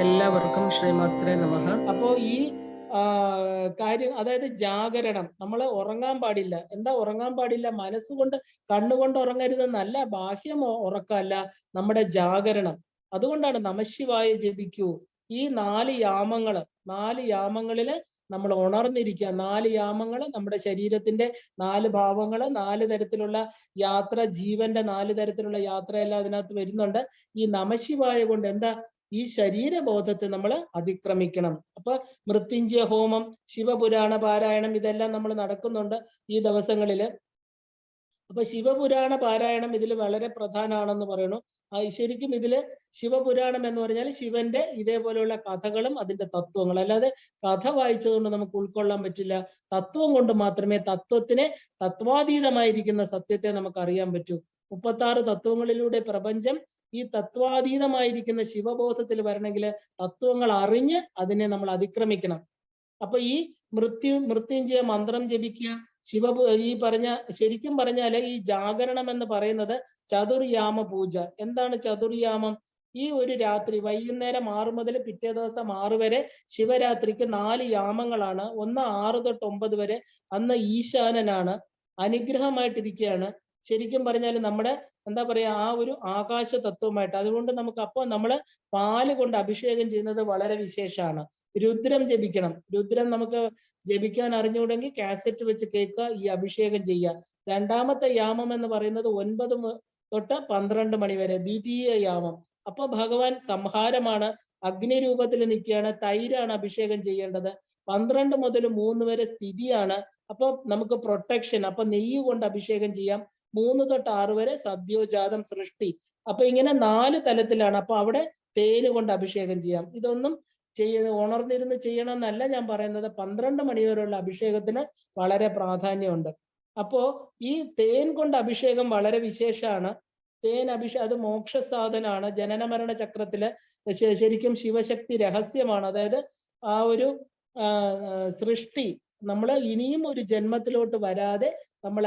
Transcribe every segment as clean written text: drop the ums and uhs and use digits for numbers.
എല്ലാവർക്കും ശ്രീമാത്രേ നമഃ. അപ്പോ ഈ കാര്യം, അതായത് ജാഗരണം, നമ്മൾ ഉറങ്ങാൻ പാടില്ല. എന്താ ഉറങ്ങാൻ പാടില്ല? മനസ്സുകൊണ്ട് കണ്ണുകൊണ്ട് ഉറങ്ങരുതെന്നല്ല, ബാഹ്യം ഉറക്കമല്ല, നമ്മുടെ ജാഗരണം. അതുകൊണ്ടാണ് നമഃശിവായ ജപിക്കൂ. ഈ 4 യാമങ്ങളില് നമ്മൾ ഉണർന്നിരിക്കുക. 4 യാമങ്ങള് നമ്മുടെ ശരീരത്തിന്റെ 4 ഭാവങ്ങള്, 4 തരത്തിലുള്ള യാത്ര, ജീവന്റെ 4 തരത്തിലുള്ള യാത്രയെല്ലാം അതിനകത്ത് വരുന്നുണ്ട്. ഈ നമഃശിവായ കൊണ്ട് എന്താ, ഈ ശരീരബോധത്തെ നമ്മൾ അതിക്രമിക്കണം. അപ്പൊ മൃത്യുഞ്ജയ ഹോമം, ശിവപുരാണ പാരായണം, ഇതെല്ലാം നമ്മൾ നടക്കുന്നുണ്ട് ഈ ദിവസങ്ങളില്. അപ്പൊ ശിവപുരാണ പാരായണം ഇതിൽ വളരെ പ്രധാനമാണെന്ന് പറയുന്നു. ശരിക്കും ഇതില് ശിവപുരാണം എന്ന് പറഞ്ഞാൽ ശിവന്റെ ഇതേപോലെയുള്ള കഥകളും അതിന്റെ തത്വങ്ങളും, അല്ലാതെ കഥ വായിച്ചതുകൊണ്ട് നമുക്ക് ഉൾക്കൊള്ളാൻ പറ്റില്ല. തത്വം കൊണ്ട് മാത്രമേ തത്വാതീതമായിരിക്കുന്ന സത്യത്തെ നമുക്ക് അറിയാൻ പറ്റൂ. 36 തത്വങ്ങളിലൂടെ പ്രപഞ്ചം ഈ തത്വാതീതമായിരിക്കുന്ന ശിവബോധത്തിൽ വരണമെങ്കിൽ തത്വങ്ങൾ അറിഞ്ഞ് അതിനെ നമ്മൾ അതിക്രമിക്കണം. അപ്പൊ ഈ മൃത്യുഞ്ജയ മന്ത്രം ജപിക്കുക, ഈ പറഞ്ഞ, ശരിക്കും പറഞ്ഞാല് ഈ ജാഗരണം എന്ന് പറയുന്നത് ചതുർയാമ പൂജ. എന്താണ് ചതുർയാമം? ഈ ഒരു രാത്രി വൈകുന്നേരം 6 മുതൽ പിറ്റേ ദിവസം 6 വരെ ശിവരാത്രിക്ക് 4 യാമങ്ങളാണ്. ഒന്ന് 6 തൊട്ട് 9 വരെ. അന്ന് ഈശാനനാണ്, അനുഗ്രഹമായിട്ടിരിക്കുകയാണ്. ശരിക്കും പറഞ്ഞാൽ നമ്മുടെ എന്താ പറയാ, ആ ഒരു ആകാശ തത്വമായിട്ട്. അതുകൊണ്ട് നമുക്ക് അപ്പോൾ നമ്മള് പാല് കൊണ്ട് അഭിഷേകം ചെയ്യുന്നത് വളരെ വിശേഷമാണ്. രുദ്രം ജപിക്കണം. രുദ്രം നമുക്ക് ജപിക്കാൻ അറിഞ്ഞുകൂടെങ്കിൽ കാസറ്റ് വെച്ച് കേൾക്കുക, ഈ അഭിഷേകം ചെയ്യുക. രണ്ടാമത്തെ യാമം എന്ന് പറയുന്നത് 9 തൊട്ട് 12 മണി വരെ, ദ്വിതീയ യാമം. അപ്പൊ ഭഗവാൻ സംഹാരമാണ്, അഗ്നി രൂപത്തിൽ നിൽക്കുകയാണ്, തൈരാണ് അഭിഷേകം ചെയ്യേണ്ടത്. 12 മുതൽ 3 വരെ സ്ഥിതിയാണ്. അപ്പൊ നമുക്ക് പ്രൊട്ടക്ഷൻ, അപ്പൊ നെയ്യ് കൊണ്ട് അഭിഷേകം ചെയ്യാം. 3 തൊട്ട് 6 വരെ സദ്യോജാതം, സൃഷ്ടി. അപ്പൊ ഇങ്ങനെ 4 തലത്തിലാണ്. അപ്പൊ അവിടെ തേന് കൊണ്ട് അഭിഷേകം ചെയ്യാം. ഇതൊന്നും ഉണർന്നിരുന്ന് ചെയ്യണം എന്നല്ല ഞാൻ പറയുന്നത്. 12 മണി വരെയുള്ള അഭിഷേകത്തിന് വളരെ പ്രാധാന്യമുണ്ട്. അപ്പോ ഈ തേൻ കൊണ്ട് അഭിഷേകം വളരെ വിശേഷമാണ്. തേൻ അത് മോക്ഷസാധനാണ്. ജനന മരണ ചക്രത്തില് ശരിക്കും ശിവശക്തി രഹസ്യമാണ്. അതായത് ആ ഒരു സൃഷ്ടി, നമ്മൾ ഇനിയും ഒരു ജന്മത്തിലോട്ട് വരാതെ നമ്മൾ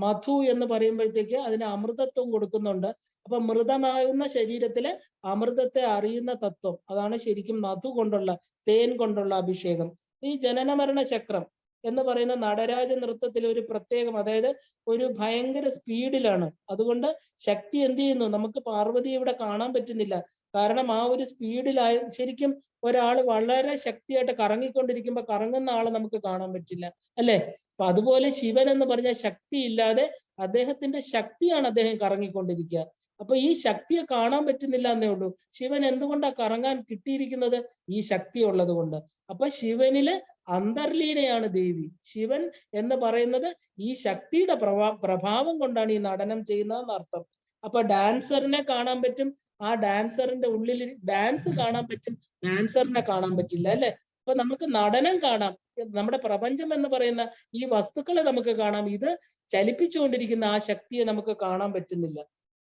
മധു എന്ന് പറയുമ്പോഴത്തേക്ക് അതിന് അമൃതത്വം കൊടുക്കുന്നുണ്ട്. അപ്പൊ മൃതമാകുന്ന ശരീരത്തില് അമൃതത്തെ അറിയുന്ന തത്വം, അതാണ് ശരിക്കും മധു കൊണ്ടുള്ള, തേൻ കൊണ്ടുള്ള അഭിഷേകം. ഈ ജനന മരണ ചക്രം എന്ന് പറയുന്ന നടരാജ നൃത്തത്തിൽ ഒരു പ്രത്യേകം, അതായത് ഒരു ഭയങ്കര സ്പീഡിലാണ്. അതുകൊണ്ട് ശക്തി എന്ത് ചെയ്യുന്നു, നമുക്ക് പാർവതി ഇവിടെ കാണാൻ പറ്റുന്നില്ല. കാരണം ആ ഒരു സ്പീഡിലായ, ശരിക്കും ഒരാൾ വളരെ ശക്തിയായിട്ട് കറങ്ങിക്കൊണ്ടിരിക്കുമ്പോൾ കറങ്ങുന്ന ആളെ നമുക്ക് കാണാൻ പറ്റില്ല, അല്ലെ? അപ്പൊ അതുപോലെ ശിവൻ എന്ന് പറഞ്ഞ ശക്തി ഇല്ലാതെ അദ്ദേഹത്തിന്റെ ശക്തിയാണ് അദ്ദേഹം കറങ്ങിക്കൊണ്ടിരിക്കുക. അപ്പൊ ഈ ശക്തിയെ കാണാൻ പറ്റുന്നില്ല എന്നേ ഉള്ളൂ. ശിവൻ എന്തുകൊണ്ടാ കറങ്ങാൻ കിട്ടിയിരിക്കുന്നത്? ഈ ശക്തി ഉള്ളത് കൊണ്ട്. അപ്പൊ ശിവനില് അന്തർലീനയാണ് ദേവി. ശിവൻ എന്ന് പറയുന്നത് ഈ ശക്തിയുടെ പ്രഭാവം കൊണ്ടാണ് ഈ നടനം ചെയ്യുന്നതെന്ന് അർത്ഥം. അപ്പൊ ഡാൻസറിനെ കാണാൻ പറ്റും, ആ ഡാൻസറിന്റെ ഉള്ളിൽ ഡാൻസ് കാണാൻ പറ്റും, ഡാൻസറിനെ കാണാൻ പറ്റില്ല, അല്ലെ? അപ്പൊ നമുക്ക് നടനം കാണാം. നമ്മുടെ പ്രപഞ്ചം എന്ന് പറയുന്ന ഈ വസ്തുക്കളെ നമുക്ക് കാണാം. ഇത് ചലിപ്പിച്ചുകൊണ്ടിരിക്കുന്ന ആ ശക്തിയെ നമുക്ക് കാണാൻ പറ്റുന്നില്ല.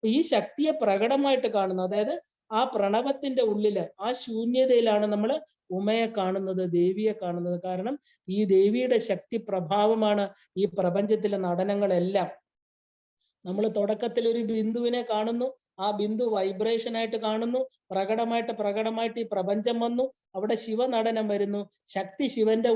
ഈ ശക്തിയെ പ്രകടമായിട്ട് കാണുന്നു. അതായത് ആ പ്രണവത്തിന്റെ ഉള്ളില്, ആ ശൂന്യതയിലാണ് നമ്മൾ ഉമയെ കാണുന്നത്, ദേവിയെ കാണുന്നത്. കാരണം ഈ ദേവിയുടെ ശക്തി പ്രഭാവമാണ് ഈ പ്രപഞ്ചത്തിലെ നടനങ്ങളെല്ലാം. നമ്മൾ തുടക്കത്തിൽ ഒരു ബിന്ദുവിനെ കാണുന്നു, ആ ബിന്ദു വൈബ്രേഷൻ ആയിട്ട് കാണുന്നു, പ്രകടമായിട്ട് ഈ പ്രപഞ്ചം വന്നു, അവിടെ ശിവനടനം വരുന്നു. ശക്തി ശിവന്റെ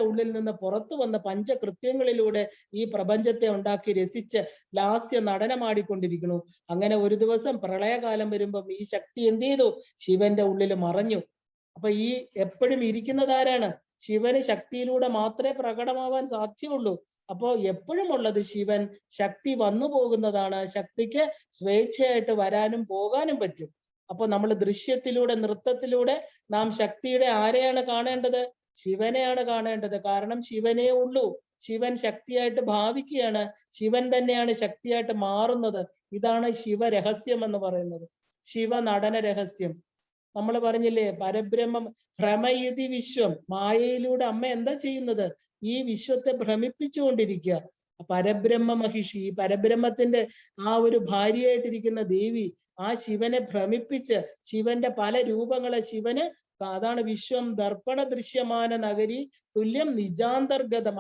ഉള്ളിൽ നിന്ന് പുറത്തു വന്ന പഞ്ചകൃത്യങ്ങളിലൂടെ ഈ പ്രപഞ്ചത്തെ ഉണ്ടാക്കി രസിച്ച് ലാസ്യ നടനമാടിക്കൊണ്ടിരിക്കുന്നു. അങ്ങനെ ഒരു ദിവസം പ്രളയകാലം വരുമ്പം ഈ ശക്തി എന്ത് ചെയ്തു? ശിവന്റെ ഉള്ളിൽ മറഞ്ഞു. അപ്പൊ ഈ എപ്പോഴും ഇരിക്കുന്നത് ആരാണ്? ശിവന് ശക്തിയിലൂടെ മാത്രമേ പ്രകടമാവാൻ സാധ്യമുള്ളൂ. അപ്പോ എപ്പോഴും ഉള്ളത് ശിവൻ. ശക്തി വന്നു പോകുന്നതാണ്. ശക്തിക്ക് സ്വേച്ഛയായിട്ട് വരാനും പോകാനും പറ്റും. അപ്പൊ നമ്മൾ ദൃശ്യത്തിലൂടെ, നൃത്തത്തിലൂടെ നാം ശക്തിയുടെ ആരെയാണ് കാണേണ്ടത്? ശിവനെയാണ് കാണേണ്ടത്. കാരണം ശിവനേ ഉള്ളൂ. ശിവൻ ശക്തിയായിട്ട് ഭാവിക്കുകയാണ്. ശിവൻ തന്നെയാണ് ശക്തിയായിട്ട് മാറുന്നത്. ഇതാണ് ശിവരഹസ്യം എന്ന് പറയുന്നത്, ശിവ നടന രഹസ്യം. നമ്മൾ പറഞ്ഞില്ലേ, പരബ്രഹ്മം ഭ്രമയതി വിശ്വം. മായയിലൂടെ അമ്മ എന്താ ചെയ്യുന്നത്? ഈ വിശ്വത്തെ ഭ്രമിപ്പിച്ചുകൊണ്ടിരിക്കുക. പരബ്രഹ്മ മഹിഷി, പരബ്രഹ്മത്തിന്റെ ആ ഒരു ഭാര്യയായിട്ടിരിക്കുന്ന ദേവി ആ ശിവനെ ഭ്രമിപ്പിച്ച്, ശിവന്റെ പല രൂപങ്ങളെ ശിവന്, അതാണ് വിശ്വം ദർപ്പണ ദൃശ്യമാന നഗരി തുല്യം നിജാന്തർഗതം.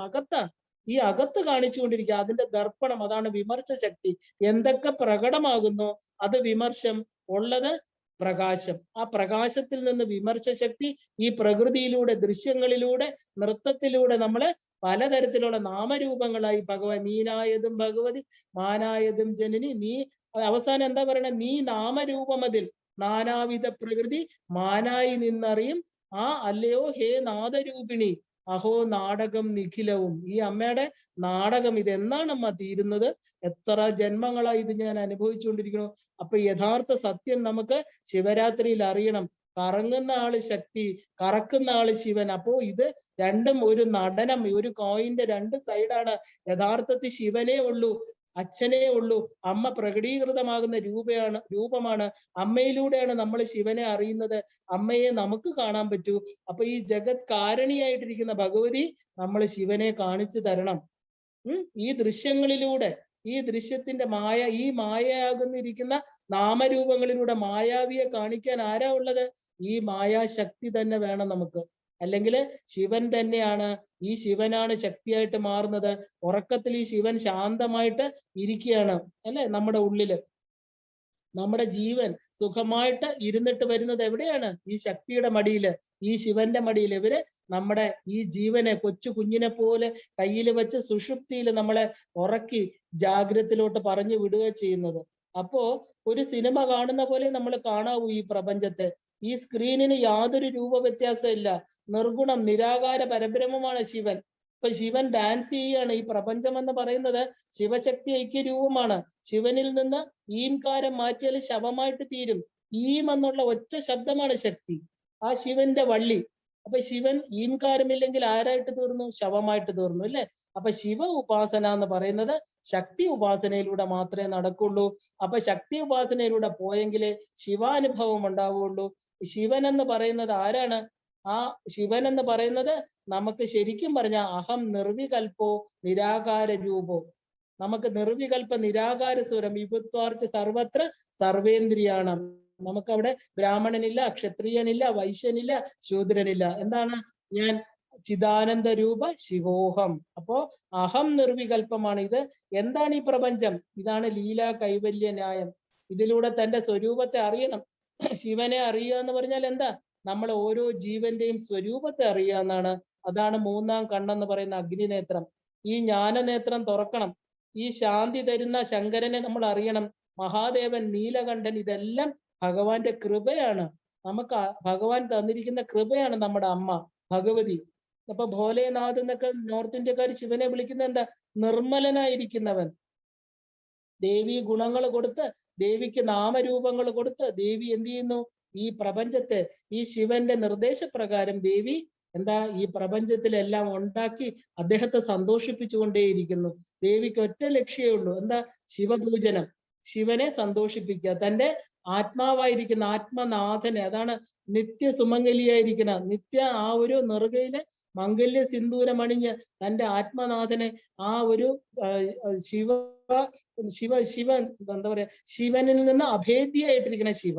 ഈ അകത്ത് കാണിച്ചുകൊണ്ടിരിക്കുക. അതിന്റെ ദർപ്പണം, അതാണ് വിമർശ ശക്തി. എന്തൊക്കെ പ്രകടമാകുന്നു അത് വിമർശം. ഉള്ളത് പ്രകാശം. ആ പ്രകാശത്തിൽ നിന്ന് വിമർശ ശക്തി ഈ പ്രകൃതിയിലൂടെ, ദൃശ്യങ്ങളിലൂടെ, നൃത്തത്തിലൂടെ നമ്മള് പലതരത്തിലുള്ള നാമരൂപങ്ങളായി ഭഗവാൻ നീനായതും ഭഗവതി മാനായതും ജനനി നീ അവസാനം എന്താ പറയണേ? നീ നാമരൂപമതിൽ നാനാവിധ പ്രകൃതി മാനായി നിന്നറിയും ആ അല്ലയോ ഹേ നാദരൂപിണി അഹോ നാടകം നിഖിലവും. ഈ അമ്മയുടെ നാടകം ഇത് എന്നാണ് അമ്മ തീരുന്നത്? എത്ര ജന്മങ്ങളായി ഇത് ഞാൻ അനുഭവിച്ചുകൊണ്ടിരിക്കുന്നു. അപ്പൊ യഥാർത്ഥ സത്യം നമുക്ക് ശിവരാത്രിയിൽ അറിയണം. കറങ്ങുന്ന ആള് ശക്തി, കറക്കുന്ന ആള് ശിവൻ. അപ്പോ ഇത് രണ്ടും ഒരു നടനം, ഒരു കോയിന്റെ രണ്ട് സൈഡാണ്. യഥാർത്ഥത്തിൽ ശിവനേ ഉള്ളൂ, അച്ഛനേ ഉള്ളൂ. അമ്മ പ്രകടീകൃതമാകുന്ന രൂപമാണ്. അമ്മയിലൂടെയാണ് നമ്മൾ ശിവനെ അറിയുന്നത്. അമ്മയെ നമുക്ക് കാണാൻ പറ്റൂ. അപ്പൊ ഈ ജഗത് കാരണിയായിട്ടിരിക്കുന്ന ഭഗവതി നമ്മൾ ശിവനെ കാണിച്ചു തരണം. ഈ ദൃശ്യങ്ങളിലൂടെ, ഈ ദൃശ്യത്തിന്റെ ഈ മായയാകുന്നിരിക്കുന്ന നാമരൂപങ്ങളിലൂടെ മായാവിയെ കാണിക്കാൻ ആരാ ഉള്ളത്? ഈ മായാശക്തി തന്നെ വേണം നമുക്ക്. അല്ലെങ്കിൽ ശിവൻ തന്നെയാണ്, ഈ ശിവനാണ് ശക്തിയായിട്ട് മാറുന്നത്. ഉറക്കത്തിൽ ഈ ശിവൻ ശാന്തമായിട്ട് ഇരിക്കുകയാണ് അല്ലെ നമ്മുടെ ഉള്ളില്. നമ്മുടെ ജീവൻ സുഖമായിട്ട് ഇരുന്നിട്ട് വരുന്നത് എവിടെയാണ്? ഈ ശക്തിയുടെ മടിയില്, ഈ ശിവന്റെ മടിയിൽ. ഇവര് നമ്മുടെ ഈ ജീവനെ കൊച്ചു കുഞ്ഞിനെ പോലെ കയ്യിൽ വെച്ച് സുഷുപ്തിയിൽ നമ്മളെ ഉറക്കി ജാഗ്രതയിലോട്ട് പറഞ്ഞു വിടുക ചെയ്യുന്നത്. അപ്പോ ഒരു സിനിമ കാണുന്ന പോലെ നമ്മൾ കാണാവൂ ഈ പ്രപഞ്ചത്തെ. ഈ സ്ക്രീനിന് യാതൊരു രൂപ വ്യത്യാസം ഇല്ല. നിർഗുണം നിരാകാര പരബ്രഹ്മമാണ് ശിവൻ. ഇപ്പൊ ശിവൻ ഡാൻസ് ചെയ്യാണ്. ഈ പ്രപഞ്ചം എന്ന് പറയുന്നത് ശിവശക്തി ഐക്യരൂപമാണ്. ശിവനിൽ നിന്ന് ഈംകാരം മാറ്റിയാൽ ശവമായിട്ട് തീരും. ഈം എന്നുള്ള ഒറ്റ ശബ്ദമാണ് ശക്തി, ആ ശിവന്റെ വള്ളി. അപ്പൊ ശിവൻ ഈംകാരമില്ലെങ്കിൽ ആരായിട്ട് തീർന്നു? ശവമായിട്ട് തീർന്നു അല്ലെ? അപ്പൊ ശിവ ഉപാസന എന്ന് പറയുന്നത് ശക്തി ഉപാസനയിലൂടെ മാത്രമേ നടക്കുള്ളൂ. അപ്പൊ ശക്തി ഉപാസനയിലൂടെ പോയെങ്കിലേ ശിവാനുഭവം ഉണ്ടാവുകയുള്ളൂ. ശിവൻ എന്ന് പറയുന്നത് ആരാണ്? ആ ശിവൻ എന്ന് പറയുന്നത് നമുക്ക് ശരിക്കും പറഞ്ഞ അഹം നിർവികൽപ്പോ നിരാകാര രൂപോ. നമുക്ക് നിർവികൽപ്പ നിരാകാര സ്വരം വിഭുത്വാർച്ച സർവത്ര സർവേന്ദ്രിയാണ്. നമുക്കവിടെ ബ്രാഹ്മണനില്ല, ക്ഷത്രിയനില്ല, വൈശ്യനില്ല, ശൂദ്രനില്ല. എന്താണ്? ഞാൻ ചിദാനന്ദ രൂപ ശിവോഹം. അപ്പോ അഹം നിർവികൽപ്പമാണ്. ഇത് എന്താണ് ഈ പ്രപഞ്ചം? ഇതാണ് ലീലാ കൈവല്യ ന്യായം. ഇതിലൂടെ തന്റെ സ്വരൂപത്തെ അറിയണം. ശിവനെ അറിയുക എന്ന് പറഞ്ഞാൽ എന്താ? നമ്മൾ ഓരോ ജീവന്റെയും സ്വരൂപത്തെ അറിയുക എന്നാണ്. അതാണ് മൂന്നാം കണ്ണെന്ന് പറയുന്ന അഗ്നിനേത്രം. ഈ ജ്ഞാനനേത്രം തുറക്കണം. ഈ ശാന്തി തരുന്ന ശങ്കരനെ നമ്മൾ അറിയണം. മഹാദേവൻ, നീലകണ്ഠൻ, ഇതെല്ലാം ഭഗവാന്റെ കൃപയാണ്. നമുക്ക് ഭഗവാൻ തന്നിരിക്കുന്ന കൃപയാണ് നമ്മുടെ അമ്മ ഭഗവതി. അപ്പൊ ഭോലേനാഥ് എന്നൊക്കെ നോർത്ത് ഇന്ത്യക്കാർ ശിവനെ വിളിക്കുന്ന എന്താ? നിർമ്മലനായിരിക്കുന്നവൻ. ദേവി ഗുണങ്ങൾ കൊടുത്ത്, ദേവിക്ക് നാമരൂപങ്ങൾ കൊടുത്ത് ദേവി എന്ത് ചെയ്യുന്നു? ഈ പ്രപഞ്ചത്തെ ഈ ശിവന്റെ നിർദ്ദേശപ്രകാരം ദേവി എന്താ ഈ പ്രപഞ്ചത്തിലെല്ലാം ഉണ്ടാക്കി അദ്ദേഹത്തെ സന്തോഷിപ്പിച്ചുകൊണ്ടേയിരിക്കുന്നു. ദേവിക്ക് ഒറ്റ ലക്ഷ്യമേ ഉള്ളൂ. എന്താ? ശിവപൂജനം, ശിവനെ സന്തോഷിപ്പിക്കുക. തന്റെ ആത്മാവായിരിക്കുന്ന ആത്മനാഥനെ, അതാണ് നിത്യ സുമംഗലിയായിരിക്കുന്ന നിത്യ ആ ഒരു നെറുകയിലെ മംഗല്യ സിന്ദൂരം അണിഞ്ഞ് തന്റെ ആത്മനാഥനെ ആ ഒരു ശിവൻ എന്താ പറയാ, ശിവനിൽ നിന്ന് അഭേദ്യമായിട്ടിരിക്കുന്ന ശിവ,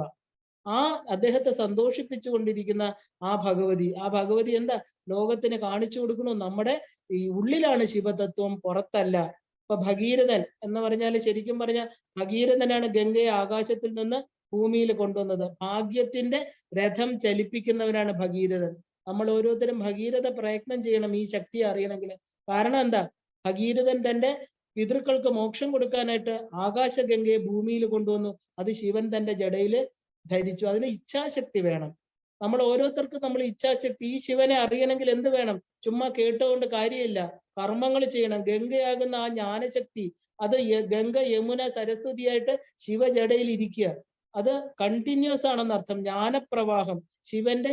ആ അദ്ദേഹത്തെ സന്തോഷിപ്പിച്ചു കൊണ്ടിരിക്കുന്ന ആ ഭഗവതി എന്താ ലോകത്തിന് കാണിച്ചു കൊടുക്കണു? നമ്മുടെ ഈ ഉള്ളിലാണ് ശിവതത്വം, പുറത്തല്ല. ഇപ്പൊ ഭഗീരഥൻ എന്ന് പറഞ്ഞാൽ ശരിക്കും പറഞ്ഞ ഭഗീരഥനാണ് ഗംഗയെ ആകാശത്തിൽ നിന്ന് ഭൂമിയിൽ കൊണ്ടുവന്നത്. ഭാഗ്യത്തിന്റെ രഥം ചലിപ്പിക്കുന്നവനാണ് ഭഗീരഥൻ. നമ്മൾ ഓരോരുത്തരും ഭഗീരഥ പ്രയത്നം ചെയ്യണം ഈ ശക്തിയെ അറിയണമെങ്കിൽ. കാരണം എന്താ? ഭഗീരഥൻ തന്റെ പിതൃക്കൾക്ക് മോക്ഷം കൊടുക്കാനായിട്ട് ആകാശഗംഗയെ ഭൂമിയിൽ കൊണ്ടുവന്നു. അത് ശിവൻ തന്റെ ജടയില് ധരിച്ചു. അതിന് ഇച്ഛാശക്തി വേണം. നമ്മൾ ഓരോരുത്തർക്കും നമ്മൾ ഇച്ഛാശക്തി. ഈ ശിവനെ അറിയണമെങ്കിൽ എന്ത് വേണം? ചുമ്മാ കേട്ടുകൊണ്ട് കാര്യമില്ല, കർമ്മങ്ങൾ ചെയ്യണം. ഗംഗയാകുന്ന ആ ജ്ഞാനശക്തി, അത് ഗംഗ യമുന സരസ്വതിയായിട്ട് ശിവജടയിൽ ഇരിക്കുക. അത് കണ്ടിന്യൂസ് ആണെന്ന് അർത്ഥം. ജ്ഞാനപ്രവാഹം.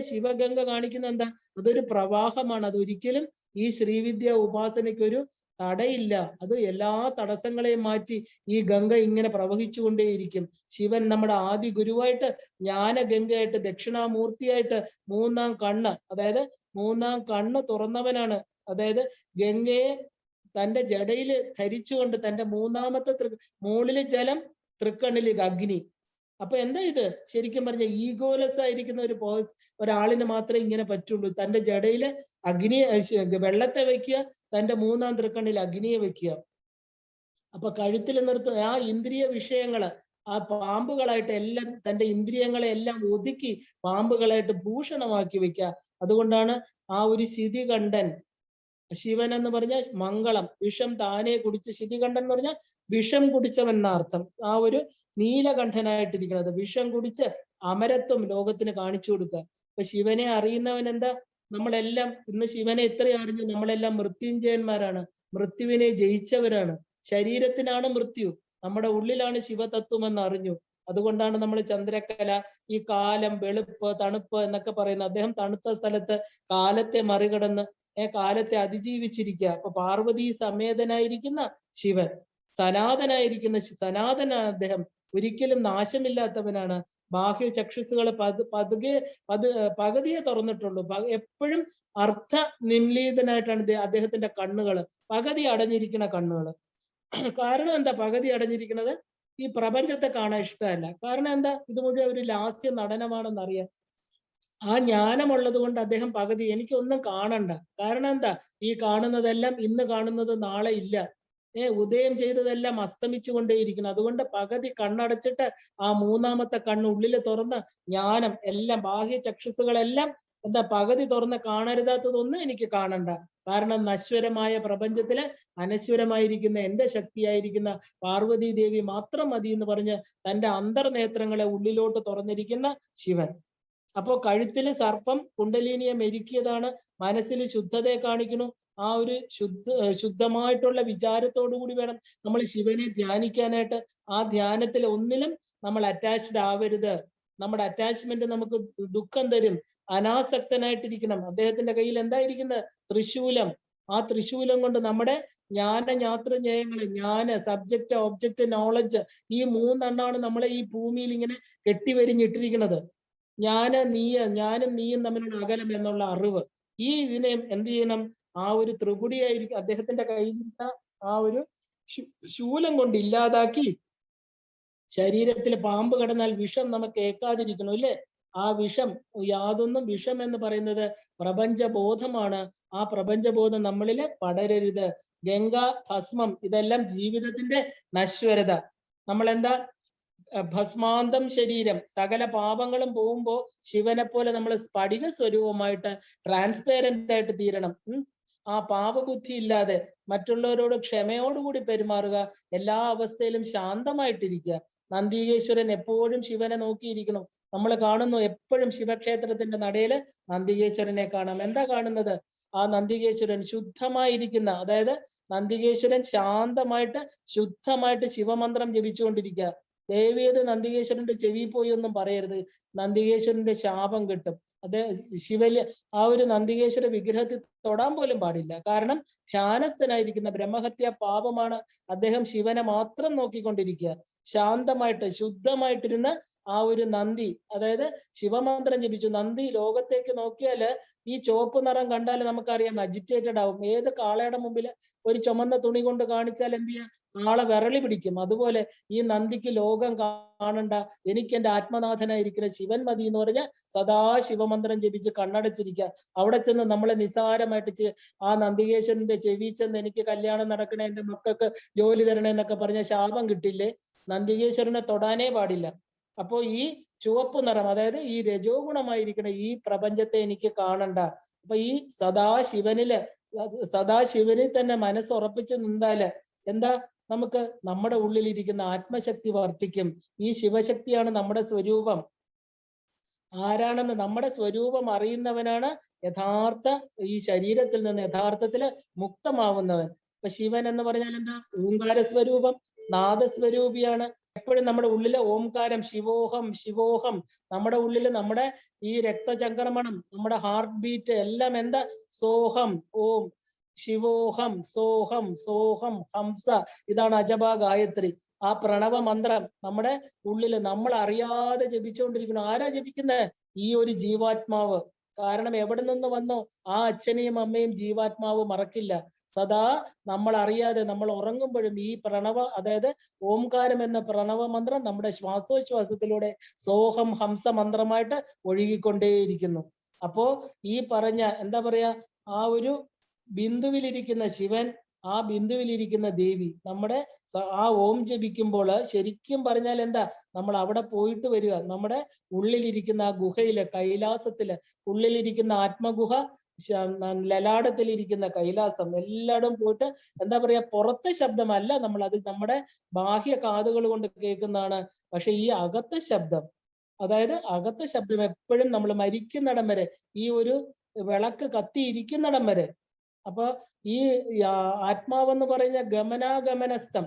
ശിവഗംഗ കാണിക്കുന്ന എന്താ? അതൊരു പ്രവാഹമാണ്. അതൊരിക്കലും ഈ ശ്രീവിദ്യ ഉപാസനയ്ക്കൊരു തടയില്ല. അത് എല്ലാ തടസ്സങ്ങളെയും മാറ്റി ഈ ഗംഗ ഇങ്ങനെ പ്രവഹിച്ചുകൊണ്ടേയിരിക്കും. ശിവൻ നമ്മുടെ ആദി ഗുരുവായിട്ട്, ജ്ഞാനഗംഗയായിട്ട്, ദക്ഷിണാമൂർത്തിയായിട്ട്, മൂന്നാം കണ്ണ്, അതായത് മൂന്നാം കണ്ണ് തുറന്നവനാണ്. അതായത് ഗംഗയെ തന്റെ ജടയിൽ ധരിച്ചുകൊണ്ട് തന്റെ മൂന്നാമത്തെ മുകളില് ജലം, തൃക്കണ്ണില് അഗ്നി. അപ്പൊ എന്താ ഇത്? ശരിക്കും പറഞ്ഞ ഈഗോലെസ് ആയിരിക്കുന്ന ഒരാളിന് മാത്രമേ ഇങ്ങനെ പറ്റുള്ളൂ. തന്റെ ജടയില് വെള്ളത്തെ വെക്കുക, തന്റെ മൂന്നാം തൃക്കണ്ണിൽ അഗ്നിയെ വെക്കുക. അപ്പൊ കഴുത്തിൽ നിർത്തുക ആ ഇന്ദ്രിയ വിഷയങ്ങള്, ആ പാമ്പുകളായിട്ട് എല്ലാം തന്റെ ഇന്ദ്രിയങ്ങളെ എല്ലാം ഒതുക്കി പാമ്പുകളായിട്ട് ഭൂഷണമാക്കി വെക്കുക. അതുകൊണ്ടാണ് ആ ഒരു ശിതികണ്ഠൻ, ശിവൻ എന്ന് പറഞ്ഞാൽ മംഗളം, വിഷം താനെ കുടിച്ച്, ശിതികണ്ഠൻ എന്ന് പറഞ്ഞാൽ വിഷം കുടിച്ചവൻ എന്ന അർത്ഥം. ആ ഒരു നീലകണ്ഠനായിട്ടിരിക്കുന്നത് വിഷം കുടിച്ച് അമരത്വം ലോകത്തിന് കാണിച്ചു കൊടുക്കുക. അപ്പൊ ശിവനെ അറിയുന്നവൻ എന്താ? നമ്മളെല്ലാം ഇന്ന് ശിവനെ എത്ര അറിഞ്ഞു? നമ്മളെല്ലാം മൃത്യുഞ്ജയന്മാരാണ്, മൃത്യുവിനെ ജയിച്ചവരാണ്. ശരീരത്തിനാണ് മൃത്യു, നമ്മുടെ ഉള്ളിലാണ് ശിവതത്വം എന്ന് അറിഞ്ഞു. അതുകൊണ്ടാണ് നമ്മൾ ചന്ദ്രക്കല, ഈ കാലം, വെളുപ്പ്, തണുപ്പ് എന്നൊക്കെ പറയുന്നത്. അദ്ദേഹം തണുത്ത സ്ഥലത്ത് കാലത്തെ മറികടന്ന് കാലത്തെ അതിജീവിച്ചിരിക്കുക. അപ്പൊ പാർവതി സമേതനായിരിക്കുന്ന ശിവൻ, സനാതനാണ് അദ്ദേഹം, ഒരിക്കലും നാശമില്ലാത്തവനാണ്. ബാഹ്യ ചക്ഷുസുകളെ പകുതിയെ തുറന്നിട്ടുള്ളൂ. എപ്പോഴും അർത്ഥ നിംലീതനായിട്ടാണ് അദ്ദേഹത്തിന്റെ കണ്ണുകൾ, പകുതി അടഞ്ഞിരിക്കുന്ന കണ്ണുകൾ. കാരണം എന്താ പകുതി അടഞ്ഞിരിക്കുന്നത്? ഈ പ്രപഞ്ചത്തെ കാണാൻ ഇഷ്ടമല്ല. കാരണം എന്താ? ഇത് മുഴുവൻ ഒരു ലാസ്യ നടനമാണെന്നറിയാം. ആ ജ്ഞാനമുള്ളത് കൊണ്ട് അദ്ദേഹം പകുതി, എനിക്കൊന്നും കാണണ്ട. കാരണം എന്താ? ഈ കാണുന്നതെല്ലാം ഇന്ന് കാണുന്നത് നാളെ ഇല്ല. ഉദയം ചെയ്തതെല്ലാം അസ്തമിച്ചു കൊണ്ടേയിരിക്കുന്നു. അതുകൊണ്ട് പകുതി കണ്ണടച്ചിട്ട് ആ മൂന്നാമത്തെ കണ്ണ് ഉള്ളിൽ തുറന്ന് ജ്ഞാനം എല്ലാം, ബാഹ്യ ചക്ഷുസുകളെല്ലാം എന്താ പകുതി തുറന്ന് കാണരുതാത്തതൊന്നും എനിക്ക് കാണണ്ട. കാരണം നശ്വരമായ പ്രപഞ്ചത്തില് അനശ്വരമായിരിക്കുന്ന എന്റെ ശക്തിയായിരിക്കുന്ന പാർവതി ദേവി മാത്രം മതി എന്ന് പറഞ്ഞ് തന്റെ അന്തർനേത്രങ്ങളെ ഉള്ളിലോട്ട് തുറന്നിരിക്കുന്ന ശിവൻ. അപ്പോ കഴുത്തില് സർപ്പം കുണ്ടലിനിയെ മെരുക്കിയതാണ്, മനസ്സിൽ ശുദ്ധതയെ കാണിക്കുന്നു. ആ ഒരു ശുദ്ധമായിട്ടുള്ള വിചാരത്തോടു കൂടി വേണം നമ്മൾ ശിവനെ ധ്യാനിക്കാനായിട്ട്. ആ ധ്യാനത്തിൽ ഒന്നിലും നമ്മൾ അറ്റാച്ച്ഡ് ആവരുത്. നമ്മുടെ അറ്റാച്ച്മെന്റ് നമുക്ക് ദുഃഖം തരും. അനാസക്തനായിട്ടിരിക്കണം. അദ്ദേഹത്തിന്റെ കയ്യിൽ എന്തായിരിക്കുന്നത്? ത്രിശൂലം. ആ ത്രിശൂലം കൊണ്ട് നമ്മുടെ ജ്ഞാനയാത്രജ്ഞേയങ്ങള്, സബ്ജക്റ്റ്, ഒബ്ജക്റ്റ്, നോളജ്, ഈ മൂന്നെണ്ണമാണ് നമ്മളെ ഈ ഭൂമിയിൽ ഇങ്ങനെ കെട്ടിവരിഞ്ഞിട്ടിരിക്കുന്നത്. ഞാനും നീയും തമ്മിലുള്ള അകലം എന്നുള്ള അറിവ്. ഈ ഇതിനെ എന്ത് ചെയ്യണം? ആ ഒരു ത്രിപുടിയായിരിക്കും അദ്ദേഹത്തിന്റെ കയ്യിലിരുന്ന ആ ഒരു ശൂലം കൊണ്ട് ഇല്ലാതാക്കി, ശരീരത്തിൽ പാമ്പ് കടന്നാൽ വിഷം നമുക്ക് ഏക്കാതിരിക്കണം, ഇല്ലേ? ആ വിഷം, യാതൊന്നും വിഷം എന്ന് പറയുന്നത് പ്രപഞ്ചബോധമാണ്. ആ പ്രപഞ്ചബോധം നമ്മളില് പടരരുത്. ഗംഗ, ഭസ്മം, ഇതെല്ലാം ജീവിതത്തിന്റെ നശ്വരത. നമ്മളെന്താ? ഭസ്മാന്തം ശരീരം, സകല പാപങ്ങളും പോകുമ്പോ ശിവനെ പോലെ നമ്മൾ സ്ഫടിക സ്വരൂപമായിട്ട് ട്രാൻസ്പെയറന്റ് ആയിട്ട് തീരണം. ആ പാപബുദ്ധി ഇല്ലാതെ മറ്റുള്ളവരോട് ക്ഷമയോടുകൂടി പെരുമാറുക, എല്ലാ അവസ്ഥയിലും ശാന്തമായിട്ടിരിക്കുക. നന്ദികേശ്വരൻ എപ്പോഴും ശിവനെ നോക്കിയിരിക്കണം. നമ്മൾ കാണുന്നു എപ്പോഴും ശിവക്ഷേത്രത്തിന്റെ നടയില് നന്ദികേശ്വരനെ കാണാം. എന്താ കാണുന്നത്? ആ നന്ദികേശ്വരൻ ശുദ്ധമായിരിക്കുന്ന, അതായത് നന്ദികേശ്വരൻ ശാന്തമായിട്ട് ശുദ്ധമായിട്ട് ശിവമന്ത്രം ജപിച്ചുകൊണ്ടിരിക്കുക. ദേവിയത് നന്ദികേശ്വരന്റെ ചെവി പോയി ഒന്നും പറയരുത്, നന്ദികേശ്വരന്റെ ശാപം കിട്ടും. അത് ശിവല് ആ ഒരു നന്ദികേശ്വര വിഗ്രഹത്തിൽ തൊടാൻ പോലും പാടില്ല. കാരണം ധ്യാനസ്ഥനായിരിക്കുന്ന ബ്രഹ്മഹത്യ പാപമാണ്. അദ്ദേഹം ശിവനെ മാത്രം നോക്കിക്കൊണ്ടിരിക്കുക. ശാന്തമായിട്ട് ശുദ്ധമായിട്ടിരുന്ന ആ ഒരു നന്ദി, അതായത് ശിവമന്ത്രം ജപിച്ചു. നന്ദി ലോകത്തേക്ക് നോക്കിയാല് ഈ ചുവപ്പ് നിറം കണ്ടാൽ നമുക്കറിയാം അജിറ്റേറ്റഡ് ആവും. ഏത് കാളയുടെ മുമ്പിൽ ഒരു ചുമന്ന തുണി കൊണ്ട് കാണിച്ചാൽ എന്ത് ചെയ്യാം? ആളെ വിരളി പിടിക്കും. അതുപോലെ ഈ നന്ദിക്ക് ലോകം കാണണ്ട, എനിക്ക് എന്റെ ആത്മനാഥനായിരിക്കുന്ന ശിവൻ മതി എന്ന് പറഞ്ഞാൽ സദാ ശിവമന്ത്രം ജപിച്ച് കണ്ണടച്ചിരിക്കുക. അവിടെ ചെന്ന് നമ്മളെ നിസാരമായിട്ട് ആ നന്ദികേശ്വരന്റെ ചെവി ചെന്ന് എനിക്ക് കല്യാണം നടക്കണേ, എന്റെ മക്കൾക്ക് ജോലി തരണേ എന്നൊക്കെ പറഞ്ഞ ശാപം കിട്ടില്ലേ? നന്ദികേശ്വരനെ തൊടാനേ പാടില്ല. അപ്പോ ഈ ചുവപ്പ് നിറം, അതായത് ഈ രജോ ഗുണമായിരിക്കുന്ന ഈ പ്രപഞ്ചത്തെ എനിക്ക് കാണണ്ട. അപ്പൊ ഈ സദാശിവനിൽ തന്നെ മനസ്സുറപ്പിച്ച് നിന്നാല് എന്താ? നമുക്ക് നമ്മുടെ ഉള്ളിലിരിക്കുന്ന ആത്മശക്തി വർദ്ധിക്കും. ഈ ശിവശക്തിയാണ് നമ്മുടെ സ്വരൂപം. ആരാണെന്ന് നമ്മുടെ സ്വരൂപം അറിയുന്നവനാണ് യഥാർത്ഥ ഈ ശരീരത്തിൽ നിന്ന് യഥാർത്ഥത്തില് മുക്തമാവുന്നവൻ. ഇപ്പൊ ശിവൻ എന്ന് പറഞ്ഞാൽ എന്താ? ഓംകാര സ്വരൂപം, നാദസ്വരൂപിയാണ്. എപ്പോഴും നമ്മുടെ ഉള്ളിലെ ഓംകാരം, ശിവോഹം ശിവോഹം, നമ്മുടെ ഉള്ളില് നമ്മുടെ ഈ രക്തചംക്രമണം, നമ്മുടെ ഹാർട്ട് ബീറ്റ് എല്ലാം എന്താ? സോഹം ഓം, ശിവോഹം സോഹം സോഹം ഹംസ. ഇതാണ് അജപ ഗായത്രി. ആ പ്രണവ മന്ത്രം നമ്മുടെ ഉള്ളില് നമ്മൾ അറിയാതെ ജപിച്ചുകൊണ്ടിരിക്കണം. ആരാ ജപിക്കുന്നത്? ഈ ഒരു ജീവാത്മാവ്. കാരണം എവിടെ നിന്ന് വന്നോ ആ അച്ഛനെയും അമ്മയും ജീവാത്മാവ് മറക്കില്ല. സദാ നമ്മൾ അറിയാതെ നമ്മൾ ഉറങ്ങുമ്പോഴും ഈ അതായത് ഓംകാരം എന്ന പ്രണവ മന്ത്രം നമ്മുടെ ശ്വാസോച്ഛ്വാസത്തിലൂടെ സോഹം ഹംസ മന്ത്രമായിട്ട് ഒഴുകിക്കൊണ്ടേയിരിക്കുന്നു. അപ്പോ ഈ പറഞ്ഞ എന്താ പറയാ, ആ ഒരു ബിന്ദുവിലിരിക്കുന്ന ശിവൻ ആ ബിന്ദുവിലിരിക്കുന്ന ദേവി. നമ്മുടെ ആ ഓം ജപിക്കുമ്പോൾ ശരിക്കും പറഞ്ഞാൽ എന്താ, നമ്മൾ അവിടെ പോയിട്ട് വരിക. നമ്മുടെ ഉള്ളിലിരിക്കുന്ന ആ ഗുഹയില്, കൈലാസത്തില്, ഉള്ളിലിരിക്കുന്ന ആത്മഗുഹ, ലലാടത്തിലിരിക്കുന്ന കൈലാസം, എല്ലായിടും പോയിട്ട് എന്താ പറയാ, പുറത്തെ ശബ്ദമല്ല നമ്മൾ അത് നമ്മുടെ ബാഹ്യ കാതുകൾ കൊണ്ട് കേൾക്കുന്നതാണ്. പക്ഷെ ഈ അകത്തെ ശബ്ദം, അതായത് അകത്തെ ശബ്ദം എപ്പോഴും നമ്മൾ മരിക്കുന്നിടം വരെ, ഈ ഒരു വിളക്ക് കത്തിയിരിക്കുന്നിടം വരെ. അപ്പൊ ഈ ആത്മാവെന്ന് പറയുന്ന ഗമനാഗമനസ്ഥം,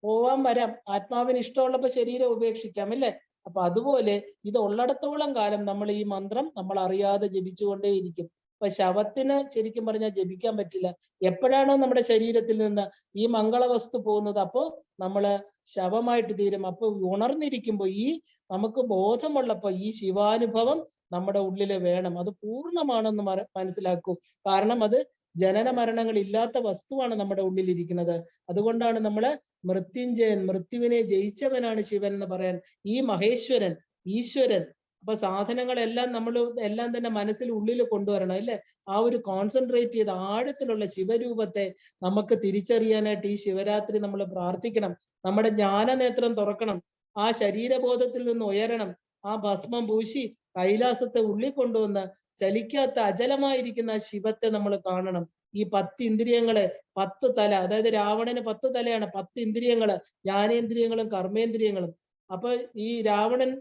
പോവാൻ വരാം, ആത്മാവിന് ഇഷ്ടമുള്ളപ്പോ ശരീരം ഉപേക്ഷിക്കാം, അല്ലേ? അപ്പൊ അതുപോലെ ഇത് ഉള്ളിടത്തോളം കാലം നമ്മൾ ഈ മന്ത്രം നമ്മൾ അറിയാതെ ജപിച്ചുകൊണ്ടേയിരിക്കും. അപ്പൊ ശവത്തിന് ശരിക്കും പറഞ്ഞാൽ ജപിക്കാൻ പറ്റില്ല. എപ്പോഴാണോ നമ്മുടെ ശരീരത്തിൽ നിന്ന് ഈ മംഗളവസ്തു പോകുന്നത്, അപ്പോ നമ്മള് ശവമായിട്ട് തീരും. അപ്പൊ ഉണർന്നിരിക്കുമ്പോ, ഈ നമുക്ക് ബോധമുള്ളപ്പോ ഈ ശിവാനുഭവം നമ്മുടെ ഉള്ളില് വേണം. അത് പൂർണ്ണമാണെന്ന് മനസ്സിലാക്കൂ. കാരണം അത് ജനന മരണങ്ങൾ ഇല്ലാത്ത വസ്തുവാണ് നമ്മുടെ ഉള്ളിലിരിക്കുന്നത്. അതുകൊണ്ടാണ് നമ്മള് മൃത്യുഞ്ജയൻ, മൃത്യുവിനെ ജയിച്ചവനാണ് ശിവൻ എന്ന് പറയാൻ. ഈ മഹേശ്വരൻ, ഈശ്വരൻ. അപ്പൊ സാധനങ്ങളെല്ലാം നമ്മൾ എല്ലാം തന്നെ മനസ്സിൽ ഉള്ളിൽ കൊണ്ടുവരണം, അല്ലെ? ആ ഒരു കോൺസെൻട്രേറ്റ് ചെയ്ത ആഴത്തിലുള്ള ശിവരൂപത്തെ നമുക്ക് തിരിച്ചറിയാനായിട്ട് ഈ ശിവരാത്രി നമ്മൾ പ്രാർത്ഥിക്കണം. നമ്മുടെ ജ്ഞാനനേത്രം തുറക്കണം. ആ ശരീരബോധത്തിൽ നിന്ന് ഉയരണം. ആ ഭസ്മം പൂശി കൈലാസത്തെ ഉള്ളിൽ കൊണ്ടുവന്ന് ചലിക്കാത്ത അചലമായിരിക്കുന്ന ശിവത്തെ നമ്മൾ കാണണം. ഈ 10 ഇന്ദ്രിയങ്ങളെ, 10 തല, അതായത് രാവണന് 10 തലയാണ്, 10 ഇന്ദ്രിയങ്ങള്, ജ്ഞാനേന്ദ്രിയങ്ങളും കർമ്മേന്ദ്രിയങ്ങളും. അപ്പൊ ഈ രാവണൻ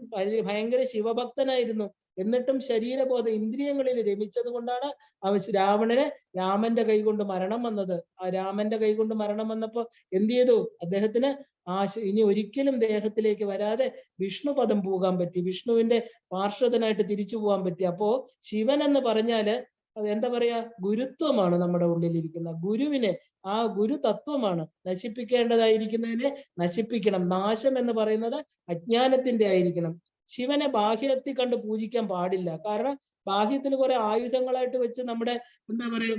ഭയങ്കര ശിവഭക്തനായിരുന്നു. എന്നിട്ടും ശരീരബോധം ഇന്ദ്രിയങ്ങളിൽ രമിച്ചത് കൊണ്ടാണ് രാവണന് രാമന്റെ കൈകൊണ്ട് മരണം വന്നത്. ആ രാമന്റെ കൈകൊണ്ട് മരണം വന്നപ്പോ എന്ത് ചെയ്തു? അദ്ദേഹത്തിന് ഇനി ഒരിക്കലും ദേഹത്തിലേക്ക് വരാതെ വിഷ്ണുപദം പോകാൻ പറ്റി, വിഷ്ണുവിന്റെ പാർശ്വതനായിട്ട് തിരിച്ചു പോകാൻ പറ്റി. അപ്പോ ശിവൻ എന്ന് പറഞ്ഞാല് എന്താ പറയാ, ഗുരുത്വമാണ് നമ്മുടെ ഉള്ളിലിരിക്കുന്ന ഗുരുവിനെ. ആ ഗുരു തത്വമാണ്. നശിപ്പിക്കേണ്ടതായിരിക്കുന്നതിനെ നശിപ്പിക്കണം. നാശം എന്ന് പറയുന്നത് അജ്ഞാനത്തിന്റെ ആയിരിക്കണം. ശിവനെ ബാഹ്യത്തിൽ കണ്ട് പൂജിക്കാൻ പാടില്ല. കാരണം ബാഹ്യത്തിൽ കുറെ ആയുധങ്ങളായിട്ട് വെച്ച് നമ്മുടെ എന്താ പറയാ,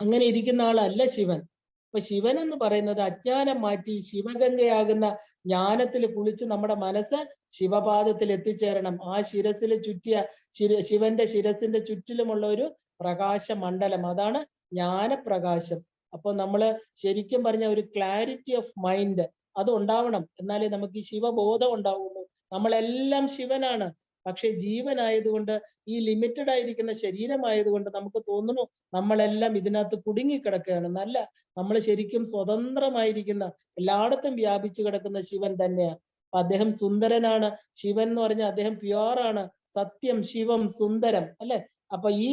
അങ്ങനെ ഇരിക്കുന്ന ആളല്ല ശിവൻ. അപ്പൊ ശിവൻ എന്ന് പറയുന്നത് അജ്ഞാനം മാറ്റി ശിവഗംഗയാകുന്ന ജ്ഞാനത്തിൽ കുളിച്ച് നമ്മുടെ മനസ്സ് ശിവപാദത്തിൽ എത്തിച്ചേരണം. ആ ശിരസിൽ ചുറ്റിയ ശിവന്റെ ശിരസിന്റെ ചുറ്റിലുമുള്ള ഒരു പ്രകാശ മണ്ഡലം, അതാണ് ജ്ഞാനപ്രകാശം. അപ്പൊ നമ്മള് ശരിക്കും പറഞ്ഞ ഒരു ക്ലാരിറ്റി ഓഫ് മൈൻഡ് അത് ഉണ്ടാവണം. എന്നാലേ നമുക്ക് ഈ ശിവബോധം ഉണ്ടാവുള്ളൂ. നമ്മളെല്ലാം ശിവനാണ്. പക്ഷെ ജീവനായതുകൊണ്ട്, ഈ ലിമിറ്റഡ് ആയിരിക്കുന്ന ശരീരമായതുകൊണ്ട് നമുക്ക് തോന്നുന്നു നമ്മളെല്ലാം ഇതിനകത്ത് കുടുങ്ങിക്കിടക്കുകയാണ്. നല്ല, നമ്മൾ ശരിക്കും സ്വതന്ത്രമായിരിക്കുന്ന, എല്ലായിടത്തും വ്യാപിച്ചു കിടക്കുന്ന ശിവൻ തന്നെയാണ്. അദ്ദേഹം സുന്ദരനാണ്. ശിവൻ എന്ന് പറഞ്ഞാൽ അദ്ദേഹം പ്യുവറാണ്. സത്യം, ശിവം, സുന്ദരം, അല്ലെ? അപ്പൊ ഈ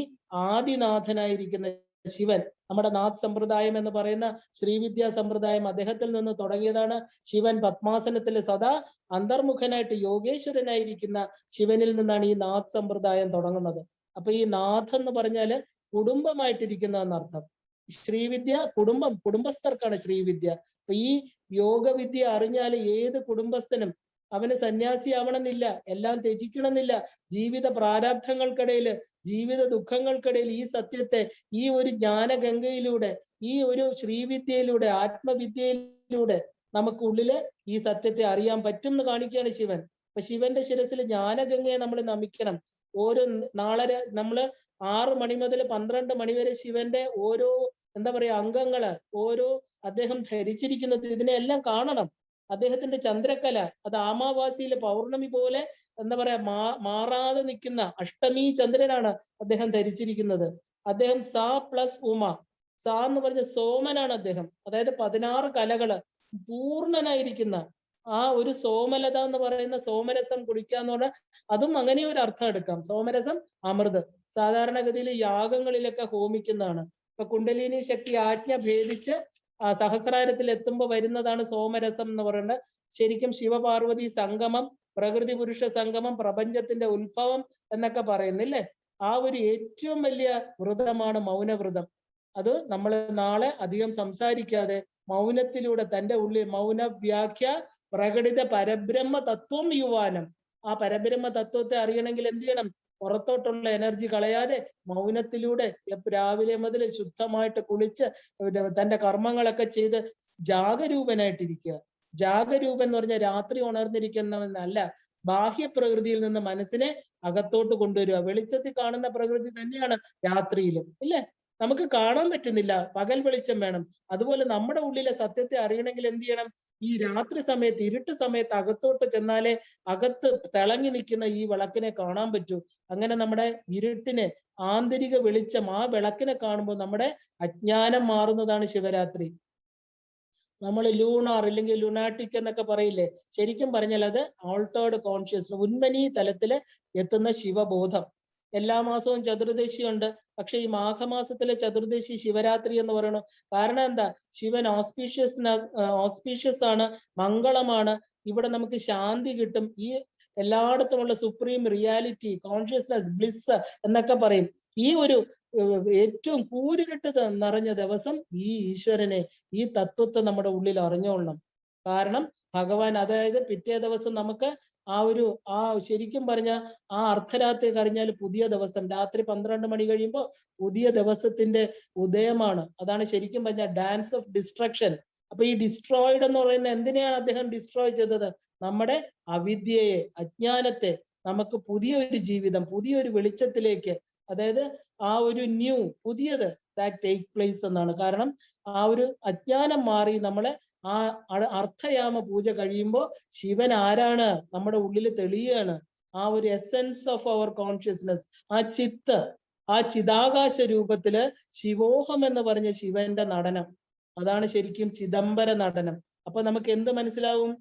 ആദിനാഥനായിരിക്കുന്ന ശിവൻ, നമ്മുടെ നാഥ് സമ്പ്രദായം എന്ന് പറയുന്ന ശ്രീവിദ്യാ സമ്പ്രദായം അദ്ദേഹത്തിൽ നിന്ന് തുടങ്ങിയതാണ്. ശിവൻ പത്മാസനത്തിൽ സദാ അന്തർമുഖനായിട്ട് യോഗേശ്വരനായിരിക്കുന്ന ശിവനിൽ നിന്നാണ് ഈ നാഥ് സമ്പ്രദായം തുടങ്ങുന്നത്. അപ്പൊ ഈ നാഥ് എന്ന് പറഞ്ഞാല് കുടുംബമായിട്ടിരിക്കുന്ന എന്നർത്ഥം. ശ്രീവിദ്യ കുടുംബം, കുടുംബസ്ഥർക്കാണ് ശ്രീവിദ്യ. അപ്പൊ ഈ യോഗവിദ്യ അറിഞ്ഞാൽ ഏത് കുടുംബസ്ഥനും അവന് സന്യാസി ആവണമെന്നില്ല, എല്ലാം ത്യജിക്കണമെന്നില്ല. ജീവിത പ്രാരാബ്ധങ്ങൾക്കിടയിൽ, ജീവിത ദുഃഖങ്ങൾക്കിടയിൽ ഈ സത്യത്തെ, ഈ ഒരു ജ്ഞാനഗംഗയിലൂടെ, ഈ ഒരു ശ്രീവിദ്യയിലൂടെ, ആത്മവിദ്യയിലൂടെ നമുക്ക് ഉള്ളില് ഈ സത്യത്തെ അറിയാൻ പറ്റും എന്ന് കാണിക്കുകയാണ് ശിവൻ. അപ്പൊ ശിവന്റെ ശിരസിൽ ജ്ഞാനഗംഗയെ നമ്മൾ നമിക്കണം. ഓരോ നാളെ നമ്മള് 6 മണി മുതൽ 12 മണി വരെ ശിവന്റെ ഓരോ എന്താ പറയാ അംഗങ്ങള്, ഓരോ അദ്ദേഹം ധരിച്ചിരിക്കുന്നത്, ഇതിനെല്ലാം കാണണം. അദ്ദേഹത്തിന്റെ ചന്ദ്രക്കല അത് ആമാവാസിയിലെ പൗർണമി പോലെ എന്താ പറയാ മാറാതെ നിൽക്കുന്ന അഷ്ടമി ചന്ദ്രനാണ് അദ്ദേഹം ധരിച്ചിരിക്കുന്നത്. അദ്ദേഹം സാ പ്ലസ് ഉമ, സാ എന്ന് പറഞ്ഞ സോമനാണ് അദ്ദേഹം. അതായത് 16 കലകള് പൂർണ്ണനായിരിക്കുന്ന ആ ഒരു സോമലത എന്ന് പറയുന്ന, സോമരസം കുടിക്കാന്ന് പറഞ്ഞാൽ അതും അങ്ങനെ ഒരു അർത്ഥം എടുക്കാം. സോമരസം അമൃത് സാധാരണഗതിയിൽ യാഗങ്ങളിലൊക്കെ ഹോമിക്കുന്നതാണ്. ഇപ്പൊ കുണ്ടലിനി ശക്തി ആജ്ഞ ഭേദിച്ച് സഹസ്രാരത്തിൽ എത്തുമ്പോൾ വരുന്നതാണ് സോമരസം എന്ന് പറയുന്നത്. ശരിക്കും ശിവപാർവതി സംഗമം, പ്രകൃതി പുരുഷ സംഗമം, പ്രപഞ്ചത്തിന്റെ ഉത്ഭവം എന്നൊക്കെ പറയുന്നില്ലേ? ആ ഒരു ഏറ്റവും വലിയ വ്രതമാണ് മൗനവ്രതം. അത് നമ്മൾ നാളെ അധികം സംസാരിക്കാതെ മൗനത്തിലൂടെ തന്റെ ഉള്ളിൽ മൗനവ്യാഖ്യ പ്രകടിത പരബ്രഹ്മ തത്വം യുവാനം, ആ പരബ്രഹ്മ തത്വത്തെ അറിയണമെങ്കിൽ എന്ത് ചെയ്യണം? പുറത്തോട്ടുള്ള എനർജി കളയാതെ മൗനത്തിലൂടെ രാവിലെ മുതൽ ശുദ്ധമായിട്ട് കുളിച്ച് തന്റെ കർമ്മങ്ങളൊക്കെ ചെയ്ത് ജാഗരൂപനായിട്ടിരിക്കുക. ജാഗരൂപൻ എന്ന് പറഞ്ഞാൽ രാത്രി ഉണർന്നിരിക്കുന്നവനല്ല, ബാഹ്യ പ്രകൃതിയിൽ നിന്ന് മനസ്സിനെ അകത്തോട്ട് കൊണ്ടുവരിക. വെളിച്ചത്തിൽ കാണുന്ന പ്രകൃതി തന്നെയാണ് രാത്രിയിലും, ഇല്ലേ? നമുക്ക് കാണാൻ പറ്റുന്നില്ല, പകൽ വെളിച്ചം വേണം. അതുപോലെ നമ്മുടെ ഉള്ളിലെ സത്യത്തെ അറിയണമെങ്കിൽ എന്ത് ചെയ്യണം? ഈ രാത്രി സമയത്ത്, ഇരുട്ട് സമയത്ത് അകത്തോട്ട് ചെന്നാലേ അകത്ത് തിളങ്ങി നിൽക്കുന്ന ഈ വിളക്കിനെ കാണാൻ പറ്റൂ. അങ്ങനെ നമ്മുടെ ഇരുട്ടിനെ ആന്തരിക വെളിച്ചം, ആ വിളക്കിനെ കാണുമ്പോൾ നമ്മുടെ അജ്ഞാനം മാറുന്നതാണ് ശിവരാത്രി. നമ്മൾ ലൂണാർ അല്ലെങ്കിൽ ലുനാറ്റിക് എന്നൊക്കെ പറയില്ലേ, ശരിക്കും പറഞ്ഞാൽ അത് ആൾട്ടേർഡ് കോൺഷ്യസ്, ഉന്മനീ തലത്തില് എത്തുന്ന ശിവബോധം. എല്ലാ മാസവും ചതുർദശി ഉണ്ട്. പക്ഷെ ഈ മാഘമാസത്തിലെ ചതുർദശി ശിവരാത്രി എന്ന് പറയണു. കാരണം എന്താ? ശിവൻ ഓസ്പീഷ്യസ് ആണ്, മംഗളമാണ്. ഇവിടെ നമുക്ക് ശാന്തി കിട്ടും. ഈ എല്ലായിടത്തുമുള്ള സുപ്രീം റിയാലിറ്റി, കോൺഷ്യസ്നസ്, ബ്ലിസ് എന്നൊക്കെ പറയും. ഈ ഒരു ഏറ്റവും കൂരിരുട്ട് നിറഞ്ഞ ദിവസം ഈ ഈശ്വരനെ, ഈ തത്വത്തെ നമ്മുടെ ഉള്ളിൽ അറിഞ്ഞോളണം. കാരണം ഭഗവാൻ, അതായത് പിറ്റേ ദിവസം നമുക്ക് ശരിക്കും പറഞ്ഞ ആ അർദ്ധരാത്രി കഴിഞ്ഞാൽ പുതിയ ദിവസം, രാത്രി 12 മണി കഴിയുമ്പോൾ പുതിയ ദിവസത്തിന്റെ ഉദയമാണ്. അതാണ് ശരിക്കും പറഞ്ഞ ഡാൻസ് ഓഫ് ഡിസ്ട്രക്ഷൻ. അപ്പൊ ഈ ഡിസ്ട്രോയിഡ് എന്ന് പറയുന്നത് എന്തിനെയാണ് അദ്ദേഹം ഡിസ്ട്രോയ് ചെയ്തത്? നമ്മുടെ അവിദ്യയെ, അജ്ഞാനത്തെ. നമുക്ക് പുതിയൊരു ജീവിതം, പുതിയൊരു വെളിച്ചത്തിലേക്ക്, അതായത് ആ ഒരു പുതിയത് ദാറ്റ് ടേക്ക് പ്ലേസ് എന്നാണ്. കാരണം ആ ഒരു അജ്ഞാനം മാറി നമ്മളെ ആ അർത്ഥയാമ പൂജ കഴിയുമ്പോൾ ശിവൻ ആരാണ് നമ്മുടെ ഉള്ളിൽ തെളിയാണ്. ആ ഒരു എസെൻസ് ഓഫ് അവർ കോൺഷ്യസ്നസ്, ആ ചിതാകാശ രൂപത്തില് ശിവോഹം എന്ന് പറഞ്ഞ ശിവന്റെ നടനം, അതാണ് ശരിക്കും ചിദംബര നടനം. അപ്പൊ നമുക്ക് എന്ത് മനസ്സിലാവും?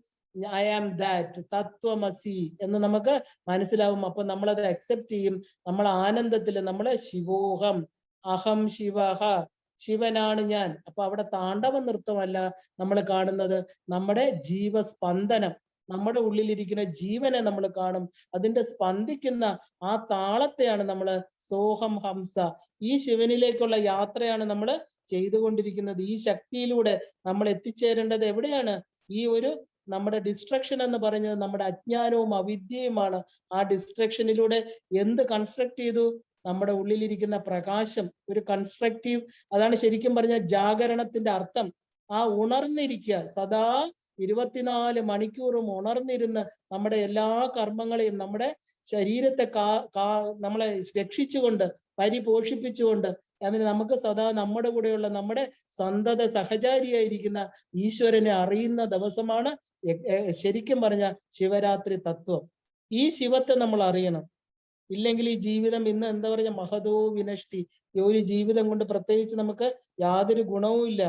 ഐ ആം ദാറ്റ്, തത്വമസി എന്ന് നമുക്ക് മനസ്സിലാവും. അപ്പൊ നമ്മളത് അക്സെപ്റ്റ് ചെയ്യും. നമ്മൾ ആനന്ദത്തില് നമ്മള് ശിവോഹം, അഹം ശിവഹ, ശിവനാണ് ഞാൻ. അപ്പൊ അവിടെ താണ്ഡവ നൃത്തമല്ല നമ്മൾ കാണുന്നത്, നമ്മുടെ ജീവസ്പന്ദനം, നമ്മുടെ ഉള്ളിലിരിക്കുന്ന ജീവനെ നമ്മൾ കാണും. അതിന്റെ സ്പന്ദിക്കുന്ന ആ താളത്തെയാണ് നമ്മൾ സോഹം ഹംസ. ഈ ശിവനിലേക്കുള്ള യാത്രയാണ് നമ്മൾ ചെയ്തുകൊണ്ടിരിക്കുന്നത്. ഈ ശക്തിയിലൂടെ നമ്മൾ എത്തിച്ചേരേണ്ടത് എവിടെയാണ്? ഈ ഒരു നമ്മുടെ ഡിസ്ട്രക്ഷൻ എന്ന് പറഞ്ഞത് നമ്മുടെ അജ്ഞാനവും അവിദ്യയുമാണ്. ആ ഡിസ്ട്രക്ഷനിലൂടെ എന്ത് കൺസ്ട്രക്ട് ചെയ്തു? നമ്മുടെ ഉള്ളിലിരിക്കുന്ന പ്രകാശം, ഒരു കൺസ്ട്രക്റ്റീവ്. അതാണ് ശരിക്കും പറഞ്ഞ ജാഗരണത്തിന്റെ അർത്ഥം. ആ ഉണർന്നിരിക്കുക, സദാ 24 മണിക്കൂറും ഉണർന്നിരുന്ന് നമ്മുടെ എല്ലാ കർമ്മങ്ങളെയും, നമ്മുടെ ശരീരത്തെ നമ്മളെ രക്ഷിച്ചുകൊണ്ട്, പരിപോഷിപ്പിച്ചുകൊണ്ട്, അതിന് നമുക്ക് സദാ നമ്മുടെ കൂടെയുള്ള നമ്മുടെ സന്തത സഹചാരിയായിരിക്കുന്ന ഈശ്വരനെ അറിയുന്ന ദിവസമാണ് ശരിക്കും പറഞ്ഞ ശിവരാത്രി തത്വം. ഈ ശിവത്തെ നമ്മൾ അറിയണം. ഇല്ലെങ്കിൽ ഈ ജീവിതം ഇന്ന് എന്താ പറയുക, മഹതോ വിനഷ്ടി. ഈ ഒരു ജീവിതം കൊണ്ട് പ്രത്യേകിച്ച് നമുക്ക് യാതൊരു ഗുണവും ഇല്ല.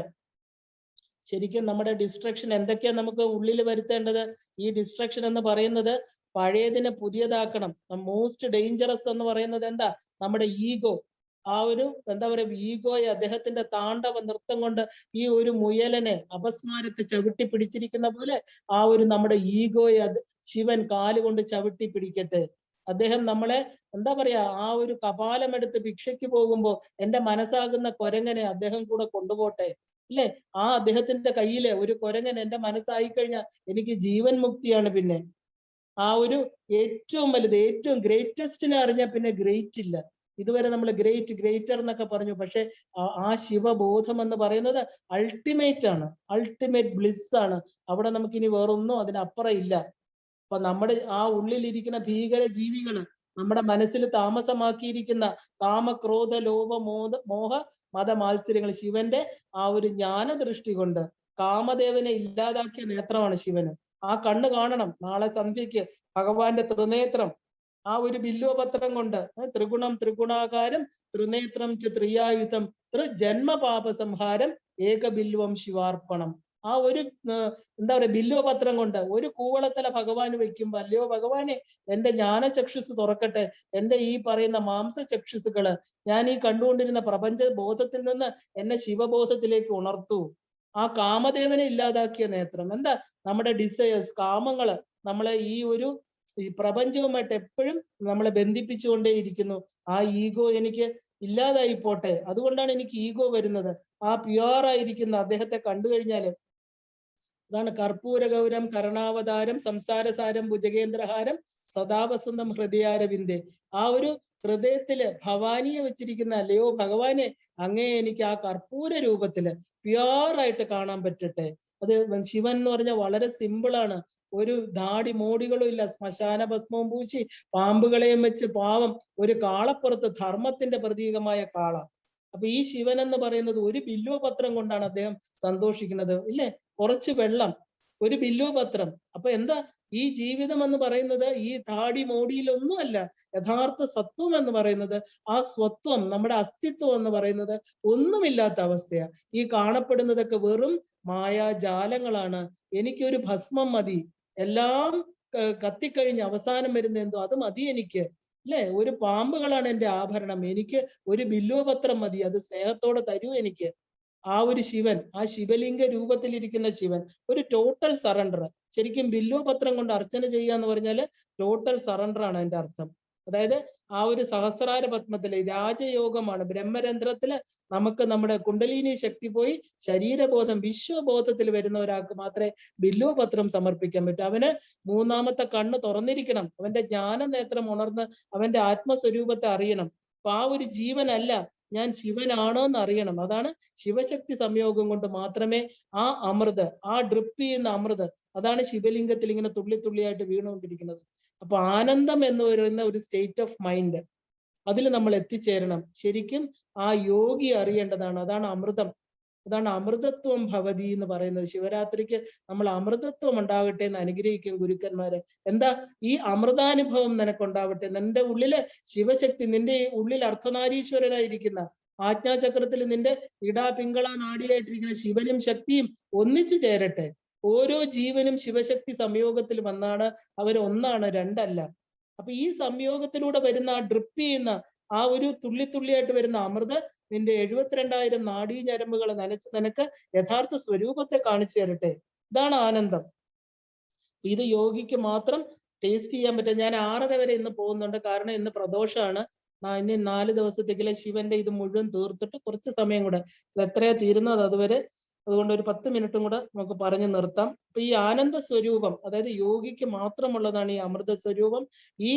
ശരിക്കും നമ്മുടെ ഡിസ്ട്രക്ഷൻ എന്തൊക്കെയാ നമുക്ക് ഉള്ളിൽ വരുത്തേണ്ടത്? ഈ ഡിസ്ട്രക്ഷൻ എന്ന് പറയുന്നത് പഴയതിനെ പുതിയതാക്കണം. മോസ്റ്റ് ഡേഞ്ചറസ് എന്ന് പറയുന്നത് എന്താ? നമ്മുടെ ഈഗോ. ആ ഒരു എന്താ പറയുക, ഈഗോയെ അദ്ദേഹത്തിന്റെ താണ്ഡവ നൃത്തം കൊണ്ട് ഈ ഒരു മുയലനെ അപസ്മാരത്തെ ചവിട്ടി പിടിച്ചിരിക്കുന്ന പോലെ ആ ഒരു നമ്മുടെ ഈഗോയെ ശിവൻ കാലുകൊണ്ട് ചവിട്ടി പിടിക്കട്ടെ. അദ്ദേഹം നമ്മളെ എന്താ പറയാ, ആ ഒരു കപാലമെടുത്ത് ഭിക്ഷയ്ക്ക് പോകുമ്പോൾ എന്റെ മനസ്സാകുന്ന കൊരങ്ങനെ അദ്ദേഹം കൂടെ കൊണ്ടുപോട്ടെ, അല്ലെ? ആ അദ്ദേഹത്തിന്റെ കയ്യില് ഒരു കൊരങ്ങൻ എന്റെ മനസ്സായി കഴിഞ്ഞാൽ എനിക്ക് ജീവൻ മുക്തിയാണ്. പിന്നെ ആ ഒരു ഏറ്റവും വലുത്, ഏറ്റവും ഗ്രേറ്റസ്റ്റിനെ അറിഞ്ഞാൽ പിന്നെ ഗ്രേറ്റ് ഇല്ല. ഇതുവരെ നമ്മൾ ഗ്രേറ്റർ എന്നൊക്കെ പറഞ്ഞു. പക്ഷെ ആ ശിവബോധം എന്ന് പറയുന്നത് അൾട്ടിമേറ്റ് ആണ്, അൾട്ടിമേറ്റ് ബ്ലിസ് ആണ്. അവിടെ നമുക്കിനി വേറൊന്നും അതിനപ്പുറം ഇല്ല. അപ്പൊ നമ്മുടെ ആ ഉള്ളിലിരിക്കുന്ന ഭീകര ജീവികള്, നമ്മുടെ മനസ്സിൽ താമസമാക്കിയിരിക്കുന്ന കാമക്രോധ ലോഭ മോഹ മത മാത്സര്യങ്ങൾ, ശിവന്റെ ആ ഒരു ജ്ഞാനദൃഷ്ടി കൊണ്ട് കാമദേവനെ ഇല്ലാതാക്കിയ നേത്രമാണ് ശിവന്. ആ കണ്ണ് കാണണം. നാളെ സന്ധ്യയ്ക്ക് ഭഗവാന്റെ ത്രിനേത്രം, ആ ഒരു ബില്വപത്രം കൊണ്ട്, ത്രിഗുണം ത്രിഗുണാകാരം ത്രിനേത്രം ച ത്രിയായുധം ത്രിജന്മപാപ സംഹാരം ഏകബില്വം ശിവാർപ്പണം. ആ ഒരു എന്താ പറയുക, ബില്വപത്രം കൊണ്ട് ഒരു കൂവളത്തല ഭഗവാന് വെക്കുമ്പോ, അല്ലയോ ഭഗവാനെ എന്റെ ജ്ഞാനചക്ഷുസ് തുറക്കട്ടെ, എന്റെ ഈ പറയുന്ന മാംസചക്ഷുസുകള്, ഞാൻ ഈ കണ്ടുകൊണ്ടിരുന്ന പ്രപഞ്ച ബോധത്തിൽ നിന്ന് എന്നെ ശിവബോധത്തിലേക്ക് ഉണർത്തൂ. ആ കാമദേവനെ ഇല്ലാതാക്കിയ നേത്രം എന്താ? നമ്മുടെ ഡിസയേഴ്സ്, കാമങ്ങള് നമ്മളെ ഈ പ്രപഞ്ചവുമായിട്ട് എപ്പോഴും നമ്മളെ ബന്ധിപ്പിച്ചുകൊണ്ടേയിരിക്കുന്നു. ആ ഈഗോ എനിക്ക് ഇല്ലാതായി പോട്ടെ. അതുകൊണ്ടാണ് എനിക്ക് ഈഗോ വരുന്നത്. ആ പ്യുവറായിരിക്കുന്ന അദ്ദേഹത്തെ കണ്ടു കഴിഞ്ഞാല്, അതാണ് കർപ്പൂര ഗൗരം കരുണാവതാരം സംസാരസാരം ഭുജകേന്ദ്രഹാരം സദാവസന്തം ഹൃദയാരവിന്ദേ. ആ ഒരു ഹൃദയത്തില് ഭവാനിയെ വെച്ചിരിക്കുന്ന, അല്ലയോ ഭഗവാനെ അങ്ങേ എനിക്ക് ആ കർപ്പൂര രൂപത്തില് പ്യുവറായിട്ട് കാണാൻ പറ്റട്ടെ. അത് ശിവൻ എന്ന് പറഞ്ഞാൽ വളരെ സിമ്പിളാണ്. ഒരു ധാടി മോടികളും ഇല്ല. ശ്മശാന ഭസ്മവും പൂശി പാമ്പുകളെയും വെച്ച് പാവം ഒരു കാളപ്പുറത്ത് ധർമ്മത്തിന്റെ പ്രതീകമായ കാള. അപ്പൊ ഈ ശിവൻ എന്ന് പറയുന്നത് ഒരു ബില്വപത്രം കൊണ്ടാണ് അദ്ദേഹം സന്തോഷിക്കുന്നത്, ഇല്ലേ? കുറച്ച് വെള്ളം, ഒരു ബില്വപത്രം. അപ്പൊ എന്താ ഈ ജീവിതം എന്ന് പറയുന്നത്? ഈ താടി മോടിയിലൊന്നുമല്ല. യഥാർത്ഥ സത്വം എന്ന് പറയുന്നത്, ആ സ്വത്വം, നമ്മുടെ അസ്തിത്വം എന്ന് പറയുന്നത് ഒന്നുമില്ലാത്ത അവസ്ഥയാ. ഈ കാണപ്പെടുന്നതൊക്കെ വെറും മായാജാലങ്ങളാണ്. എനിക്കൊരു ഭസ്മം മതി, എല്ലാം കത്തിക്കഴിഞ്ഞ് അവസാനം വരുന്ന എന്തോ അത് മതി എനിക്ക്, അല്ലെ? ഒരു പാമ്പുകളാണ് എന്റെ ആഭരണം, എനിക്ക് ഒരു ബില്വപത്രം മതി, അത് സ്നേഹത്തോടെ തരൂ എനിക്ക്. ആ ഒരു ശിവൻ, ആ ശിവലിംഗ രൂപത്തിലിരിക്കുന്ന ശിവൻ, ഒരു ടോട്ടൽ സറണ്ടർ. ശരിക്കും ബില്വപത്രം കൊണ്ട് അർച്ചന ചെയ്യുക എന്ന് പറഞ്ഞാൽ ടോട്ടൽ സറണ്ടർ ആണ് അതിന്റെ അർത്ഥം. അതായത് ആ ഒരു സഹസ്രാര പത്മത്തില് രാജയോഗമാണ്, ബ്രഹ്മരന്ധ്രത്തില് നമുക്ക് നമ്മുടെ കുണ്ടലിനി ശക്തി പോയി ശരീരബോധം, വിശ്വബോധത്തിൽ വരുന്ന ഒരാൾക്ക് മാത്രമേ ബില്വപത്രം സമർപ്പിക്കാൻ പറ്റൂ. അവന് മൂന്നാമത്തെ കണ്ണ് തുറന്നിരിക്കണം, അവന്റെ ജ്ഞാനനേത്രം ഉണർന്ന് അവന്റെ ആത്മസ്വരൂപത്തെ അറിയണം. അപ്പൊ ആ ഒരു ജീവനല്ല, ഞാൻ ശിവനാണോ എന്ന് അറിയണം. അതാണ് ശിവശക്തി സംയോഗം കൊണ്ട് മാത്രമേ ആ അമൃത്, ആ ഡ്രിപ്പ് ചെയ്യുന്ന അമൃത്, അതാണ് ശിവലിംഗത്തിൽ ഇങ്ങനെ തുള്ളി തുള്ളിയായിട്ട് വീണുകൊണ്ടിരിക്കുന്നത്. അപ്പൊ ആനന്ദം എന്ന് പറയുന്ന ഒരു സ്റ്റേറ്റ് ഓഫ് മൈൻഡ്, അതിൽ നമ്മൾ എത്തിച്ചേരണം. ശരിക്കും ആ യോഗി അറിയേണ്ടതാണ്. അതാണ് അമൃതം, അതാണ് അമൃതത്വം ഭവതി എന്ന് പറയുന്നത്. ശിവരാത്രിക്ക് നമ്മൾ അമൃതത്വം ഉണ്ടാകട്ടെ എന്ന് അനുഗ്രഹിക്കും ഗുരുക്കന്മാരെ. എന്താ? ഈ അമൃതാനുഭവം നിനക്കുണ്ടാവട്ടെ. നിന്റെ ഉള്ളില് ശിവശക്തി, നിന്റെ ഉള്ളിൽ അർദ്ധനാരീശ്വരനായിരിക്കുന്ന ആജ്ഞാചക്രത്തിൽ നിന്റെ ഇടാ പിങ്കള നാടിയായിട്ടിരിക്കുന്ന ശിവനും ശക്തിയും ഒന്നിച്ചു ചേരട്ടെ. ഓരോ ജീവനും ശിവശക്തി സംയോഗത്തിൽ വന്നാണ് അവർ ഒന്നാണ്, രണ്ടല്ല. അപ്പൊ ഈ സംയോഗത്തിലൂടെ വരുന്ന ആ ഡ്രിപ്പ് ചെയ്യുന്ന ആ ഒരു തുള്ളി തുള്ളിയായിട്ട് വരുന്ന അമൃത് നിന്റെ 72,000 നാഡീ ഞരമ്പുകളെ നനച്ച് നിനക്ക് യഥാർത്ഥ സ്വരൂപത്തെ കാണിച്ചു തരട്ടെ. ഇതാണ് ആനന്ദം. ഇത് യോഗിക്ക് മാത്രം ടേസ്റ്റ് ചെയ്യാൻ പറ്റും. ഞാൻ 6:30 വരെ ഇന്ന് പോകുന്നുണ്ട്, കാരണം ഇന്ന് പ്രദോഷമാണ്. ഇനി 4 ദിവസത്തേക്കുള്ള ശിവന്റെ ഇത് മുഴുവൻ തീർത്തിട്ട് കുറച്ച് സമയം കൂടെ, ഇത് എത്രയാ തീരുന്നത് അതുവരെ, അതുകൊണ്ട് ഒരു 10 മിനിറ്റും കൂടെ നമുക്ക് പറഞ്ഞു നിർത്താം. അപ്പൊ ഈ ആനന്ദ സ്വരൂപം, അതായത് യോഗിക്ക് മാത്രമുള്ളതാണ് ഈ അമൃത സ്വരൂപം. ഈ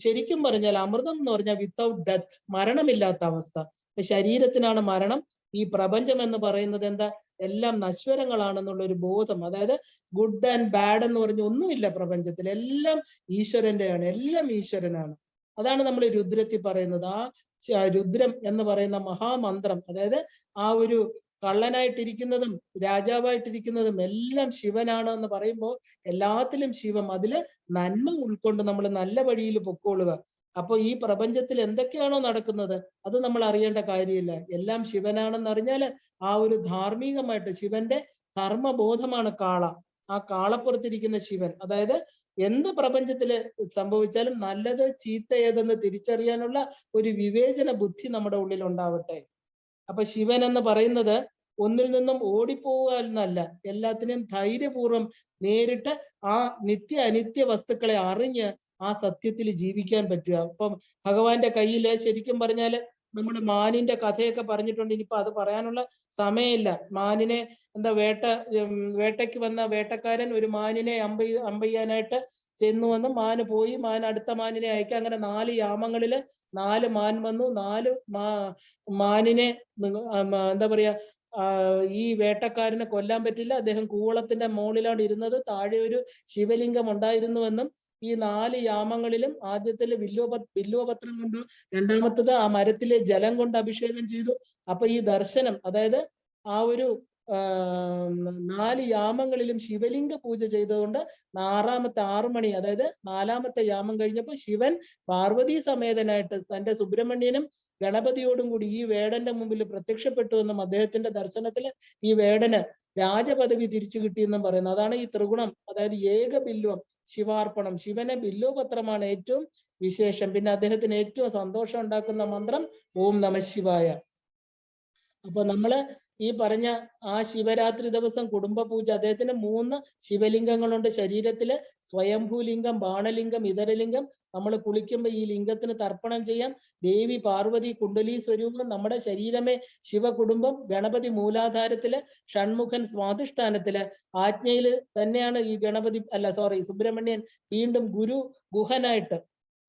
ശരിക്കും പറഞ്ഞാൽ അമൃതം എന്ന് പറഞ്ഞാൽ വിത്തൗട്ട് ഡെത്ത്, മരണമില്ലാത്ത അവസ്ഥ. ശരീരത്തിനാണ് മരണം. ഈ പ്രപഞ്ചം എന്ന് പറയുന്നത് എന്താ? എല്ലാം നശ്വരങ്ങളാണെന്നുള്ള ഒരു ബോധം. അതായത് ഗുഡ് ആൻഡ് ബാഡ് എന്ന് പറഞ്ഞ ഒന്നുമില്ല പ്രപഞ്ചത്തിൽ, എല്ലാം ഈശ്വരന്റെയാണ്, എല്ലാം ഈശ്വരനാണ്. അതാണ് നമ്മൾ രുദ്രത്തിൽ പറയുന്നത്. ആ രുദ്രം എന്ന് പറയുന്ന മഹാമന്ത്രം, അതായത് ആ ഒരു കള്ളനായിട്ടിരിക്കുന്നതും രാജാവായിട്ടിരിക്കുന്നതും എല്ലാം ശിവനാണ് എന്ന് പറയുമ്പോൾ എല്ലാത്തിലും ശിവം, അതില് നന്മ ഉൾക്കൊണ്ട് നമ്മൾ നല്ല വഴിയിൽ പൊക്കോളുക. അപ്പൊ ഈ പ്രപഞ്ചത്തിൽ എന്തൊക്കെയാണോ നടക്കുന്നത് അത് നമ്മൾ അറിയേണ്ട കാര്യമില്ല. എല്ലാം ശിവനാണെന്ന് അറിഞ്ഞാല് ആ ഒരു ധാർമ്മികമായിട്ട് ശിവന്റെ ധർമ്മബോധമാണ് കാള. ആ കാളപ്പുറത്തിരിക്കുന്ന ശിവൻ, അതായത് എന്ത് പ്രപഞ്ചത്തില് സംഭവിച്ചാലും നല്ലത് ചീത്ത ഏതെന്ന് തിരിച്ചറിയാനുള്ള ഒരു വിവേചന ബുദ്ധി നമ്മുടെ ഉള്ളിൽ ഉണ്ടാവട്ടെ. അപ്പൊ ശിവൻ എന്ന് പറയുന്നത് ഒന്നിൽ നിന്നും ഓടിപ്പോവുക എന്നല്ല, എല്ലാത്തിനെയും ധൈര്യപൂർവ്വം നേരിട്ട് ആ നിത്യ അനിത്യ വസ്തുക്കളെ അറിഞ്ഞ് ആ സത്യത്തിൽ ജീവിക്കാൻ പറ്റുക. അപ്പം ഭഗവാന്റെ കയ്യില് ശരിക്കും പറഞ്ഞാല് നമ്മുടെ മാനിന്റെ കഥയൊക്കെ പറഞ്ഞിട്ടുണ്ട്. ഇനിയിപ്പോ അത് പറയാനുള്ള സമയമില്ല. മാനിനെ എന്താ വേട്ടയ്ക്ക് വന്ന വേട്ടക്കാരൻ ഒരു മാനിനെ അമ്പെയ്യാനായിട്ട് ചെന്നു വന്ന് മാന് പോയി, മാൻ അടുത്ത മാനിനെ അയക്കുക. അങ്ങനെ 4 യാമങ്ങളില് 4 മാൻ വന്നു. 4 മാനിനെ എന്താ പറയാ, ഈ വേട്ടക്കാരനെ കൊല്ലാൻ പറ്റില്ല. അദ്ദേഹം കൂവളത്തിന്റെ മുകളിലാണ് ഇരുന്നത്. താഴെ ഒരു ശിവലിംഗം ഉണ്ടായിരുന്നുവെന്നും ഈ 4 യാമങ്ങളിലും ആദ്യത്തില് ബില്വപത്രം കൊണ്ട്, രണ്ടാമത്തത് ആ മരത്തിലെ ജലം കൊണ്ട് അഭിഷേകം ചെയ്തു. അപ്പൊ ഈ ദർശനം, അതായത് ആ ഒരു 4 യാമങ്ങളിലും ശിവലിംഗ പൂജ ചെയ്തുകൊണ്ട് 6 മണി, അതായത് 4ാമത്തെ യാമം കഴിഞ്ഞപ്പോൾ ശിവൻ പാർവതി സമേതനായിട്ട് തന്റെ സുബ്രഹ്മണ്യനും ഗണപതിയോടും കൂടി ഈ വേടന്റെ മുമ്പിൽ പ്രത്യക്ഷപ്പെട്ടു എന്നും അദ്ദേഹത്തിന്റെ ദർശനത്തിൽ ഈ വേടന് രാജപദവി തിരിച്ചു കിട്ടിയെന്നും പറയുന്നു. അതാണ് ഈ ത്രിഗുണം, അതായത് ഏക ബില്വം ശിവാർപ്പണം. ശിവനെ ബില്വപത്രമാണ് ഏറ്റവും വിശേഷം. പിന്നെ അദ്ദേഹത്തിന് ഏറ്റവും സന്തോഷം ഉണ്ടാക്കുന്ന മന്ത്രം ഓം നമഃ ശിവായ. അപ്പൊ നമ്മള് ഈ പറഞ്ഞ ആ ശിവരാത്രി ദിവസം കുടുംബ പൂജ, അദ്ദേഹത്തിന് 3 ശിവലിംഗങ്ങളുണ്ട് ശരീരത്തില്. സ്വയംഭൂലിംഗം, ബാണലിംഗം, ഇതരലിംഗം. നമ്മൾ കുളിക്കുമ്പോൾ ഈ ലിംഗത്തിന് തർപ്പണം ചെയ്യാം. ദേവി പാർവതി കുണ്ടലി സ്വരൂപം, നമ്മുടെ ശരീരമേ ശിവകുടുംബം. ഗണപതി മൂലാധാരത്തില്, ഷൺമുഖൻ സ്വാധിഷ്ഠാനത്തില്, ആജ്ഞയില് തന്നെയാണ് ഈ സുബ്രഹ്മണ്യൻ വീണ്ടും ഗുരു ഗുഹനായിട്ട്.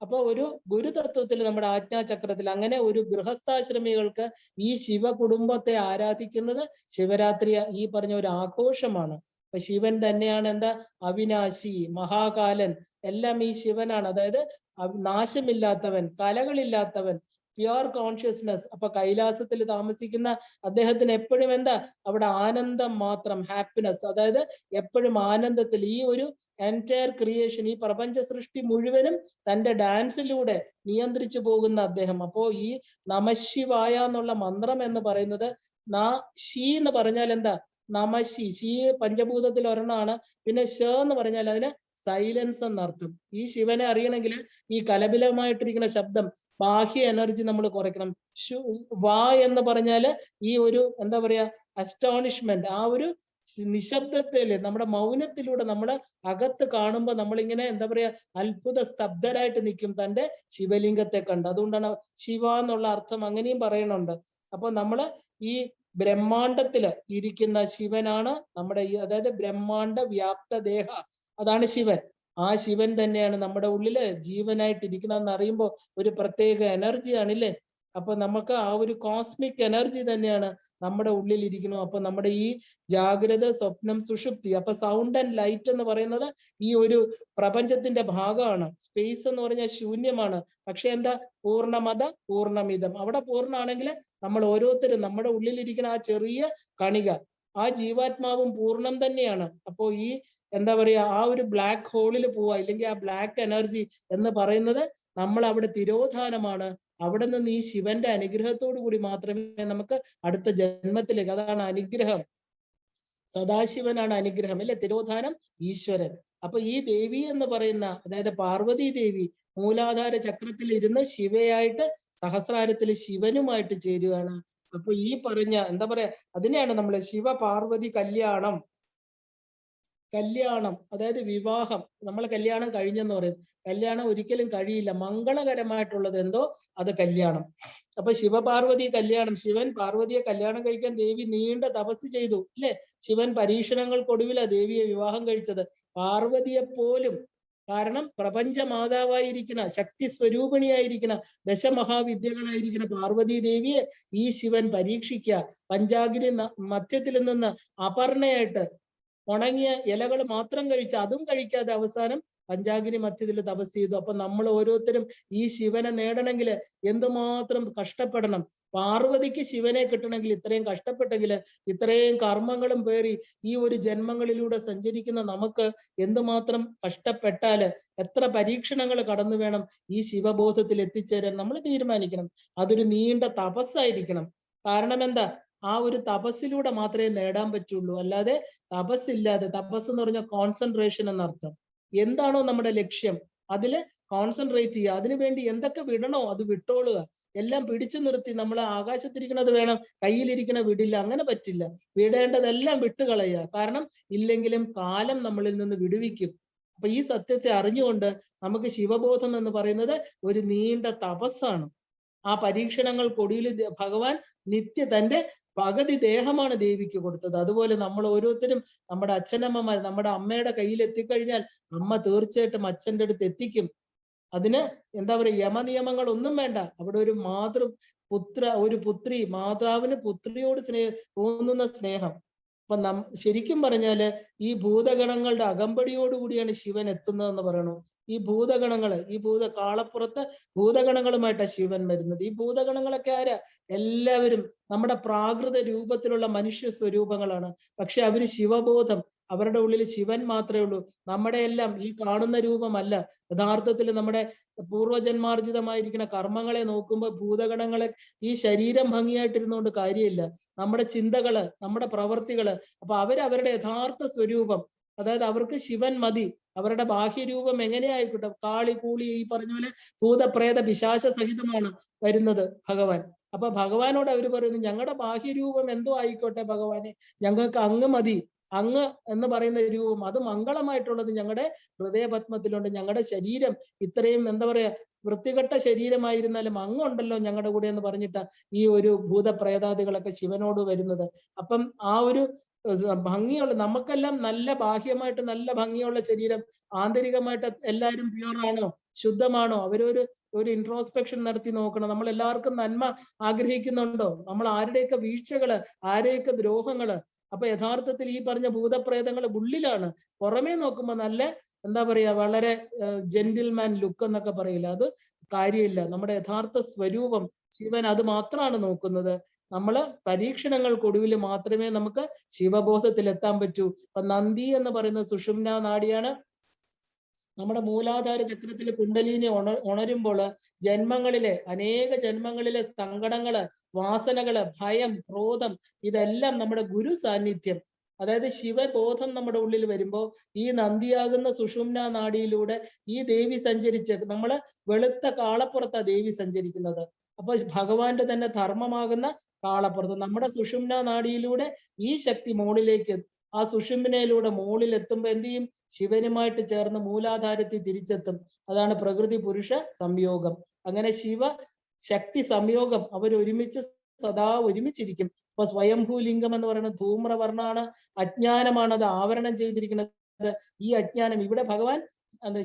അപ്പൊ ഒരു ഗുരുതത്വത്തിൽ നമ്മുടെ ആജ്ഞാചക്രത്തിൽ, അങ്ങനെ ഒരു ഗൃഹസ്ഥാശ്രമികൾക്ക് ഈ ശിവകുടുംബത്തെ ആരാധിക്കുന്നത് ശിവരാത്രി ഈ പറഞ്ഞ ഒരു ആഘോഷമാണ്. അപ്പൊ ശിവൻ തന്നെയാണ് എന്താ? അവിനാശി, മഹാകാലൻ, എല്ലാം ഈ ശിവനാണ്. അതായത് നാശമില്ലാത്തവൻ, കലകളില്ലാത്തവൻ, പ്യുവർ കോൺഷ്യസ്നെസ്. അപ്പൊ കൈലാസത്തിൽ താമസിക്കുന്ന അദ്ദേഹത്തിന് എപ്പോഴും എന്താ, അവിടെ ആനന്ദം മാത്രം, ഹാപ്പിനെസ്. അതായത് എപ്പോഴും ആനന്ദത്തിൽ ഈ ഒരു എൻറ്റയർ ക്രിയേഷൻ, ഈ പ്രപഞ്ച സൃഷ്ടി മുഴുവനും തന്റെ ഡാൻസിലൂടെ നിയന്ത്രിച്ചു പോകുന്ന അദ്ദേഹം. അപ്പോ ഈ നമശിവായ എന്നുള്ള മന്ത്രം എന്ന് പറയുന്നത്, ഷീ എന്ന് പറഞ്ഞാൽ എന്താ, നമശി, ഷീ പഞ്ചഭൂതത്തിൽ ഒരെണ്ണമാണ്. പിന്നെ ഷ എന്ന് പറഞ്ഞാൽ അതിന് സൈലൻസ് എന്നർത്ഥം. ഈ ശിവനെ അറിയണമെങ്കിൽ ഈ കലപിലമായിട്ടിരിക്കുന്ന ശബ്ദം, ബാഹ്യ എനർജി നമ്മൾ കുറയ്ക്കണം. വാ എന്ന് പറഞ്ഞാല് ഈ ഒരു എന്താ പറയാ, അസ്റ്റോണിഷ്മെന്റ്, ആ ഒരു നിശബ്ദത്തില് നമ്മുടെ മൗനത്തിലൂടെ നമ്മള് അകത്ത് കാണുമ്പോൾ നമ്മളിങ്ങനെ എന്താ പറയാ, അത്ഭുത സ്തബ്ധരായിട്ട് നിൽക്കും തന്റെ ശിവലിംഗത്തെ കണ്ട്. അതുകൊണ്ടാണ് ശിവ എന്നുള്ള അർത്ഥം അങ്ങനെയും പറയുന്നുണ്ട്. അപ്പൊ നമ്മള് ഈ ബ്രഹ്മാണ്ടത്തില് ഇരിക്കുന്ന ശിവനാണ് നമ്മുടെ ഈ, അതായത് ബ്രഹ്മാണ്ട വ്യാപ്ത ദേഹ, അതാണ് ശിവൻ. ആ ശിവൻ തന്നെയാണ് നമ്മുടെ ഉള്ളില് ജീവനായിട്ട് ഇരിക്കണമെന്ന് അറിയുമ്പോൾ ഒരു പ്രത്യേക എനർജിയാണ് ഇല്ലേ. അപ്പൊ നമുക്ക് ആ ഒരു കോസ്മിക് എനർജി തന്നെയാണ് നമ്മുടെ ഉള്ളിൽ ഇരിക്കുന്നു. അപ്പൊ നമ്മുടെ ഈ ജാഗ്രത, സ്വപ്നം, സുഷുപ്തി, അപ്പൊ സൗണ്ട് ആൻഡ് ലൈറ്റ് എന്ന് പറയുന്നത് ഈ ഒരു പ്രപഞ്ചത്തിന്റെ ഭാഗമാണ്. സ്പേസ് എന്ന് പറഞ്ഞാൽ ശൂന്യമാണ്. പക്ഷെ എന്താ, പൂർണ്ണമത പൂർണ്ണമിതം. അവിടെ പൂർണ്ണമാണെങ്കിൽ നമ്മൾ ഓരോരുത്തരും നമ്മുടെ ഉള്ളിലിരിക്കുന്ന ആ ചെറിയ കണിക, ആ ജീവാത്മാവും പൂർണ്ണം തന്നെയാണ്. അപ്പോ ഈ എന്താ പറയാ, ആ ഒരു ബ്ലാക്ക് ഹോളിൽ പോവാ, ഇല്ലെങ്കിൽ ആ ബ്ലാക്ക് എനർജി എന്ന് പറയുന്നത് നമ്മൾ അവിടെ തിരോധാനമാണ്. അവിടെ നിന്ന് ഈ ശിവന്റെ അനുഗ്രഹത്തോടു കൂടി മാത്രമേ നമുക്ക് അടുത്ത ജന്മത്തിലേക്ക്, അതാണ് അനുഗ്രഹം. സദാശിവനാണ് അനുഗ്രഹം അല്ലെ, തിരോധാനം ഈശ്വരൻ. അപ്പൊ ഈ ദേവി എന്ന് പറയുന്ന, അതായത് പാർവതി ദേവി മൂലാധാര ചക്രത്തിൽ ഇരുന്ന് ശിവയായിട്ട് സഹസ്രാരത്തിൽ ശിവനുമായിട്ട് ചേരുകയാണ്. അപ്പൊ ഈ പറഞ്ഞ എന്താ പറയാ, അതിനെയാണ് നമ്മൾ ശിവ പാർവതി കല്യാണം. കല്യാണം അതായത് വിവാഹം. നമ്മൾ കല്യാണം കഴിഞ്ഞെന്ന് പറയും. കല്യാണം ഒരിക്കലും കഴിയില്ല. മംഗളകരമായിട്ടുള്ളത് എന്തോ അത് കല്യാണം. അപ്പൊ ശിവപാർവതി കല്യാണം, ശിവൻ പാർവതിയെ കല്യാണം കഴിക്കാൻ ദേവി നീണ്ട തപസ് ചെയ്തു അല്ലെ. ശിവൻ പരീക്ഷണങ്ങൾക്കൊടുവിലാ ദേവിയെ വിവാഹം കഴിച്ചത്. പാർവതിയെ പോലും, കാരണം പ്രപഞ്ച മാതാവായിരിക്കുന്ന, ശക്തി സ്വരൂപിണിയായിരിക്കുന്ന, ദശമഹാവിദ്യകളായിരിക്കുന്ന പാർവതി ദേവിയെ ഈ ശിവൻ പരീക്ഷിക്കുക. പഞ്ചാഗ്നി മധ്യത്തിൽ നിന്ന് അപർണയായിട്ട് ഉണങ്ങിയ ഇലകൾ മാത്രം കഴിച്ച്, അതും കഴിക്കാതെ അവസാനം പഞ്ചാഗ്നി മധ്യത്തിൽ തപസ് ചെയ്തു. അപ്പൊ നമ്മൾ ഓരോരുത്തരും ഈ ശിവനെ നേടണമെങ്കിൽ എന്തുമാത്രം കഷ്ടപ്പെടണം. പാർവതിക്ക് ശിവനെ കിട്ടണമെങ്കിൽ ഇത്രയും കഷ്ടപ്പെട്ടെങ്കിൽ, ഇത്രയും കർമ്മങ്ങളും പേറി ഈ ഒരു ജന്മങ്ങളിലൂടെ സഞ്ചരിക്കുന്ന നമുക്ക് എന്തുമാത്രം കഷ്ടപ്പെട്ടാല്, എത്ര പരീക്ഷണങ്ങൾ കടന്നു വേണം ഈ ശിവബോധത്തിൽ എത്തിച്ചേരാൻ നമ്മൾ തീരുമാനിക്കണം. അതൊരു നീണ്ട തപസ്സായിരിക്കണം. കാരണം എന്താ, ആ ഒരു തപസ്സിലൂടെ മാത്രമേ നേടാൻ പറ്റുള്ളൂ. അല്ലാതെ തപസ്സില്ലാതെ, തപസ് എന്ന് പറഞ്ഞാൽ കോൺസെൻട്രേഷൻ എന്നർത്ഥം. എന്താണോ നമ്മുടെ ലക്ഷ്യം അതില് കോൺസെൻട്രേറ്റ് ചെയ്യുക. അതിനുവേണ്ടി എന്തൊക്കെ വിടണോ അത് വിട്ടോളുക. എല്ലാം പിടിച്ചു നിർത്തി നമ്മൾ ആകാശത്തിരിക്കുന്നത് വേണം, കയ്യിലിരിക്കണ വിടില്ല, അങ്ങനെ പറ്റില്ല. വിടേണ്ടതെല്ലാം വിട്ടുകളയുക. കാരണം ഇല്ലെങ്കിലും കാലം നമ്മളിൽ നിന്ന് വിടുവിക്കും. അപ്പൊ ഈ സത്യത്തെ അറിഞ്ഞുകൊണ്ട് നമുക്ക് ശിവബോധം എന്ന് പറയുന്നത് ഒരു നീണ്ട തപസ്സാണ്. ആ പരീക്ഷണങ്ങൾക്കൊടുവിൽ ഭഗവാൻ തന്റെ പകുതി ദേഹമാണ് ദേവിക്ക് കൊടുത്തത്. അതുപോലെ നമ്മൾ ഓരോരുത്തരും നമ്മുടെ അച്ഛനമ്മമാർ, നമ്മുടെ അമ്മയുടെ കയ്യിൽ എത്തിക്കഴിഞ്ഞാൽ അമ്മ തീർച്ചയായിട്ടും അച്ഛൻ്റെ അടുത്ത് എത്തിക്കും. അതിന് എന്താ പറയുക, യമനിയമങ്ങൾ ഒന്നും വേണ്ട. അവിടെ ഒരു ഒരു പുത്രി, മാതാവിന് പുത്രിയോട് തോന്നുന്ന സ്നേഹം. അപ്പൊ ശരിക്കും പറഞ്ഞാല് ഈ ഭൂതഗണങ്ങളുടെ അകമ്പടിയോടുകൂടിയാണ് ശിവൻ എത്തുന്നതെന്ന് പറയണു. ഈ ഭൂതഗണങ്ങള്, ഈ കാളപ്പുറത്ത് ഭൂതഗണങ്ങളുമായിട്ടാണ് ശിവൻ വരുന്നത്. ഈ ഭൂതഗണങ്ങളൊക്കെ ആരാ? എല്ലാവരും നമ്മുടെ പ്രാകൃത രൂപത്തിലുള്ള മനുഷ്യ സ്വരൂപങ്ങളാണ്. പക്ഷെ അവര് ശിവബോധം, അവരുടെ ഉള്ളിൽ ശിവൻ മാത്രമേ ഉള്ളൂ. നമ്മുടെ എല്ലാം ഈ കാണുന്ന രൂപമല്ല. യഥാർത്ഥത്തിൽ നമ്മുടെ പൂർവജന്മാർജിതമായിരിക്കുന്ന കർമ്മങ്ങളെ നോക്കുമ്പോൾ ഭൂതഗണങ്ങളെ, ഈ ശരീരം ഭംഗിയായിട്ടിരുന്നുകൊണ്ട് കാര്യമില്ല. നമ്മുടെ ചിന്തകള്, നമ്മുടെ പ്രവർത്തികള്, അപ്പൊ അവരവരുടെ യഥാർത്ഥ സ്വരൂപം, അതായത് അവർക്ക് ശിവൻ മതി. അവരുടെ ബാഹ്യരൂപം എങ്ങനെയായിക്കോട്ടെ, കാളി കൂളി ഈ പറഞ്ഞ പോലെ ഭൂതപ്രേത പിശാച സഹിതമാണ് വരുന്നത് ഭഗവാൻ. അപ്പൊ ഭഗവാനോട് അവർ പറയുന്നു, ഞങ്ങളുടെ ബാഹ്യരൂപം എന്തോ ആയിക്കോട്ടെ ഭഗവാനെ, ഞങ്ങൾക്ക് അങ്ങ് മതി. അങ്ങ് എന്ന് പറയുന്ന രൂപം അത് മംഗളമായിട്ടുള്ളത് ഞങ്ങളുടെ ഹൃദയപത്മത്തിലുണ്ട്. ഞങ്ങളുടെ ശരീരം ഇത്രയും എന്താ പറയാ വൃത്തികെട്ട ശരീരമായിരുന്നാലും അങ്ങുണ്ടല്ലോ ഞങ്ങളുടെ കൂടെ എന്ന് പറഞ്ഞിട്ട് ഈ ഒരു ഭൂതപ്രേതാദികളൊക്കെ ശിവനോട് വരുന്നത്. അപ്പം ആ ഒരു ഭംഗിയുള്ള, നമുക്കെല്ലാം നല്ല ബാഹ്യമായിട്ട് നല്ല ഭംഗിയുള്ള ശരീരം, ആന്തരികമായിട്ട് എല്ലാവരും പ്യുവറാണോ, ശുദ്ധമാണോ? ഒരു ഇൻട്രോസ്പെക്ഷൻ നടത്തി നോക്കണം. നമ്മൾ എല്ലാവർക്കും നന്മ ആഗ്രഹിക്കുന്നുണ്ടോ? നമ്മൾ ആരുടെയൊക്കെ വീഴ്ചകള്, ആരെയൊക്കെ ദ്രോഹങ്ങള്? അപ്പൊ യഥാർത്ഥത്തിൽ ഈ പറഞ്ഞ ഭൂതപ്രേതങ്ങൾ ഉള്ളിലാണ്. പുറമേ നോക്കുമ്പോൾ നല്ല എന്താ പറയാ, വളരെ ജെന്റിൽമാൻ ലുക്ക് എന്നൊക്കെ പറയില്ല, അത് കാര്യമില്ല. നമ്മുടെ യഥാർത്ഥ സ്വരൂപം ശിവൻ അത് മാത്രമാണ് നോക്കുന്നത്. നമ്മള് പരീക്ഷണങ്ങൾക്കൊടുവിൽ മാത്രമേ നമുക്ക് ശിവബോധത്തിൽ എത്താൻ പറ്റൂ. അപ്പൊ നന്ദി എന്ന് പറയുന്ന സുഷുമ്നാ നാഡിയാണ്. നമ്മുടെ മൂലാധാര ചക്രത്തിൽ കുണ്ടലിനി ഉണരുമ്പോൾ ജന്മങ്ങളിലെ അനേക ജന്മങ്ങളിലെ സങ്കടങ്ങള്, വാസനകള്, ഭയം, ക്രോധം, ഇതെല്ലാം നമ്മുടെ ഗുരു സാന്നിധ്യം, അതായത് ശിവബോധം നമ്മുടെ ഉള്ളിൽ വരുമ്പോൾ ഈ നന്ദിയാകുന്ന സുഷുമ്നാ നാഡിയിലൂടെ ഈ ദേവി സഞ്ചരിച്ച്, നമ്മള് വെളുത്ത കാളപ്പുറത്താ ദേവി സഞ്ചരിക്കുന്നത്. അപ്പൊ ഭഗവാന്റെ തന്നെ ധർമ്മമാകുന്ന കാളപ്പുറത്ത് നമ്മുടെ സുഷുമ്നാ നാഡിയിലൂടെ ഈ ശക്തി മോളിലേക്ക്, ആ സുഷുമ്നയിലൂടെ മോളിൽ എത്തുമ്പോ എന്ത് ചെയ്യും? ശിവനുമായിട്ട് ചേർന്ന് മൂലാധാരത്തിൽ തിരിച്ചെത്തും. അതാണ് പ്രകൃതി പുരുഷ സംയോഗം. അങ്ങനെ ശിവ ശക്തി സംയോഗം അവരൊരുമിച്ച് സദാ ഒരുമിച്ചിരിക്കും. ഇപ്പൊ സ്വയംഭൂലിംഗം എന്ന് പറയുന്നത് ധൂമ്രവർണ്ണാണ്, അജ്ഞാനമാണ് അത് ആവരണം ചെയ്തിരിക്കുന്നത്. ഈ അജ്ഞാനം ഇവിടെ ഭഗവാൻ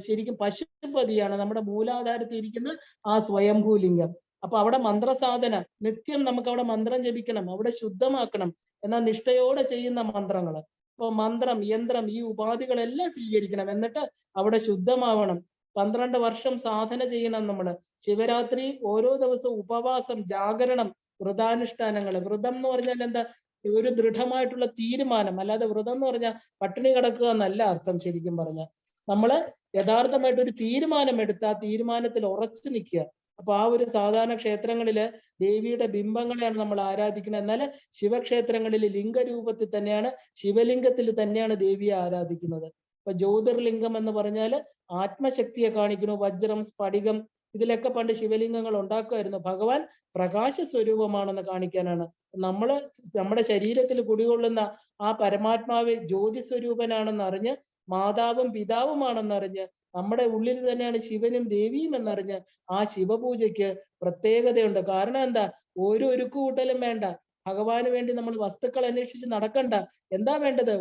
ശരിക്കും പശുപതിയാണ്, നമ്മുടെ മൂലാധാരത്തിൽ ഇരിക്കുന്ന ആ സ്വയംഭൂലിംഗം. അപ്പൊ അവിടെ മന്ത്രസാധന നിത്യം നമുക്ക് അവിടെ മന്ത്രം ജപിക്കണം, അവിടെ ശുദ്ധമാക്കണം. എന്നാൽ നിഷ്ഠയോടെ ചെയ്യുന്ന മന്ത്രങ്ങൾ, ഇപ്പൊ മന്ത്രം, യന്ത്രം, ഈ ഉപാധികളെല്ലാം സ്വീകരിക്കണം. എന്നിട്ട് അവിടെ ശുദ്ധമാവണം. 12 വർഷം സാധന ചെയ്യണം നമ്മള്. ശിവരാത്രി ഓരോ ദിവസവും ഉപവാസം, ജാഗരണം, വ്രതാനുഷ്ഠാനങ്ങൾ. വ്രതം എന്ന് പറഞ്ഞാൽ എന്താ? ഒരു ദൃഢമായിട്ടുള്ള തീരുമാനം. അല്ലാതെ വ്രതം എന്ന് പറഞ്ഞാൽ പട്ടിണി കിടക്കുക എന്നല്ല അർത്ഥം. ശരിക്കും പറഞ്ഞാൽ നമ്മള് യഥാർത്ഥമായിട്ട് ഒരു തീരുമാനം എടുത്ത് ആ തീരുമാനത്തിൽ ഉറച്ചു നിൽക്കുക. അപ്പൊ ആ ഒരു സാധാരണ ക്ഷേത്രങ്ങളില് ദേവിയുടെ ബിംബങ്ങളെയാണ് നമ്മൾ ആരാധിക്കുന്നത്. എന്നാൽ ശിവക്ഷേത്രങ്ങളിൽ ലിംഗരൂപത്തിൽ തന്നെയാണ്, ശിവലിംഗത്തിൽ തന്നെയാണ് ദേവിയെ ആരാധിക്കുന്നത്. ഇപ്പൊ ജ്യോതിർലിംഗം എന്ന് പറഞ്ഞാൽ ആത്മശക്തിയെ കാണിക്കുന്നു. വജ്രം, സ്ഫടികം, ഇതിലൊക്കെ പണ്ട് ശിവലിംഗങ്ങൾ ഉണ്ടാക്കുമായിരുന്നു. ഭഗവാൻ പ്രകാശ സ്വരൂപമാണെന്ന് കാണിക്കാനാണ്. നമ്മുടെ ശരീരത്തിൽ കുടികൊള്ളുന്ന ആ പരമാത്മാവ് ജ്യോതി സ്വരൂപനാണെന്ന് അറിഞ്ഞ്, മാതാവും പിതാവുമാണെന്നറിഞ്ഞ്, നമ്മുടെ ഉള്ളിൽ തന്നെയാണ് ശിവനും ദേവിയും എന്നറിഞ്ഞ് ആ ശിവപൂജയ്ക്ക് പ്രത്യേകതയുണ്ട്. കാരണം എന്താ? ഒരു ഒരുക്കുകൂട്ടലും വേണ്ട. ഭഗവാന് വേണ്ടി നമ്മൾ വസ്തുക്കൾ അന്വേഷിച്ച് നടക്കണ്ട. എന്താ വേണ്ടത്?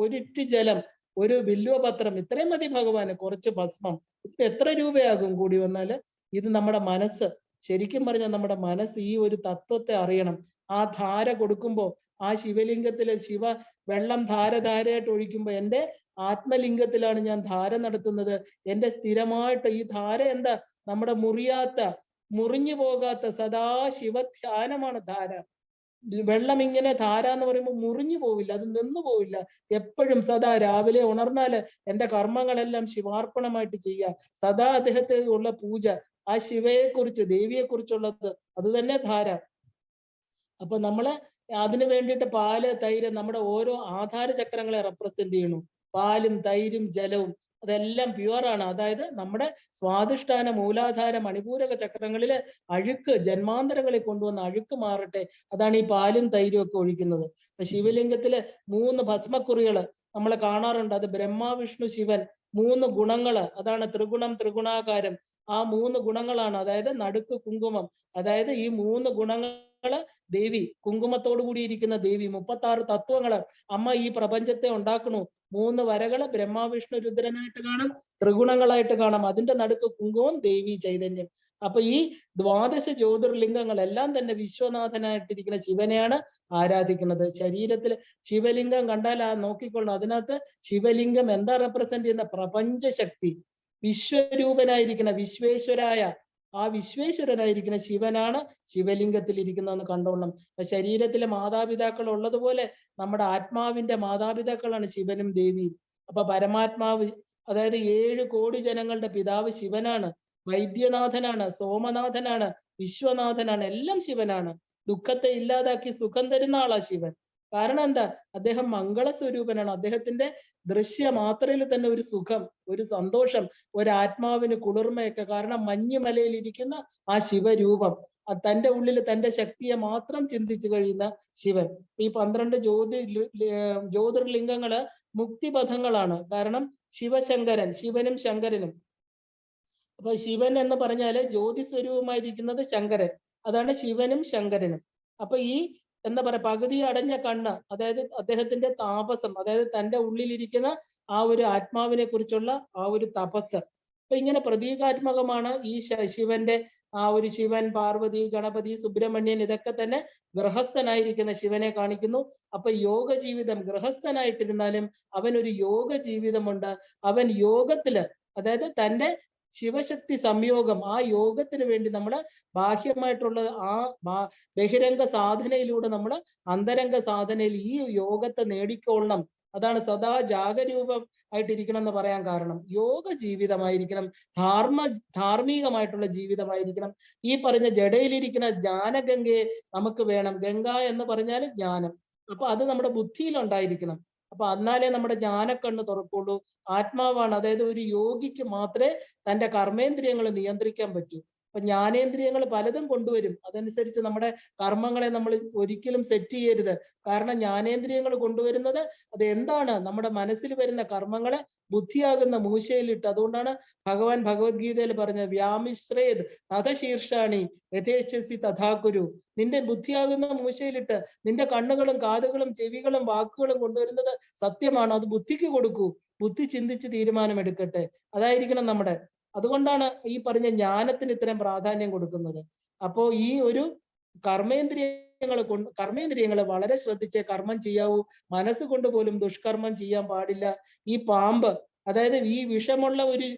ഒരിറ്റ് ജലം, ഒരു ബില്വപത്രം, ഇത്രയും മതി ഭഗവാന്. കുറച്ച് ഭസ്മം. ഇപ്പൊ എത്ര രൂപയാകും കൂടി വന്നാല്? ഇത് നമ്മുടെ മനസ്സ്, ശരിക്കും പറഞ്ഞാൽ നമ്മുടെ മനസ്സ് ഈ ഒരു തത്വത്തെ അറിയണം. ആ ധാര കൊടുക്കുമ്പോ ആ ശിവലിംഗത്തില് ശിവ വെള്ളം ധാരധാരയായിട്ട് ഒഴിക്കുമ്പോ എൻ്റെ ആത്മലിംഗത്തിലാണ് ഞാൻ ധാര നടത്തുന്നത്. എൻ്റെ സ്ഥിരമായിട്ട് ഈ ധാര എന്താ? നമ്മുടെ മുറിഞ്ഞു പോകാത്ത സദാ ശിവധ്യാനമാണ് ധാര. വെള്ളം ഇങ്ങനെ ധാര എന്ന് പറയുമ്പോൾ മുറിഞ്ഞു പോവില്ല, അത് നിന്നു പോവില്ല. എപ്പോഴും സദാ രാവിലെ ഉണർന്നാല് എൻ്റെ കർമ്മങ്ങളെല്ലാം ശിവാർപ്പണമായിട്ട് ചെയ്യുക. സദാ അദ്ദേഹത്തെ ഉള്ള പൂജ, ആ ശിവയെ കുറിച്ച്, ദേവിയെ കുറിച്ചുള്ളത്, അത് തന്നെ ധാര. അപ്പൊ നമ്മള് അതിനു വേണ്ടിയിട്ട് പാല്, തൈര്, നമ്മുടെ ഓരോ ആധാര ചക്രങ്ങളെ റെപ്രസെന്റ് ചെയ്യണു. പാലും തൈരും ജലവും അതെല്ലാം പ്യുവറാണ്. അതായത് നമ്മുടെ സ്വാധിഷ്ഠാന, മൂലാധാര, മണിപൂരക ചക്രങ്ങളില് അഴുക്ക്, ജന്മാന്തരങ്ങളിൽ കൊണ്ടുവന്ന അഴുക്ക് മാറട്ടെ. അതാണ് ഈ പാലും തൈരും ഒക്കെ ഒഴിക്കുന്നത്. ഇപ്പൊ ശിവലിംഗത്തില് 3 ഭസ്മക്കുറികള് നമ്മൾ കാണാറുണ്ട്. അത് ബ്രഹ്മ, വിഷ്ണു, ശിവൻ, 3 ഗുണങ്ങള്. അതാണ് ത്രിഗുണം, ത്രിഗുണാകാരം. ആ 3 ഗുണങ്ങളാണ്. അതായത് നടുക്ക് കുങ്കുമം, അതായത് ഈ 3 ഗുണങ്ങള് ദേവി, കുങ്കുമത്തോടു കൂടി ഇരിക്കുന്ന ദേവി. 36 തത്വങ്ങള് അമ്മ ഈ പ്രപഞ്ചത്തെ ഉണ്ടാക്കണു. 3 വരകള് ബ്രഹ്മ, വിഷ്ണു, രുദ്രനായിട്ട് കാണാം, ത്രിഗുണങ്ങളായിട്ട് കാണാം. അതിന്റെ നടുക്ക് കുങ്കുമം, ദേവി ചൈതന്യം. അപ്പൊ ഈ 12 ജ്യോതിർലിംഗങ്ങളെല്ലാം തന്നെ വിശ്വനാഥനായിട്ടിരിക്കുന്ന ശിവനെയാണ് ആരാധിക്കുന്നത്. ശരീരത്തിൽ ശിവലിംഗം കണ്ടാൽ ആ നോക്കിക്കൊള്ളണം. അതിനകത്ത് ശിവലിംഗം എന്താ റെപ്രസെന്റ് ചെയ്യുന്ന? പ്രപഞ്ചശക്തി, വിശ്വരൂപനായിരിക്കുന്ന വിശ്വേശ്വരായ, ആ വിശ്വേശ്വരനായിരിക്കുന്ന ശിവനാണ് ശിവലിംഗത്തിൽ ഇരിക്കുന്നതെന്ന് കണ്ടോളണം. ശരീരത്തിലെ മാതാപിതാക്കൾ ഉള്ളതുപോലെ നമ്മുടെ ആത്മാവിന്റെ മാതാപിതാക്കളാണ് ശിവനും ദേവിയും. അപ്പൊ പരമാത്മാവ്, അതായത് 7 കോടി ജനങ്ങളുടെ പിതാവ് ശിവനാണ്, വൈദ്യനാഥനാണ്, സോമനാഥനാണ്, വിശ്വനാഥനാണ്, എല്ലാം ശിവനാണ്. ദുഃഖത്തെ ഇല്ലാതാക്കി സുഖം തരുന്ന ആളാ ശിവൻ. കാരണം എന്താ? അദ്ദേഹം മംഗളസ്വരൂപനാണ്. അദ്ദേഹത്തിന്റെ ദൃശ്യമാത്രയിൽ തന്നെ ഒരു സുഖം, ഒരു സന്തോഷം, ഒരു ആത്മാവിന് കുളിർമയൊക്കെ. കാരണം മഞ്ഞുമലയിൽ ഇരിക്കുന്ന ആ ശിവരൂപം, തന്റെ ഉള്ളിൽ തന്റെ ശക്തിയെ മാത്രം ചിന്തിച്ചു കഴിയുന്ന ശിവൻ. ഈ 12 ജ്യോതിർലിംഗങ്ങള് മുക്തിപഥങ്ങളാണ്. കാരണം ശിവശങ്കരൻ, ശിവനും ശങ്കരനും. അപ്പൊ ശിവൻ എന്ന് പറഞ്ഞാല് ജ്യോതി സ്വരൂപമായിരിക്കുന്നത് ശങ്കരൻ, അതാണ് ശിവനും ശങ്കരനും. അപ്പൊ ഈ എന്താ പറയാ, പകുതി അടഞ്ഞ കണ്ണ്, അതായത് അദ്ദേഹത്തിന്റെ താപസം, അതായത് തന്റെ ഉള്ളിലിരിക്കുന്ന ആ ഒരു ആത്മാവിനെ കുറിച്ചുള്ള ആ ഒരു തപസ്. അപ്പൊ ഇങ്ങനെ പ്രതീകാത്മകമാണ് ഈ ശിവന്റെ ആ ഒരു ശിവൻ, പാർവതി, ഗണപതി, സുബ്രഹ്മണ്യൻ, ഇതൊക്കെ തന്നെ ഗൃഹസ്ഥനായിരിക്കുന്ന ശിവനെ കാണിക്കുന്നു. അപ്പൊ യോഗ ജീവിതം, ഗൃഹസ്ഥനായിട്ടിരുന്നാലും അവനൊരു യോഗ ജീവിതമുണ്ട്. അവൻ യോഗത്തില്, അതായത് തന്റെ ശിവശക്തി സംയോഗം, ആ യോഗത്തിന് വേണ്ടി നമ്മൾ ബാഹ്യമായിട്ടുള്ള ആ ബഹിരംഗ സാധനയിലൂടെ നമ്മൾ അന്തരംഗ സാധനയിൽ ഈ യോഗത്തെ നേടിക്കൊള്ളണം. അതാണ് സദാ ജാഗരൂപം ആയിട്ടിരിക്കണം എന്ന് പറയാൻ കാരണം. യോഗ ജീവിതമായിരിക്കണം, ധാർമ്മികമായിട്ടുള്ള ജീവിതമായിരിക്കണം. ഈ പറഞ്ഞ ജഡയിലിരിക്കുന്ന ജ്ഞാനഗംഗയെ നമുക്ക് വേണം. ഗംഗ എന്ന് പറഞ്ഞാൽ ജ്ഞാനം. അപ്പൊ അത് നമ്മുടെ ബുദ്ധിയിൽ ഉണ്ടായിരിക്കണം. അപ്പൊ എന്നാലേ നമ്മുടെ ജ്ഞാനക്കണ്ണ് തുറക്കുള്ളൂ. ആത്മാവാണ്, അതായത് ഒരു യോഗിക്ക് മാത്രമേ തന്റെ കർമ്മേന്ദ്രിയങ്ങൾ നിയന്ത്രിക്കാൻ പറ്റൂ. അപ്പൊ ജ്ഞാനേന്ദ്രിയങ്ങൾ പലതും കൊണ്ടുവരും, അതനുസരിച്ച് നമ്മുടെ കർമ്മങ്ങളെ നമ്മൾ ഒരിക്കലും സെറ്റ് ചെയ്യരുത്. കാരണം ജ്ഞാനേന്ദ്രിയങ്ങൾ കൊണ്ടുവരുന്നത് അത് എന്താണ്, നമ്മുടെ മനസ്സിൽ വരുന്ന കർമ്മങ്ങളെ ബുദ്ധിയാകുന്ന മൂശയിലിട്ട്. അതുകൊണ്ടാണ് ഭഗവാൻ ഭഗവത്ഗീതയിൽ പറഞ്ഞത് വ്യാമിശ്രേത് നതശീർഷാണി യഥേച്ഛസി തഥാകുരു. നിന്റെ ബുദ്ധിയാകുന്ന മൂശയിലിട്ട് നിന്റെ കണ്ണുകളും കാതുകളും ചെവികളും വാക്കുകളും കൊണ്ടുവരുന്നത് സത്യമാണ്, അത് ബുദ്ധിക്ക് കൊടുക്കൂ. ബുദ്ധി ചിന്തിച്ച് തീരുമാനമെടുക്കട്ടെ. അതായിരിക്കണം നമ്മുടെ. അതുകൊണ്ടാണ് ഈ പറഞ്ഞ ജ്ഞാനത്തിന് ഇത്രയും പ്രാധാന്യം കൊടുക്കുന്നത്. അപ്പോ ഈ ഒരു കർമ്മേന്ദ്രിയങ്ങളെ വളരെ ശ്രദ്ധിച്ചേ കർമ്മം ചെയ്യാവൂ. മനസ്സുകൊണ്ട് പോലും ദുഷ്കർമ്മം ചെയ്യാൻ പാടില്ല. ഈ പാമ്പ്, അതായത് ഈ വിഷമുള്ള ഒരു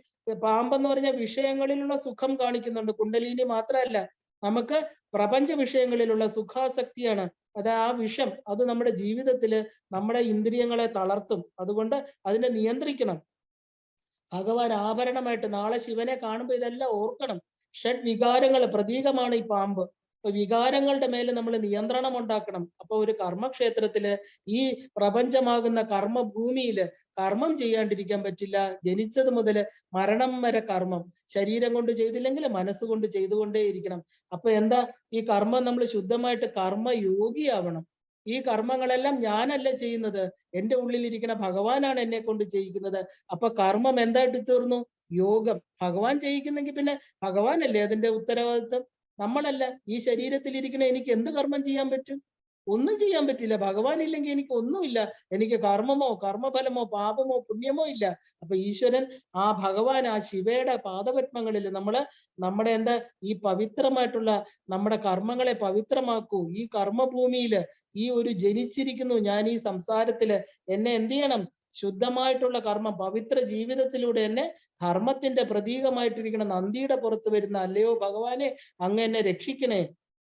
പാമ്പെന്ന് പറഞ്ഞാൽ വിഷയങ്ങളിലുള്ള സുഖം കാണിക്കുന്നുണ്ട്. കുണ്ടലിനി മാത്രമല്ല, നമുക്ക് പ്രപഞ്ച വിഷയങ്ങളിലുള്ള സുഖാസക്തിയാണ്. അത് ആ വിഷം അത് നമ്മുടെ ജീവിതത്തില് നമ്മുടെ ഇന്ദ്രിയങ്ങളെ തളർത്തും. അതുകൊണ്ട് അതിനെ നിയന്ത്രിക്കണം. ഭഗവാൻ ആഭരണമായിട്ട് നാളെ ശിവനെ കാണുമ്പോൾ ഇതെല്ലാം ഓർക്കണം. ഷഡ് വികാരങ്ങൾ പ്രതീകമാണ് ഈ പാമ്പ്. അപ്പൊ വികാരങ്ങളുടെ മേലെ നമ്മൾ നിയന്ത്രണം ഉണ്ടാക്കണം. അപ്പൊ ഒരു കർമ്മക്ഷേത്രത്തില്, ഈ പ്രപഞ്ചമാകുന്ന കർമ്മഭൂമിയില് കർമ്മം ചെയ്യാണ്ടിരിക്കാൻ പറ്റില്ല. ജനിച്ചത് മുതൽ മരണം വരെ കർമ്മം. ശരീരം കൊണ്ട് ചെയ്തില്ലെങ്കിൽ മനസ്സുകൊണ്ട് ചെയ്തുകൊണ്ടേയിരിക്കണം. അപ്പൊ എന്താ, ഈ കർമ്മം നമ്മൾ ശുദ്ധമായിട്ട് കർമ്മയോഗിയാവണം. ഈ കർമ്മങ്ങളെല്ലാം ഞാനല്ല ചെയ്യുന്നത്, എൻ്റെ ഉള്ളിലിരിക്കുന്ന ഭഗവാനാണ് എന്നെ കൊണ്ട് ചെയ്യിക്കുന്നത്. അപ്പൊ കർമ്മം എന്തായിട്ട് തീർന്നു? യോഗം. ഭഗവാൻ ചെയ്യിക്കുന്നെങ്കിൽ പിന്നെ ഭഗവാനല്ലേ അതിന്റെ ഉത്തരവാദിത്വം, നമ്മളല്ല. ഈ ശരീരത്തിലിരിക്കുന്ന എനിക്ക് എന്ത് കർമ്മം ചെയ്യാൻ പറ്റും? ഒന്നും ചെയ്യാൻ പറ്റില്ല. ഭഗവാൻ ഇല്ലെങ്കിൽ എനിക്ക് ഒന്നുമില്ല. എനിക്ക് കർമ്മമോ കർമ്മഫലമോ പാപമോ പുണ്യമോ ഇല്ല. അപ്പൊ ഈശ്വരൻ, ആ ഭഗവാൻ, ആ ശിവയുടെ പാദപത്മങ്ങളിൽ നമ്മുടെ എന്താ ഈ പവിത്രമായിട്ടുള്ള നമ്മുടെ കർമ്മങ്ങളെ പവിത്രമാക്കൂ. ഈ കർമ്മഭൂമിയില് ഈ ഒരു ജനിച്ചിരിക്കുന്നു ഞാൻ ഈ സംസാരത്തില്, എന്നെ എന്ത് ചെയ്യണം? ശുദ്ധമായിട്ടുള്ള കർമ്മം, പവിത്ര ജീവിതത്തിലൂടെ എന്നെ ധർമ്മത്തിന്റെ പ്രതീകമായിട്ടിരിക്കുന്ന നന്ദിയുടെ പുറത്ത് വരുന്ന അല്ലയോ ഭഗവാനെ, അങ്ങ് എന്നെ രക്ഷിക്കണേ.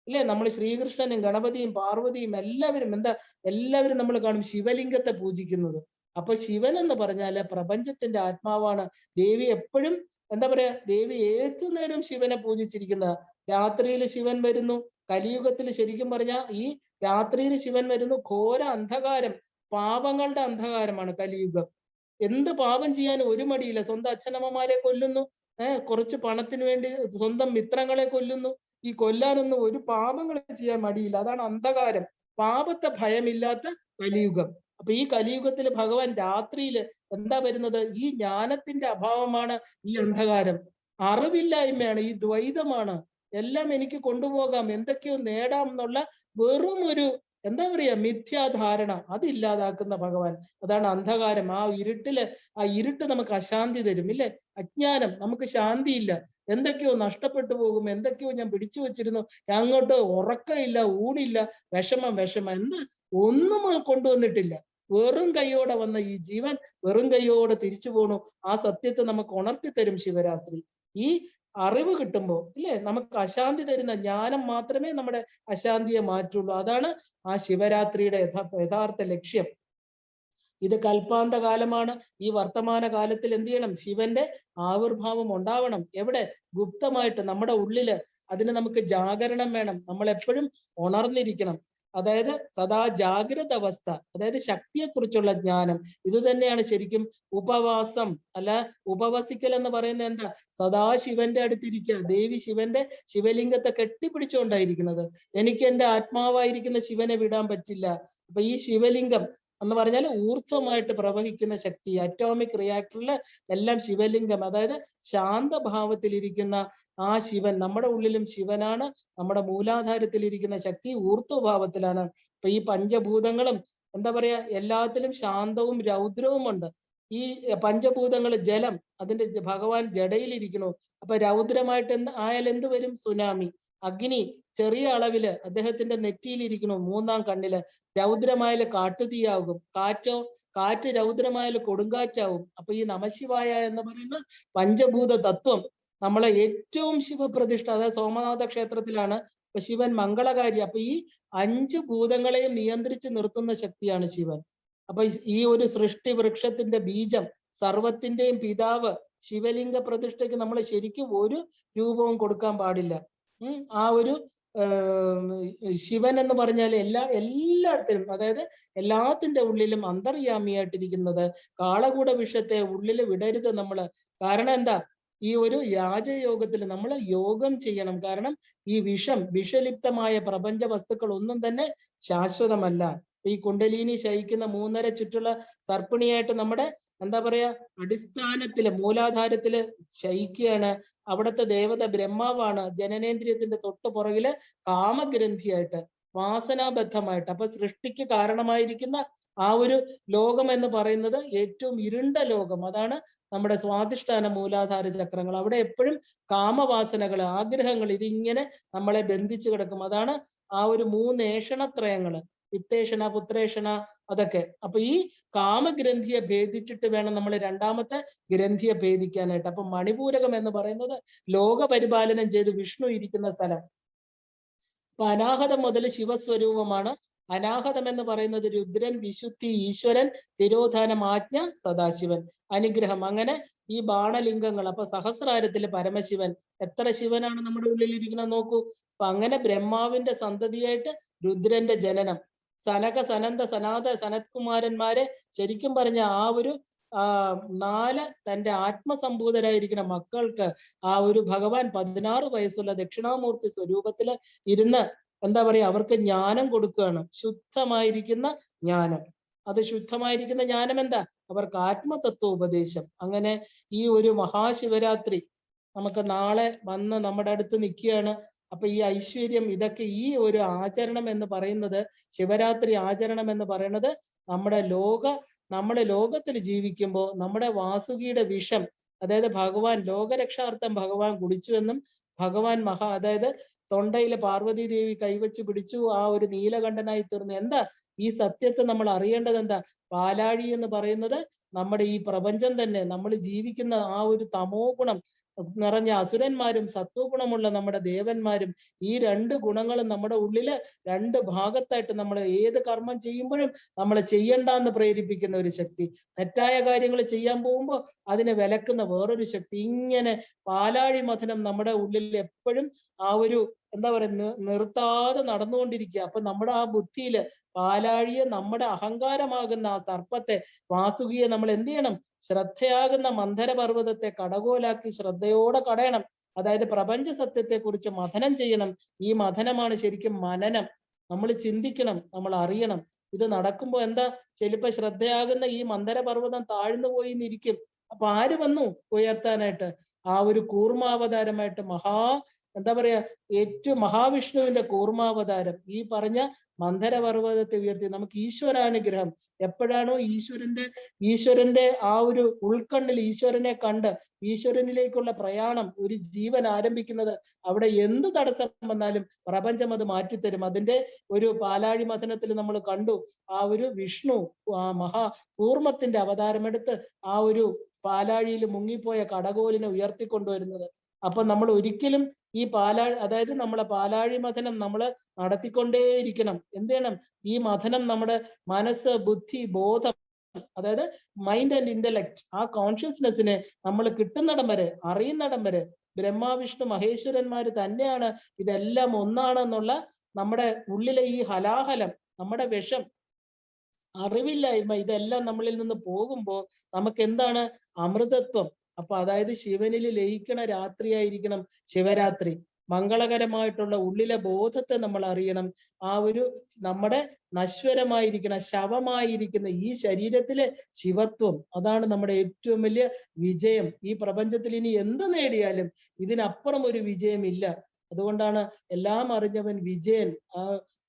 ഇല്ലേ, നമ്മൾ ശ്രീകൃഷ്ണനും ഗണപതിയും പാർവതിയും എല്ലാവരും നമ്മൾ കാണും ശിവലിംഗത്തെ പൂജിക്കുന്നത്. അപ്പൊ ശിവൻ എന്ന് പറഞ്ഞാല് പ്രപഞ്ചത്തിന്റെ ആത്മാവാണ്. ദേവി എപ്പോഴും എന്താ പറയാ, ദേവി ഏതു നേരം ശിവനെ പൂജിച്ചിരിക്കുന്ന. രാത്രിയിൽ ശിവൻ വരുന്നു. കലിയുഗത്തിൽ ശരിക്കും പറഞ്ഞാൽ ഈ രാത്രിയിൽ ശിവൻ വരുന്നു. ഘോര അന്ധകാരം, പാപങ്ങളുടെ അന്ധകാരമാണ് കലിയുഗം. എന്ത് പാപം ചെയ്യാൻ ഒരു മടിയില്ല. സ്വന്തം അച്ഛനമ്മമാരെ കൊല്ലുന്നു, കുറച്ച് പണത്തിന് വേണ്ടി സ്വന്തം മിത്രങ്ങളെ കൊല്ലുന്നു. ഈ കൊല്ലാനൊന്നും ഒരു പാപങ്ങൾ ചെയ്യാൻ മടിയില്ല. അതാണ് അന്ധകാരം, പാപത്തെ ഭയമില്ലാത്ത കലിയുഗം. അപ്പൊ ഈ കലിയുഗത്തിൽ ഭഗവാൻ രാത്രിയില് എന്താ വരുന്നത്? ഈ ജ്ഞാനത്തിന്റെ അഭാവമാണ് ഈ അന്ധകാരം, അറിവില്ലായ്മയാണ്, ഈ ദ്വൈതമാണ്. എല്ലാം എനിക്ക് കൊണ്ടുപോകാം, എന്തൊക്കെയോ നേടാം എന്നുള്ള വെറും ഒരു എന്താ പറയാ മിഥ്യാധാരണ, അതില്ലാതാക്കുന്ന ഭഗവാൻ. അതാണ് അന്ധകാരം. ആ ഇരുട്ട് നമുക്ക് അശാന്തി തരും, ഇല്ലേ? അജ്ഞാനം, നമുക്ക് ശാന്തിയില്ല. എന്തൊക്കെയോ നഷ്ടപ്പെട്ടു പോകും, എന്തൊക്കെയോ ഞാൻ പിടിച്ചു വെച്ചിരുന്നു, അങ്ങോട്ട് ഉറക്കമില്ല, ഊണില്ല, വിഷമം എന്താ ഒന്നും കൊണ്ടുവന്നിട്ടില്ല. വെറും കൈയോടെ വന്ന ഈ ജീവൻ വെറും കൈയോടെ തിരിച്ചു പോണു. ആ സത്യത്തെ നമുക്ക് ഉണർത്തി തരും ശിവരാത്രി. ഈ അറിവ് കിട്ടുമ്പോൾ, ഇല്ലേ, നമുക്ക് അശാന്തി തരുന്ന ജ്ഞാനം മാത്രമേ നമ്മുടെ അശാന്തിയെ മാറ്റുള്ളൂ. അതാണ് ആ ശിവരാത്രിയുടെ യഥാർത്ഥ ലക്ഷ്യം. ഇത് കൽപ്പാന്ത കാലമാണ്. ഈ വർത്തമാന കാലത്തിൽ എന്ത് ചെയ്യണം? ശിവന്റെ ആവിർഭാവം ഉണ്ടാവണം. എവിടെ? ഗുപ്തമായിട്ട് നമ്മുടെ ഉള്ളില്. അതിന് നമുക്ക് ജാഗരണം വേണം. നമ്മൾ എപ്പോഴും ഉണർന്നിരിക്കണം. അതായത് സദാ ജാഗ്രത അവസ്ഥ, അതായത് ശക്തിയെക്കുറിച്ചുള്ള ജ്ഞാനം. ഇത് തന്നെയാണ് ശരിക്കും ഉപവാസം. അല്ല, ഉപവസിക്കൽ എന്ന് പറയുന്നത് എന്താ? സദാ ശിവന്റെ അടുത്തിരിക്കുക. ദേവി ശിവലിംഗത്തെ കെട്ടിപ്പിടിച്ചുകൊണ്ടായിരിക്കുന്നത്. എനിക്ക് എൻ്റെ ആത്മാവായിരിക്കുന്ന ശിവനെ വിടാൻ പറ്റില്ല. അപ്പൊ ഈ ശിവലിംഗം എന്ന് പറഞ്ഞാൽ ഊർധ്വമായിട്ട് പ്രവഹിക്കുന്ന ശക്തി. അറ്റോമിക് റിയാക്ടറിൽ എല്ലാം ശിവലിംഗം, അതായത് ശാന്തഭാവത്തിലിരിക്കുന്ന ആ ശിവൻ. നമ്മുടെ ഉള്ളിലും ശിവനാണ്. നമ്മുടെ മൂലാധാരത്തിലിരിക്കുന്ന ശക്തി ഊർധ്വഭാവത്തിലാണ്. അപ്പൊ ഈ പഞ്ചഭൂതങ്ങളും എന്താ പറയാ, എല്ലാത്തിലും ശാന്തവും രൗദ്രവും ഉണ്ട്. ഈ പഞ്ചഭൂതങ്ങൾ, ജലം, അതിന്റെ ഭഗവാൻ ജടയിലിരിക്കണു. അപ്പൊ രൗദ്രമായിട്ട് ആയാൽ എന്ത് വരും? സുനാമി. അഗ്നി ചെറിയ അളവില് അദ്ദേഹത്തിന്റെ നെറ്റിയിലിരിക്കണു, മൂന്നാം കണ്ണില്. രൗദ്രമായാല് കാട്ടുതീയാകും. കാറ്റ് രൗദ്രമായാല് കൊടുങ്കാറ്റാവും. അപ്പൊ ഈ നമശിവായ എന്ന് പറയുന്ന പഞ്ചഭൂത തത്വം നമ്മളെ ഏറ്റവും ശിവപ്രതിഷ്ഠ, അതായത് സോമനാഥ ക്ഷേത്രത്തിലാണ്. അപ്പൊ ശിവൻ മംഗളകാരി. അപ്പൊ ഈ 5 ഭൂതങ്ങളെയും നിയന്ത്രിച്ച് നിർത്തുന്ന ശക്തിയാണ് ശിവൻ. അപ്പൊ ഈ ഒരു സൃഷ്ടി വൃക്ഷത്തിന്റെ ബീജം, സർവത്തിന്റെയും പിതാവ്, ശിവലിംഗ പ്രതിഷ്ഠയ്ക്ക് നമ്മൾ ശരിക്കും ഒരു രൂപവും കൊടുക്കാൻ പാടില്ല. ആ ഒരു ശിവൻ എന്ന് പറഞ്ഞാൽ എല്ലായിടത്തിലും, അതായത് എല്ലാത്തിന്റെ ഉള്ളിലും അന്തർയാമിയായിട്ടിരിക്കുന്നത്. കാളകൂട വിഷത്തെ ഉള്ളിൽ വിടരുത് നമ്മള്. കാരണം എന്താ, ഈ ഒരു രാജയോഗത്തിൽ നമ്മൾ യോഗം ചെയ്യണം. കാരണം ഈ വിഷലിപ്തമായ പ്രപഞ്ച വസ്തുക്കൾ ഒന്നും തന്നെ ശാശ്വതമല്ല. ഈ കുണ്ടലിനി ശയിക്കുന്ന 3.5 ചുറ്റുള്ള സർപ്പിണിയായിട്ട് നമ്മുടെ എന്താ പറയാ അടിസ്ഥാനത്തില് മൂലാധാരത്തില് ശയിക്കുകയാണ്. അവിടുത്തെ ദേവത ബ്രഹ്മാവാണ്. ജനനേന്ദ്രിയത്തിന്റെ തൊട്ട് പുറകില് കാമഗ്രന്ഥിയായിട്ട് വാസനാബദ്ധമായിട്ട്. അപ്പൊ സൃഷ്ടിക്ക് കാരണമായിരിക്കുന്ന ആ ഒരു ലോകം എന്ന് പറയുന്നത് ഏറ്റവും ഇരുണ്ട ലോകം. അതാണ് നമ്മുടെ സ്വാധിഷ്ഠാന മൂലാധാര ചക്രങ്ങൾ. അവിടെ എപ്പോഴും കാമവാസനകൾ, ആഗ്രഹങ്ങൾ ഇതിങ്ങനെ നമ്മളെ ബന്ധിച്ചു കിടക്കും. അതാണ് ആ ഒരു 3 ഏഷണത്രയങ്ങള്, വിത്തേഷണ, പുത്രേഷണ, അതൊക്കെ. അപ്പൊ ഈ കാമഗ്രന്ഥിയെ ഭേദിച്ചിട്ട് വേണം നമ്മൾ രണ്ടാമത്തെ ഗ്രന്ഥിയെ ഭേദിക്കാനായിട്ട്. അപ്പൊ മണിപൂരകം എന്ന് പറയുന്നത് ലോക പരിപാലനം ചെയ്ത് വിഷ്ണു ഇരിക്കുന്ന സ്ഥലം. അപ്പൊ അനാഹതം മുതൽ ശിവസ്വരൂപമാണ്. അനാഹതം എന്ന് പറയുന്നത് രുദ്രൻ, വിശുദ്ധി, ഈശ്വരൻ, തിരോധാനം, ആജ്ഞ, സദാശിവൻ, അനുഗ്രഹം. അങ്ങനെ ഈ ബാണലിംഗങ്ങൾ. അപ്പൊ സഹസ്രാരത്തില് പരമശിവൻ. എത്ര ശിവനാണ് നമ്മുടെ ഉള്ളിൽ ഇരിക്കുന്നത് നോക്കൂ. അപ്പൊ അങ്ങനെ ബ്രഹ്മാവിന്റെ സന്തതിയായിട്ട് രുദ്രന്റെ ജനനം. സനക, സനന്ദ, സനാത, സനത്കുമാരന്മാരെ ശരിക്കും പറഞ്ഞ ആ ഒരു 4 തന്റെ ആത്മസംഭൂതരായിരിക്കുന്ന മക്കൾക്ക് ആ ഒരു ഭഗവാൻ 16 വയസ്സുള്ള ദക്ഷിണാമൂർത്തി സ്വരൂപത്തില് ഇരുന്ന് എന്താ പറയാ അവർക്ക് ജ്ഞാനം കൊടുക്കുകയാണ്. ശുദ്ധമായിരിക്കുന്ന ജ്ഞാനം. അത് ശുദ്ധമായിരിക്കുന്ന ജ്ഞാനം എന്താ? അവർക്ക് ആത്മതത്വ ഉപദേശം. അങ്ങനെ ഈ ഒരു മഹാശിവരാത്രി നമുക്ക് നാളെ വന്ന് നമ്മുടെ അടുത്ത് നിൽക്കുകയാണ്. അപ്പൊ ഈ ഐശ്വര്യം, ഇതൊക്കെ ഈ ഒരു ആചരണം എന്ന് പറയുന്നത്, ശിവരാത്രി ആചരണം എന്ന് പറയുന്നത് നമ്മുടെ ലോകത്തിൽ ജീവിക്കുമ്പോൾ നമ്മുടെ വാസുകിയുടെ വിഷം, അതായത് ഭഗവാൻ ലോകരക്ഷാർത്ഥം ഭഗവാൻ കുടിച്ചുവെന്നും ഭഗവാൻ അതായത് തൊണ്ടയില് പാർവതി ദേവി കൈവച്ച് പിടിച്ചു ആ ഒരു നീലകണ്ഠനായി തീർന്നു. എന്താ ഈ സത്യത്തെ നമ്മൾ അറിയേണ്ടത്? എന്താ പാലാഴി എന്ന് പറയുന്നത് നമ്മുടെ ഈ പ്രപഞ്ചം തന്നെ, നമ്മൾ ജീവിക്കുന്ന ആ ഒരു തമോ ഗുണം നിറഞ്ഞ അസുരന്മാരും സത്വഗുണമുള്ള നമ്മുടെ ദേവന്മാരും, ഈ 2 ഗുണങ്ങളും നമ്മുടെ ഉള്ളില് 2 ഭാഗത്തായിട്ട് നമ്മൾ ഏത് കർമ്മം ചെയ്യുമ്പോഴും നമ്മളെ ചെയ്യണ്ടെന്ന് പ്രേരിപ്പിക്കുന്ന ഒരു ശക്തി, തെറ്റായ കാര്യങ്ങൾ ചെയ്യാൻ പോകുമ്പോൾ അതിനെ വിലക്കുന്ന വേറൊരു ശക്തി. ഇങ്ങനെ പാലാഴി മഥനം നമ്മുടെ ഉള്ളിൽ എപ്പോഴും ആ ഒരു എന്താ പറയുക നിർത്താതെ നടന്നുകൊണ്ടിരിക്കുക. അപ്പൊ നമ്മുടെ ആ ബുദ്ധിയില് പാലാഴിയെ, നമ്മുടെ അഹങ്കാരമാകുന്ന ആ സർപ്പത്തെ, വാസുകിയെ നമ്മൾ എന്ത് ചെയ്യണം? ശ്രദ്ധയാകുന്ന മന്ധരപർവ്വതത്തെ കടകോലാക്കി ശ്രദ്ധയോടെ കടയണം. അതായത് പ്രപഞ്ച സത്യത്തെ കുറിച്ച് മഥനം ചെയ്യണം. ഈ മഥനമാണ് ശരിക്കും മനനം. നമ്മൾ ചിന്തിക്കണം, നമ്മൾ അറിയണം. ഇത് നടക്കുമ്പോൾ എന്താ, ചിലപ്പോ ശ്രദ്ധയാകുന്ന ഈ മന്ധരപർവ്വതം താഴ്ന്നു പോയി എന്നിരിക്കും. അപ്പൊ ആര് വന്നു ഉയർത്താനായിട്ട്? ആ ഒരു കൂർമാവതാരമായിട്ട് എന്താ പറയാ ഏറ്റവും മഹാവിഷ്ണുവിന്റെ കൂർമാവതാരം ഈ പറഞ്ഞ മന്ധരപർവ്വതത്തെ ഉയർത്തി. നമുക്ക് ഈശ്വരാനുഗ്രഹം എപ്പോഴാണോ ഈശ്വരന്റെ ആ ഒരു ഉൾക്കണ്ണിൽ ഈശ്വരനെ കണ്ട് ഈശ്വരനിലേക്കുള്ള പ്രയാണം ഒരു ജീവൻ ആരംഭിക്കുന്നത്, അവിടെ എന്ത് തടസ്സം വന്നാലും പ്രപഞ്ചം അത് മാറ്റിത്തരും. അതിന്റെ ഒരു പാലാഴി മഥനത്തിൽ നമ്മൾ കണ്ടു. ആ ഒരു വിഷ്ണു ആ കൂർമ്മത്തിന്റെ അവതാരമെടുത്ത് ആ ഒരു പാലാഴിയിൽ മുങ്ങിപ്പോയ കടകോലിനെ ഉയർത്തിക്കൊണ്ടുവരുന്നത്. അപ്പൊ നമ്മൾ ഒരിക്കലും ഈ അതായത് നമ്മളെ പാലാഴി മഥനം നമ്മൾ നടത്തിക്കൊണ്ടേയിരിക്കണം. എന്ത് ചെയ്യണം? ഈ മഥനം നമ്മുടെ മനസ്സ്, ബുദ്ധി, ബോധം, അതായത് മൈൻഡ് ആൻഡ് ഇന്റലക്ട്, ആ കോൺഷ്യസ്നെസ്സിനെ നമ്മൾ കിട്ടുന്നിടം വരെ, അറിയുന്നിടം വരെ ബ്രഹ്മാവിഷ്ണു മഹേശ്വരന്മാര് തന്നെയാണ്, ഇതെല്ലാം ഒന്നാണെന്നുള്ള നമ്മുടെ ഉള്ളിലെ ഈ ഹലാഹലം, നമ്മുടെ വിഷം, അറിവില്ലായ്മ, ഇതെല്ലാം നമ്മളിൽ നിന്ന് പോകുമ്പോൾ നമുക്ക് എന്താണ്? അമൃതത്വം. അപ്പൊ അതായത് ശിവനിൽ ലയിക്കണ രാത്രിയായിരിക്കണം ശിവരാത്രി. മംഗളകരമായിട്ടുള്ള ഉള്ളിലെ ബോധത്തെ നമ്മൾ അറിയണം. ആ ഒരു നമ്മുടെ നശ്വരമായിരിക്കുന്ന, ശവമായിരിക്കുന്ന ഈ ശരീരത്തിലെ ശിവത്വം, അതാണ് നമ്മുടെ ഏറ്റവും വലിയ വിജയം. ഈ പ്രപഞ്ചത്തിൽ ഇനി എന്ത് നേടിയാലും ഇതിനപ്പുറം ഒരു വിജയമില്ല. അതുകൊണ്ടാണ് എല്ലാം അറിഞ്ഞവൻ വിജയൻ.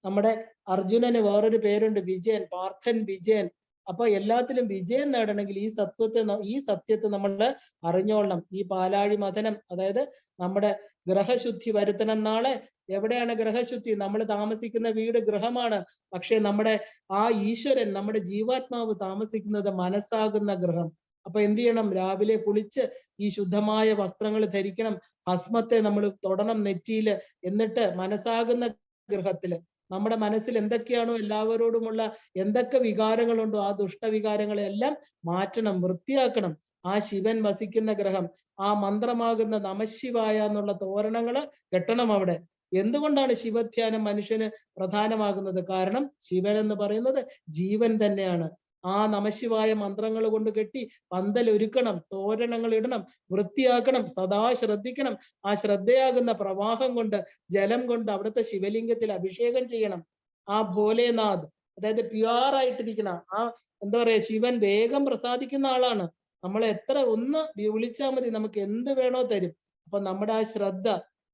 നമ്മുടെ അർജുനന് വേറൊരു പേരുണ്ട്, വിജയൻ, പാർത്ഥൻ വിജയൻ. അപ്പൊ എല്ലാത്തിലും വിജയം നേടണമെങ്കിൽ ഈ സത്യത്തെ നമ്മൾ അറിഞ്ഞോളണം. ഈ പാലാഴി മഥനം, അതായത് നമ്മുടെ ഗ്രഹശുദ്ധി വരുത്തണം. നാളെ എവിടെയാണ് ഗ്രഹശുദ്ധി? നമ്മൾ താമസിക്കുന്ന വീട് ഗൃഹമാണ്. പക്ഷെ നമ്മുടെ ആ ഈശ്വരൻ, നമ്മുടെ ജീവാത്മാവ് താമസിക്കുന്നത് മനസ്സാകുന്ന ഗൃഹം. അപ്പൊ എന്ത് ചെയ്യണം? രാവിലെ കുളിച്ച് ഈ ശുദ്ധമായ വസ്ത്രങ്ങൾ ധരിക്കണം, ഭസ്മത്തെ നമ്മൾ തൊടണം നെറ്റിയില്, എന്നിട്ട് മനസ്സാകുന്ന ഗൃഹത്തില് നമ്മുടെ മനസ്സിൽ എന്തൊക്കെയാണോ എല്ലാവരോടുമുള്ള എന്തൊക്കെ വികാരങ്ങളുണ്ടോ ആ ദുഷ്ടവികാരങ്ങളെ എല്ലാം മാറ്റണം, വൃത്തിയാക്കണം. ആ ശിവൻ വസിക്കുന്ന ഗ്രഹം, ആ മന്ത്രമാകുന്ന നമശിവായ എന്നുള്ള തോരണങ്ങള് കെട്ടണം അവിടെ. എന്തുകൊണ്ടാണ് ശിവധ്യാനം മനുഷ്യന് പ്രധാനമാകുന്നത്? കാരണം ശിവൻ എന്ന് പറയുന്നത് ജീവൻ തന്നെയാണ്. ആ നമശിവായ മന്ത്രങ്ങൾ കൊണ്ട് കെട്ടി പന്തൽ ഒരുക്കണം, തോരണങ്ങൾ ഇടണം, വൃത്തിയാക്കണം, സദാ ശ്രദ്ധിക്കണം. ആ ശ്രദ്ധയാകുന്ന പ്രവാഹം കൊണ്ട്, ജലം കൊണ്ട് അവിടുത്തെ ശിവലിംഗത്തിൽ അഭിഷേകം ചെയ്യണം. ആ ഭോലേനാഥ്, അതായത് പ്യുവർ ആയിട്ടിരിക്കണം. ആ എന്താ പറയാ, ശിവൻ വേഗം പ്രസാദിക്കുന്ന ആളാണ്. നമ്മളെ എത്ര ഒന്ന് വിളിച്ചാൽ മതി, നമുക്ക് എന്ത് വേണോ തരും. അപ്പൊ നമ്മുടെ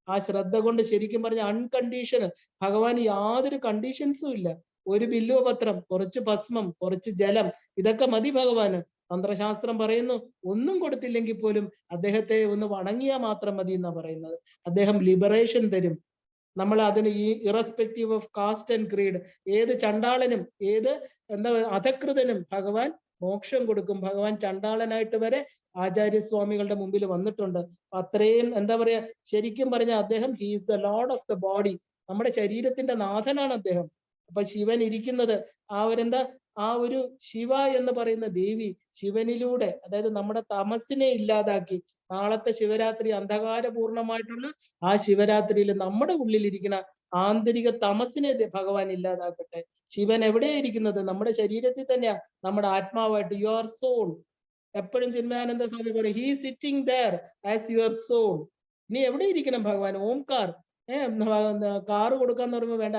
ആ ശ്രദ്ധ കൊണ്ട് ശരിക്കും പറഞ്ഞ അൺകണ്ടീഷൻ, ഭഗവാൻ യാതൊരു കണ്ടീഷൻസും ഇല്ല. ഒരു ബില്വപത്രം, കുറച്ച് ഭസ്മം, കുറച്ച് ജലം, ഇതൊക്കെ മതി ഭഗവാന്. തന്ത്രശാസ്ത്രം പറയുന്നു ഒന്നും കൊടുത്തില്ലെങ്കിൽ പോലും അദ്ദേഹത്തെ ഒന്ന് വണങ്ങിയാൽ മാത്രം മതി എന്നാ പറയുന്നത്. അദ്ദേഹം ലിബറേഷൻ തരും. നമ്മൾ അതിന് ഈ irrespective of caste and creed, ഏത് ചണ്ടാളനും ഏത് എന്താ അധകൃതനും ഭഗവാൻ മോക്ഷം കൊടുക്കും. ഭഗവാൻ ചണ്ടാളനായിട്ട് വരെ ആചാര്യസ്വാമികളുടെ മുമ്പിൽ വന്നിട്ടുണ്ട്. അത്രയും എന്താ പറയാ, ശരിക്കും പറഞ്ഞ അദ്ദേഹം he's the Lord of the body, നമ്മുടെ ശരീരത്തിന്റെ നാഥനാണ് അദ്ദേഹം. അപ്പൊ ശിവൻ ഇരിക്കുന്നത് ആ ഒരു ശിവ എന്ന് പറയുന്ന ദേവി ശിവനിലൂടെ, അതായത് നമ്മുടെ തമസിനെ ഇല്ലാതാക്കി, നാളത്തെ ശിവരാത്രി അന്ധകാരപൂർണമായിട്ടുള്ള ആ ശിവരാത്രിയിൽ നമ്മുടെ ഉള്ളിലിരിക്കുന്ന ആന്തരിക തമസിനെ ഭഗവാൻ ഇല്ലാതാക്കട്ടെ. ശിവൻ എവിടെയാ ഇരിക്കുന്നത്? നമ്മുടെ ശരീരത്തിൽ തന്നെയാ, നമ്മുടെ ആത്മാവായിട്ട്. യുവർ സോൾ, എപ്പോഴും ചിന്മയാനന്ദ സ്വാമി പറയും, he sitting there as your soul. നീ എവിടെ ഇരിക്കണം ഭഗവാൻ? ഓംകാർ. കാറ് കൊടുക്കാന്ന് പറയുമ്പോൾ വേണ്ട,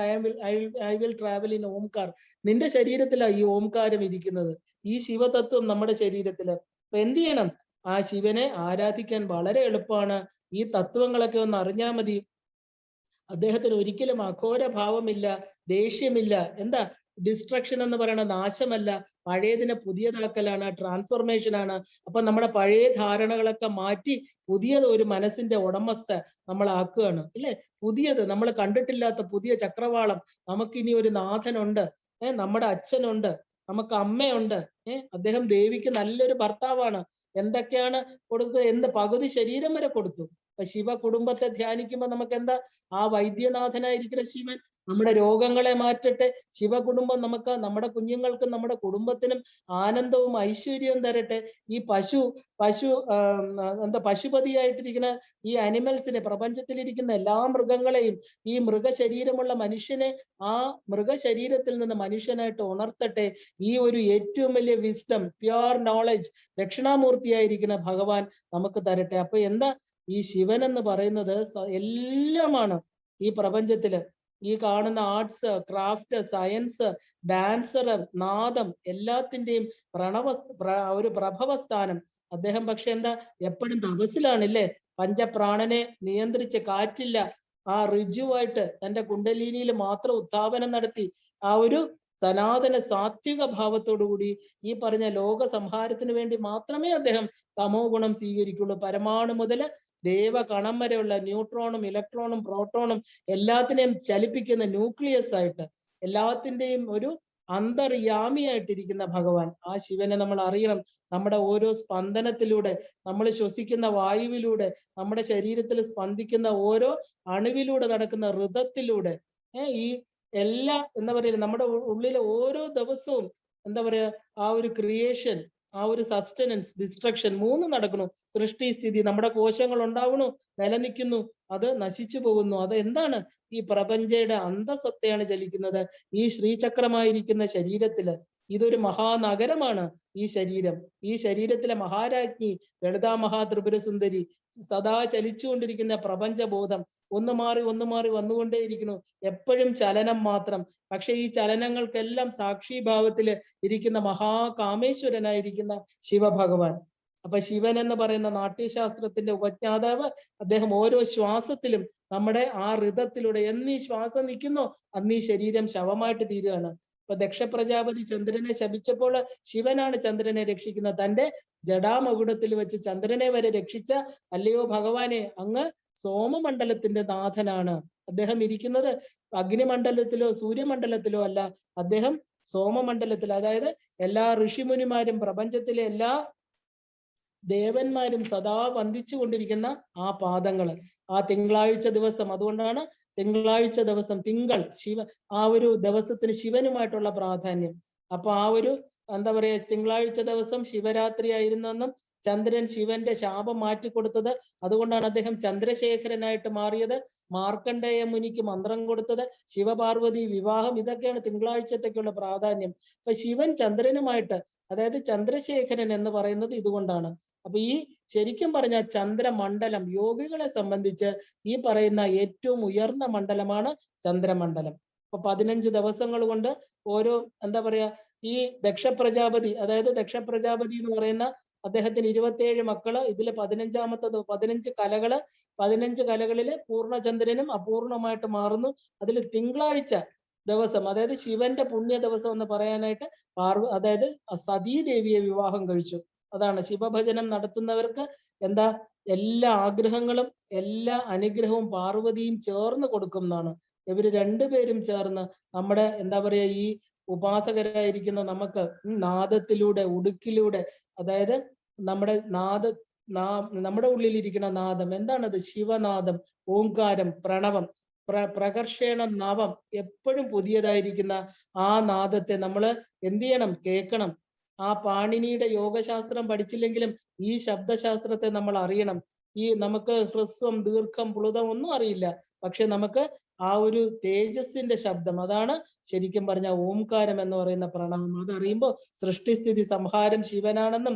I will travel in Omkar. നിന്റെ ശരീരത്തിലാണ് ഈ ഓംകാരം ഇരിക്കുന്നത്, ഈ ശിവതത്വം നമ്മുടെ ശരീരത്തില്. അപ്പൊ എന്ത് ചെയ്യണം? ആ ശിവനെ ആരാധിക്കാൻ വളരെ എളുപ്പമാണ്. ഈ തത്വങ്ങളൊക്കെ ഒന്ന് അറിഞ്ഞാൽ മതി. അദ്ദേഹത്തിന് ഒരിക്കലും അഘോര ഭാവമില്ല, ദേഷ്യമില്ല. എന്താ ഡിസ്ട്രക്ഷൻ എന്ന് പറയുന്ന നാശമല്ല, പഴയതിനെ പുതിയതാക്കലാണ്, ട്രാൻസ്ഫോർമേഷൻ ആണ്. അപ്പൊ നമ്മുടെ പഴയ ധാരണകളൊക്കെ മാറ്റി പുതിയത് ഒരു മനസ്സിന്റെ ഉടമസ്ഥ നമ്മളാക്കുകയാണ്, ഇല്ലേ? പുതിയത്, നമ്മൾ കണ്ടിട്ടില്ലാത്ത പുതിയ ചക്രവാളം. നമുക്കിനി ഒരു നാഥനുണ്ട്, നമ്മുടെ അച്ഛനുണ്ട്, നമുക്ക് അമ്മയുണ്ട്. അദ്ദേഹം ദേവിക്ക് നല്ലൊരു ഭർത്താവാണ്. എന്തൊക്കെയാണ് കൊടുത്തത്? പകുതി ശരീരം വരെ കൊടുത്തു. അപ്പൊ ശിവ കുടുംബത്തെ ധ്യാനിക്കുമ്പോൾ നമുക്ക് എന്താ? ആ വൈദ്യനാഥനായിരിക്കുന്ന ശിവൻ നമ്മുടെ രോഗങ്ങളെ മാറ്റട്ടെ. ശിവകുടുംബം നമുക്ക്, നമ്മുടെ കുഞ്ഞുങ്ങൾക്കും നമ്മുടെ കുടുംബത്തിനും ആനന്ദവും ഐശ്വര്യവും തരട്ടെ. ഈ പശുപതിയായിട്ടിരിക്കുന്ന ഈ അനിമൽസിനെ, പ്രപഞ്ചത്തിലിരിക്കുന്ന എല്ലാ മൃഗങ്ങളെയും, ഈ മൃഗശരീരമുള്ള മനുഷ്യനെ ആ മൃഗശരീരത്തിൽ നിന്ന് മനുഷ്യനായിട്ട് ഉണർത്തട്ടെ. ഈ ഒരു ഏറ്റവും വലിയ വിസ്ഡം, പ്യുവർ നോളജ് ദക്ഷിണാമൂർത്തിയായിരിക്കുന്ന ഭഗവാൻ നമുക്ക് തരട്ടെ. അപ്പൊ എന്താ? ഈ ശിവൻ എന്ന് പറയുന്നത് എല്ലാമാണ് ഈ പ്രപഞ്ചത്തില്. ഈ കാണുന്ന ആർട്സ്, ക്രാഫ്റ്റ്, സയൻസ്, ഡാൻസർ, നാദം, എല്ലാത്തിന്റെയും ഒരു പ്രഭവസ്ഥാനം അദ്ദേഹം. പക്ഷെ എന്താ? എപ്പോഴും തപസ്സിലാണല്ലേ? പഞ്ചപ്രാണനെ നിയന്ത്രിച്ച്, കാറ്റില്ല, ആ ഋജുവായിട്ട് തന്റെ കുണ്ടലിനിയിൽ മാത്രം ഉത്ഥാപനം നടത്തി, ആ ഒരു സനാതന സാത്വിക ഭാവത്തോടുകൂടി ഈ പറഞ്ഞ ലോക സംഹാരത്തിന് വേണ്ടി മാത്രമേ അദ്ദേഹം തമോ ഗുണം സ്വീകരിക്കുള്ളൂ. പരമാണു മുതൽ ദേവകണം വരെയുള്ള ന്യൂട്രോണും ഇലക്ട്രോണും പ്രോട്ടോണും എല്ലാത്തിനെയും ചലിപ്പിക്കുന്ന ന്യൂക്ലിയസ് ആയിട്ട്, എല്ലാത്തിന്റെയും ഒരു അന്തർയാമിയായിട്ടിരിക്കുന്ന ഭഗവാൻ, ആ ശിവനെ നമ്മൾ അറിയണം. നമ്മുടെ ഓരോ സ്പന്ദനത്തിലൂടെ, നമ്മൾ ശ്വസിക്കുന്ന വായുവിലൂടെ, നമ്മുടെ ശരീരത്തിൽ സ്പന്ദിക്കുന്ന ഓരോ അണുവിലൂടെ നടക്കുന്ന ഋതത്തിലൂടെ, ഈ എല്ലാ എന്താ പറയുക, നമ്മുടെ ഉള്ളിലെ ഓരോ ദിവസവും എന്താ പറയാ, ആ ഒരു ക്രിയേഷൻ, ആ ഒരു സസ്റ്റനൻസ്, ഡിസ്ട്രക്ഷൻ, മൂന്നും നടക്കുന്നു. സൃഷ്ടി, സ്ഥിതി. നമ്മുടെ കോശങ്ങൾ ഉണ്ടാവുന്നു, നിലനിൽക്കുന്നു, അത് നശിച്ചു പോകുന്നു. അത് എന്താണ്? ഈ പ്രപഞ്ചയുടെ അന്തസത്തയാണ് ചലിക്കുന്നത് ഈ ശ്രീചക്രമായിരിക്കുന്ന ശരീരത്തില്. ഇതൊരു മഹാനഗരമാണ് ഈ ശരീരം. ഈ ശരീരത്തിലെ മഹാരാജ്ഞി ലളിതാ മഹാത്രിപുര സുന്ദരി, സദാ ചലിച്ചുകൊണ്ടിരിക്കുന്ന പ്രപഞ്ചബോധം, ഒന്ന് മാറി വന്നുകൊണ്ടേയിരിക്കുന്നു. എപ്പോഴും ചലനം മാത്രം. പക്ഷെ ഈ ചലനങ്ങൾക്കെല്ലാം സാക്ഷിഭാവത്തില് ഇരിക്കുന്ന മഹാകാമേശ്വരനായിരിക്കുന്ന ശിവഭഗവാൻ. അപ്പൊ ശിവൻ എന്ന് പറയുന്ന നാട്യശാസ്ത്രത്തിന്റെ ഉപജ്ഞാതാവ്, അദ്ദേഹം ഓരോ ശ്വാസത്തിലും നമ്മുടെ ആ ഋതത്തിലൂടെ, എന്നീ ശ്വാസം നിൽക്കുന്നോ അന്നീ ശരീരം ശവമായിട്ട് തീരുകയാണ്. ഇപ്പൊ ദക്ഷ പ്രജാപതി ചന്ദ്രനെ ശപിച്ചപ്പോൾ ശിവനാണ് ചന്ദ്രനെ രക്ഷിക്കുന്നത്. തന്റെ ജടാമകുടത്തിൽ വെച്ച് ചന്ദ്രനെ വരെ രക്ഷിച്ച അല്ലയോ ഭഗവാനെ, അങ്ങ് സോമമണ്ഡലത്തിന്റെ നാഥനാണ്. അദ്ദേഹം ഇരിക്കുന്നത് അഗ്നിമണ്ഡലത്തിലോ സൂര്യമണ്ഡലത്തിലോ അല്ല, അദ്ദേഹം സോമമണ്ഡലത്തിൽ. അതായത് എല്ലാ ഋഷിമുനിമാരും, പ്രപഞ്ചത്തിലെ എല്ലാ ദേവന്മാരും സദാ വന്ദിച്ചു കൊണ്ടിരിക്കുന്ന ആ പാദങ്ങൾ, ആ തിങ്കളാഴ്ച ദിവസം. അതുകൊണ്ടാണ് തിങ്കളാഴ്ച ദിവസം, തിങ്കൾ ശിവ, ആ ഒരു ദിവസത്തിന് ശിവനുമായിട്ടുള്ള പ്രാധാന്യം. അപ്പൊ ആ ഒരു എന്താ പറയാ, തിങ്കളാഴ്ച ദിവസം ശിവരാത്രി ആയിരുന്നെന്നും ചന്ദ്രൻ ശിവന്റെ ശാപം മാറ്റിക്കൊടുത്തത്, അതുകൊണ്ടാണ് അദ്ദേഹം ചന്ദ്രശേഖരനായിട്ട് മാറിയത്, മാർക്കണ്ഡേയ മുനിക്ക് മന്ത്രം കൊടുത്തത്, ശിവപാർവതി വിവാഹം, ഇതൊക്കെയാണ് തിങ്കളാഴ്ചത്തേക്കുള്ള പ്രാധാന്യം. അപ്പൊ ശിവൻ ചന്ദ്രനുമായിട്ട്, അതായത് ചന്ദ്രശേഖരൻ എന്ന് പറയുന്നത് ഇതുകൊണ്ടാണ്. അപ്പൊ ഈ ശരിക്കും പറഞ്ഞ ചന്ദ്രമണ്ഡലം യോഗികളെ സംബന്ധിച്ച് ഈ പറയുന്ന ഏറ്റവും ഉയർന്ന മണ്ഡലമാണ് ചന്ദ്രമണ്ഡലം. അപ്പൊ 15 ദിവസങ്ങൾ കൊണ്ട് ഓരോ എന്താ പറയാ, ഈ ദക്ഷപ്രജാപതി, അതായത് ദക്ഷപ്രജാപതി എന്ന് പറയുന്ന അദ്ദേഹത്തിന് 27 മക്കള്, ഇതില് 15 കലകള്, 15 കലകളില് പൂർണ്ണചന്ദ്രനും അപൂർണമായിട്ട് മാറുന്നു. അതിൽ തിങ്കളാഴ്ച ദിവസം, അതായത് ശിവന്റെ പുണ്യ ദിവസം എന്ന് പറയാനായിട്ട് അതായത് സതീദേവിയെ വിവാഹം കഴിച്ചു. അതാണ് ശിവഭജനം നടത്തുന്നവർക്ക് എന്താ, എല്ലാ ആഗ്രഹങ്ങളും എല്ലാ അനുഗ്രഹവും പാർവതിയും ചേർന്ന് കൊടുക്കുന്നതാണ്. ഇവര് രണ്ടുപേരും ചേർന്ന് നമ്മുടെ എന്താ പറയാ, ഈ ഉപാസകരായിരിക്കുന്ന നമുക്ക് നാദത്തിലൂടെ, ഉടുക്കിലൂടെ, അതായത് നമ്മുടെ നമ്മുടെ ഉള്ളിലിരിക്കുന്ന നാദം എന്താണത്, ശിവനാദം, ഓംകാരം, പ്രണവം, പ്രകർഷണം, നവം, എപ്പോഴും പുതിയതായിരിക്കുന്ന ആ നാദത്തെ നമ്മൾ എന്ത് ചെയ്യണം, കേൾക്കണം. ആ പാണിനിയുടെ യോഗശാസ്ത്രം പഠിച്ചില്ലെങ്കിലും ഈ ശബ്ദശാസ്ത്രത്തെ നമ്മൾ അറിയണം. ഈ നമുക്ക് ഹ്രസ്വം, ദീർഘം, പ്ലുതം ഒന്നും അറിയില്ല, പക്ഷെ നമുക്ക് ആ ഒരു തേജസ്സിന്റെ ശബ്ദം, അതാണ് ശരിക്കും പറഞ്ഞ ഓംകാരം എന്ന് പറയുന്ന പ്രണവം. അതറിയുമ്പോൾ സൃഷ്ടിസ്ഥിതി സംഹാരം ശിവനാണെന്നും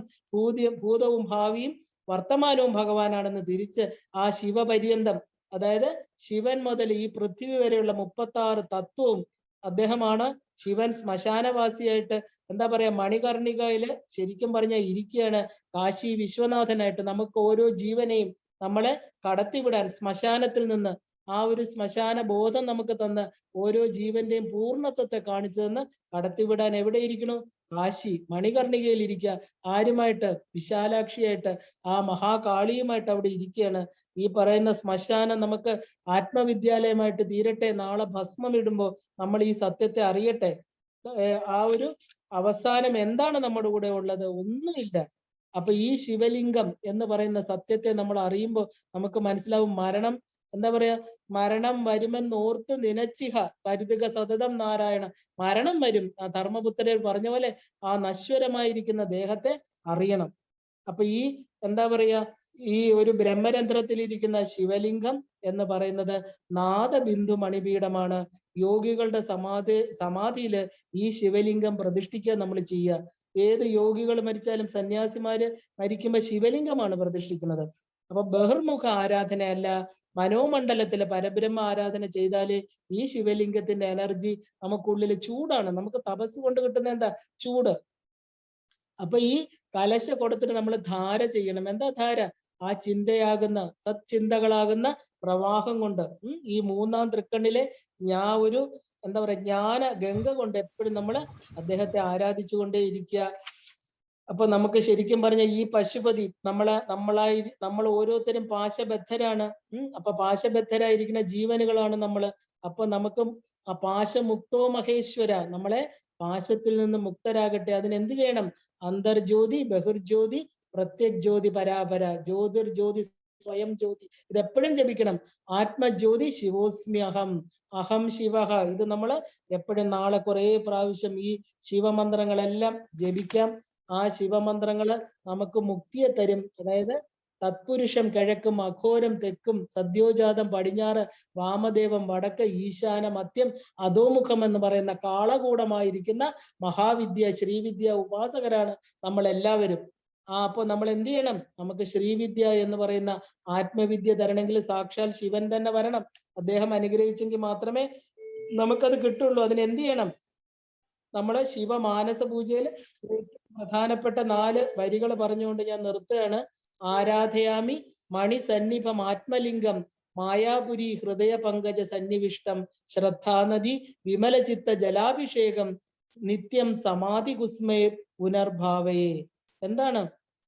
ഭൂതവും ഭാവിയും വർത്തമാനവും ഭഗവാനാണെന്ന് തിരിച്ച് ആ ശിവപര്യന്തം, അതായത് ശിവൻ മുതൽ ഈ പൃഥ്വി വരെയുള്ള 36 തത്വവും അദ്ദേഹമാണ്. ശിവൻ ശ്മശാനവാസിയായിട്ട് എന്താ പറയാ, മണികർണികയില് ശരിക്കും പറഞ്ഞാൽ ഇരിക്കുകയാണ് കാശി വിശ്വനാഥനായിട്ട്. നമുക്ക് ഓരോ ജീവനെയും നമ്മളെ കടത്തിവിടാൻ ശ്മശാനത്തിൽ നിന്ന് ആ ഒരു ശ്മശാന ബോധം നമുക്ക് തന്ന് ഓരോ ജീവന്റെയും പൂർണ്ണത്വത്തെ കാണിച്ചു തന്ന് കടത്തിവിടാൻ എവിടെ ഇരിക്കണു, കാശി മണികർണികയിൽ ഇരിക്കുക. ആരുമായിട്ട്, വിശാലാക്ഷിയായിട്ട്, ആ മഹാകാളിയുമായിട്ട് അവിടെ ഇരിക്കുകയാണ്. ഈ പറയുന്ന ശ്മശാനം നമുക്ക് ആത്മവിദ്യാലയമായിട്ട് തീരട്ടെ. നാളെ ഭസ്മം ഇടുമ്പോൾ നമ്മൾ ഈ സത്യത്തെ അറിയട്ടെ. ആ ഒരു അവസാനം എന്താണ് നമ്മുടെ കൂടെ ഉള്ളത്, ഒന്നുമില്ല. അപ്പൊ ഈ ശിവലിംഗം എന്ന് പറയുന്ന സത്യത്തെ നമ്മൾ അറിയുമ്പോൾ നമുക്ക് മനസ്സിലാവും, മരണം എന്താ പറയാ, മരണം വരുമെന്ന് ഓർത്ത് നിനച്ചിഹ കരുതുക സതതം നാരായണ. മരണം വരും. ആ ധർമ്മപുത്രർ പറഞ്ഞ പോലെ ആ നശ്വരമായിരിക്കുന്ന ദേഹത്തെ അറിയണം. അപ്പൊ ഈ എന്താ പറയാ, ഈ ഒരു ബ്രഹ്മരന്ധ്രത്തിലിരിക്കുന്ന ശിവലിംഗം എന്ന് പറയുന്നത് നാദബിന്ദു മണിപീഠമാണ്. യോഗികളുടെ സമാധിയില് ഈ ശിവലിംഗം പ്രതിഷ്ഠിക്കുക നമ്മൾ ചെയ്യുക. ഏത് യോഗികൾ മരിച്ചാലും സന്യാസിമാര് മരിക്കുമ്പോൾ ശിവലിംഗമാണ് പ്രതിഷ്ഠിക്കുന്നത്. അപ്പൊ ബഹിർമുഖ ആരാധനയല്ല, മനോമണ്ഡലത്തിലെ പരബ്രഹ്മ ആരാധന ചെയ്താല് ഈ ശിവലിംഗത്തിന്റെ എനർജി നമുക്കുള്ളിൽ ചൂടാണ്. നമുക്ക് തപസ് കൊണ്ട് കിട്ടുന്ന എന്താ, ചൂട്. അപ്പൊ ഈ കലശ കൊടുത്തിട്ട് നമ്മൾ ധാര ചെയ്യണം. എന്താ ധാര? ആ ചിന്തയാകുന്ന സത്ചിന്തകളാകുന്ന പ്രവാഹം കൊണ്ട്, ഈ മൂന്നാം തൃക്കണ്ണിലെ ഒരു എന്താ പറയാ, ജ്ഞാന ഗംഗ കൊണ്ട് എപ്പോഴും നമ്മൾ അദ്ദേഹത്തെ ആരാധിച്ചു കൊണ്ടേ ഇരിക്കുക. അപ്പൊ നമുക്ക് ശരിക്കും പറഞ്ഞ ഈ പശുപതി നമ്മൾ ഓരോരുത്തരും പാശബദ്ധരാണ്. അപ്പൊ പാശബദ്ധരായിരിക്കുന്ന ജീവനുകളാണ് നമ്മള്. അപ്പൊ നമുക്കും ആ പാശമുക്തോ മഹേശ്വര, നമ്മളെ പാശത്തിൽ നിന്ന് മുക്തരാകട്ടെ. അതിനെന്ത് ചെയ്യണം? അന്തർജ്യോതി, ബഹിർജ്യോതി, പ്രത്യഗ്ജ്യോതി, പരാപര, ജ്യോതിർജ്യോതി, സ്വയം ജ്യോതി, ഇതെപ്പോഴും ജപിക്കണം. ആത്മജ്യോതി ശിവോസ്മി അഹം, അഹം ശിവഹ. ഇത് നമ്മൾ എപ്പോഴും നാളെ കുറെ പ്രാവശ്യം ഈ ശിവമന്ത്രങ്ങളെല്ലാം ജപിക്കാം. ആ ശിവമന്ത്രങ്ങള് നമുക്ക് മുക്തിയെ തരും. അതായത് തത്പുരുഷം കിഴക്കും, അഘോരം തെക്കും, സദ്യോജാതം പടിഞ്ഞാറ്, വാമദേവം വടക്ക്, ഈശാന മധ്യം, അധോമുഖം എന്ന് പറയുന്ന കാളകൂടമായിരിക്കുന്ന മഹാവിദ്യ ശ്രീവിദ്യ ഉപാസകരാണ് നമ്മൾ എല്ലാവരും. അപ്പൊ നമ്മൾ എന്ത് ചെയ്യണം? നമുക്ക് ശ്രീവിദ്യ എന്ന് പറയുന്ന ആത്മവിദ്യ തരണമെങ്കിൽ സാക്ഷാൽ ശിവൻ തന്നെ വരണം. അദ്ദേഹം അനുഗ്രഹിച്ചെങ്കിൽ മാത്രമേ നമുക്കത് കിട്ടുള്ളൂ. അതിന് എന്ത് ചെയ്യണം? നമ്മള് ശിവമാനസ പൂജയിൽ പ്രധാനപ്പെട്ട 4 വരികൾ പറഞ്ഞുകൊണ്ട് ഞാൻ നിർത്തുകയാണ്. ആരാധയാമി മണിസന്നിഭം ആത്മലിംഗം, മായാപുരി ഹൃദയ പങ്കജ സന്നിവിഷ്ടം, ശ്രദ്ധാനദി വിമലചിത്ത ജലാഭിഷേകം, നിത്യം സമാധി കുസ്മേ പുനർഭാവയെ. എന്താണ്?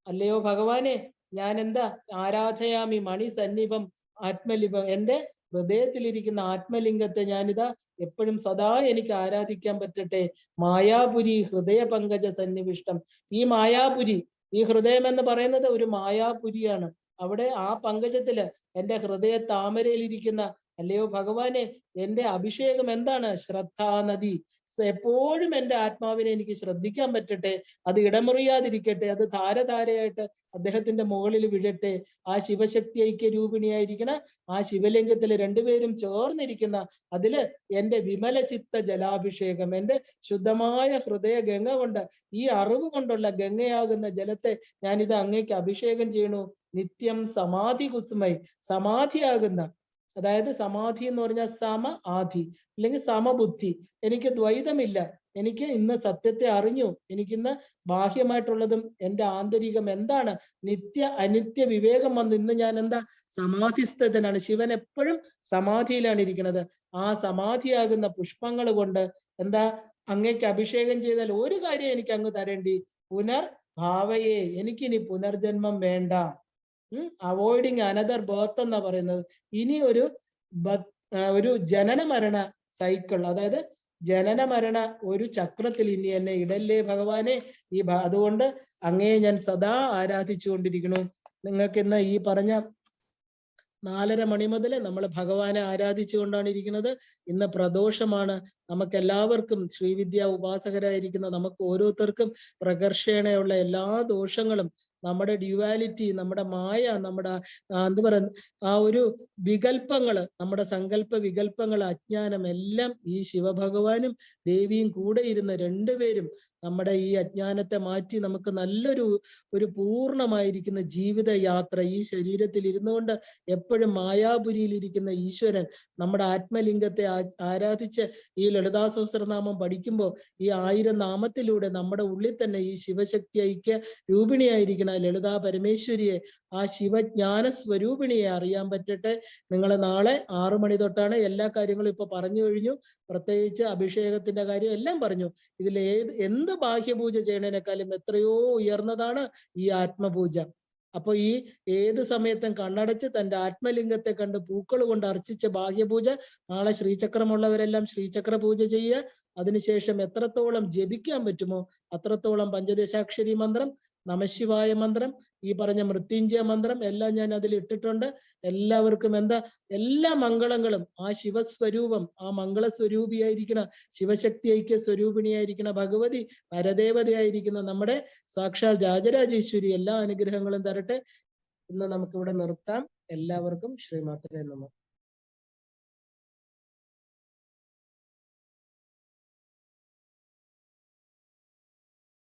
അല്ലയോ ഭഗവാനെ, ഞാൻ എന്താ ആരാധയാമി മണിസന്നിഭം ആത്മലിംഗം, എന്റെ ഹൃദയത്തിലിരിക്കുന്ന ആത്മലിംഗത്തെ ഞാനിതാ എപ്പോഴും സദാ എനിക്ക് ആരാധിക്കാൻ പറ്റട്ടെ. മായാപുരി ഹൃദയ പങ്കജ സന്നിവിഷ്ടം. ഈ മായാപുരി ഈ ഹൃദയം എന്ന് പറയുന്നത് ഒരു മായാപുരിയാണ്. അവിടെ ആ പങ്കജത്തില് എന്റെ ഹൃദയ താമരയിലിരിക്കുന്ന, അല്ലയോ ഭഗവാനെ, എന്റെ അഭിഷേകം എന്താണ്? ശ്രദ്ധാനദി. എപ്പോഴും എന്റെ ആത്മാവിനെ എനിക്ക് ശ്രദ്ധിക്കാൻ പറ്റട്ടെ, അത് ഇടമുറിയാതിരിക്കട്ടെ, അത് ധാരധാരയായിട്ട് അദ്ദേഹത്തിന്റെ മുകളിൽ വീഴട്ടെ. ആ ശിവശക്തി ഐക്യ രൂപിണിയായിരിക്കണ ആ ശിവലിംഗത്തിൽ രണ്ടുപേരും ചേർന്നിരിക്കുന്ന അതില് എന്റെ വിമല ചിത്ത ജലാഭിഷേകം, എന്റെ ശുദ്ധമായ ഹൃദയ ഗംഗ കൊണ്ട്, ഈ അറിവ് കൊണ്ടുള്ള ഗംഗയാകുന്ന ജലത്തെ ഞാനിത് അങ്ങേക്ക് അഭിഷേകം ചെയ്യണു. നിത്യം സമാധി കുസുമൈ, സമാധിയാകുന്ന, അതായത് സമാധി എന്ന് പറഞ്ഞാൽ സമ ആധി അല്ലെങ്കിൽ സമബുദ്ധി. എനിക്ക് ദ്വൈതമില്ല. എനിക്ക് ഇന്ന് സത്യത്തെ അറിഞ്ഞു. എനിക്കിന്ന് ബാഹ്യമായിട്ടുള്ളതും എന്റെ ആന്തരികം എന്താണ്, നിത്യ അനിത്യ വിവേകം വന്ന് ഇന്ന് ഞാൻ എന്താ, സമാധിസ്ഥിതനാണ്. ശിവൻ എപ്പോഴും സമാധിയിലാണ് ഇരിക്കുന്നത്. ആ സമാധിയാകുന്ന പുഷ്പങ്ങൾ കൊണ്ട് എന്താ അങ്ങേക്ക് അഭിഷേകം ചെയ്താൽ ഒരു കാര്യം എനിക്ക് അങ്ങ് തരേണ്ടി, പുനർഭാവയെ, എനിക്കിനി പുനർജന്മം വേണ്ട. അവോയ്ഡിങ് അനദർ ബർത്ത് എന്നാ പറയുന്നത്. ഇനി ഒരു ജനന മരണ സൈക്കിൾ, അതായത് ജനന മരണ ഒരു ചക്രത്തിൽ ഇനി എന്നെ ഇടല്ലേ ഭഗവാനെ. അതുകൊണ്ട് അങ്ങയെ ഞാൻ സദാ ആരാധിച്ചു കൊണ്ടിരിക്കുന്നു. നിങ്ങൾക്ക് ഇന്ന് ഈ പറഞ്ഞ 4:30 മണി മുതൽ നമ്മൾ ഭഗവാനെ ആരാധിച്ചുകൊണ്ടാണ് ഇരിക്കുന്നത്. ഇന്ന് പ്രദോഷമാണ്. നമുക്ക് എല്ലാവർക്കും ശ്രീവിദ്യ ഉപാസകരായിരിക്കുന്ന നമുക്ക് ഓരോരുത്തർക്കും പ്രകർഷേണയുള്ള എല്ലാ ദോഷങ്ങളും, നമ്മുടെ ഡ്യുവാലിറ്റി, നമ്മുടെ മായ, നമ്മുടെ എന്ത് പറയുന്ന ആ ഒരു വികല്പങ്ങള്, നമ്മുടെ സങ്കല്പ വികല്പങ്ങൾ, അജ്ഞാനം എല്ലാം ഈ ശിവഭഗവാനും ദേവിയും കൂടെ ഇരുന്ന് രണ്ടുപേരും നമ്മുടെ ഈ അജ്ഞാനത്തെ മാറ്റി നമുക്ക് ഒരു പൂർണ്ണമായിരിക്കുന്ന ജീവിത യാത്ര, ഈ ശരീരത്തിൽ ഇരുന്നുകൊണ്ട് എപ്പോഴും മായാപുരിയിൽ ഇരിക്കുന്ന ഈശ്വരൻ നമ്മുടെ ആത്മലിംഗത്തെ ആരാധിച്ച് ഈ ലളിതാ സഹസ്രനാമം പഠിക്കുമ്പോൾ ഈ 1000 നാമത്തിലൂടെ നമ്മുടെ ഉള്ളിൽ തന്നെ ഈ ശിവശക്തി ഐക്യ രൂപിണിയായിരിക്കുന്ന ലളിതാ പരമേശ്വരിയെ, ആ ശിവജ്ഞാന സ്വരൂപിണിയെ അറിയാൻ പറ്റട്ടെ. നിങ്ങൾ നാളെ 6 മണി തൊട്ടാണ് എല്ലാ കാര്യങ്ങളും ഇപ്പൊ പറഞ്ഞു കഴിഞ്ഞു. പ്രത്യേകിച്ച് അഭിഷേകത്തിന്റെ കാര്യം എല്ലാം പറഞ്ഞു. ഇതിൽ എന്ത് ബാഹ്യപൂജ ചെയ്യണതിനേക്കാളും എത്രയോ ഉയർന്നതാണ് ഈ ആത്മപൂജ. അപ്പൊ ഈ ഏത് സമയത്തും കണ്ണടച്ച് തന്റെ ആത്മലിംഗത്തെ കണ്ട് പൂക്കൾ കൊണ്ട് അർച്ചിച്ച ബാഹ്യപൂജ, നാളെ ശ്രീചക്രമുള്ളവരെല്ലാം ശ്രീചക്ര പൂജ ചെയ്യുക. അതിനുശേഷം എത്രത്തോളം ജപിക്കാൻ പറ്റുമോ അത്രത്തോളം പഞ്ചദശാക്ഷരി മന്ത്രം, നമശിവായ മന്ത്രം, ഈ പറഞ്ഞ മൃത്യുഞ്ജയ മന്ത്രം എല്ലാം ഞാൻ അതിൽ ഇട്ടിട്ടുണ്ട്. എല്ലാവർക്കും എല്ലാ മംഗളങ്ങളും ആ ശിവസ്വരൂപം, ആ മംഗളസ്വരൂപിയായിരിക്കുന്ന ശിവശക്തി ഐക്യ സ്വരൂപിണിയായിരിക്കുന്ന ഭഗവതി, പരദേവതയായിരിക്കുന്ന നമ്മുടെ സാക്ഷാൽ രാജരാജേശ്വരി എല്ലാ അനുഗ്രഹങ്ങളും തരട്ടെ. ഇന്ന് നമുക്കിവിടെ നിർത്താം. എല്ലാവർക്കും ശ്രീമാത്രേ നമഃ.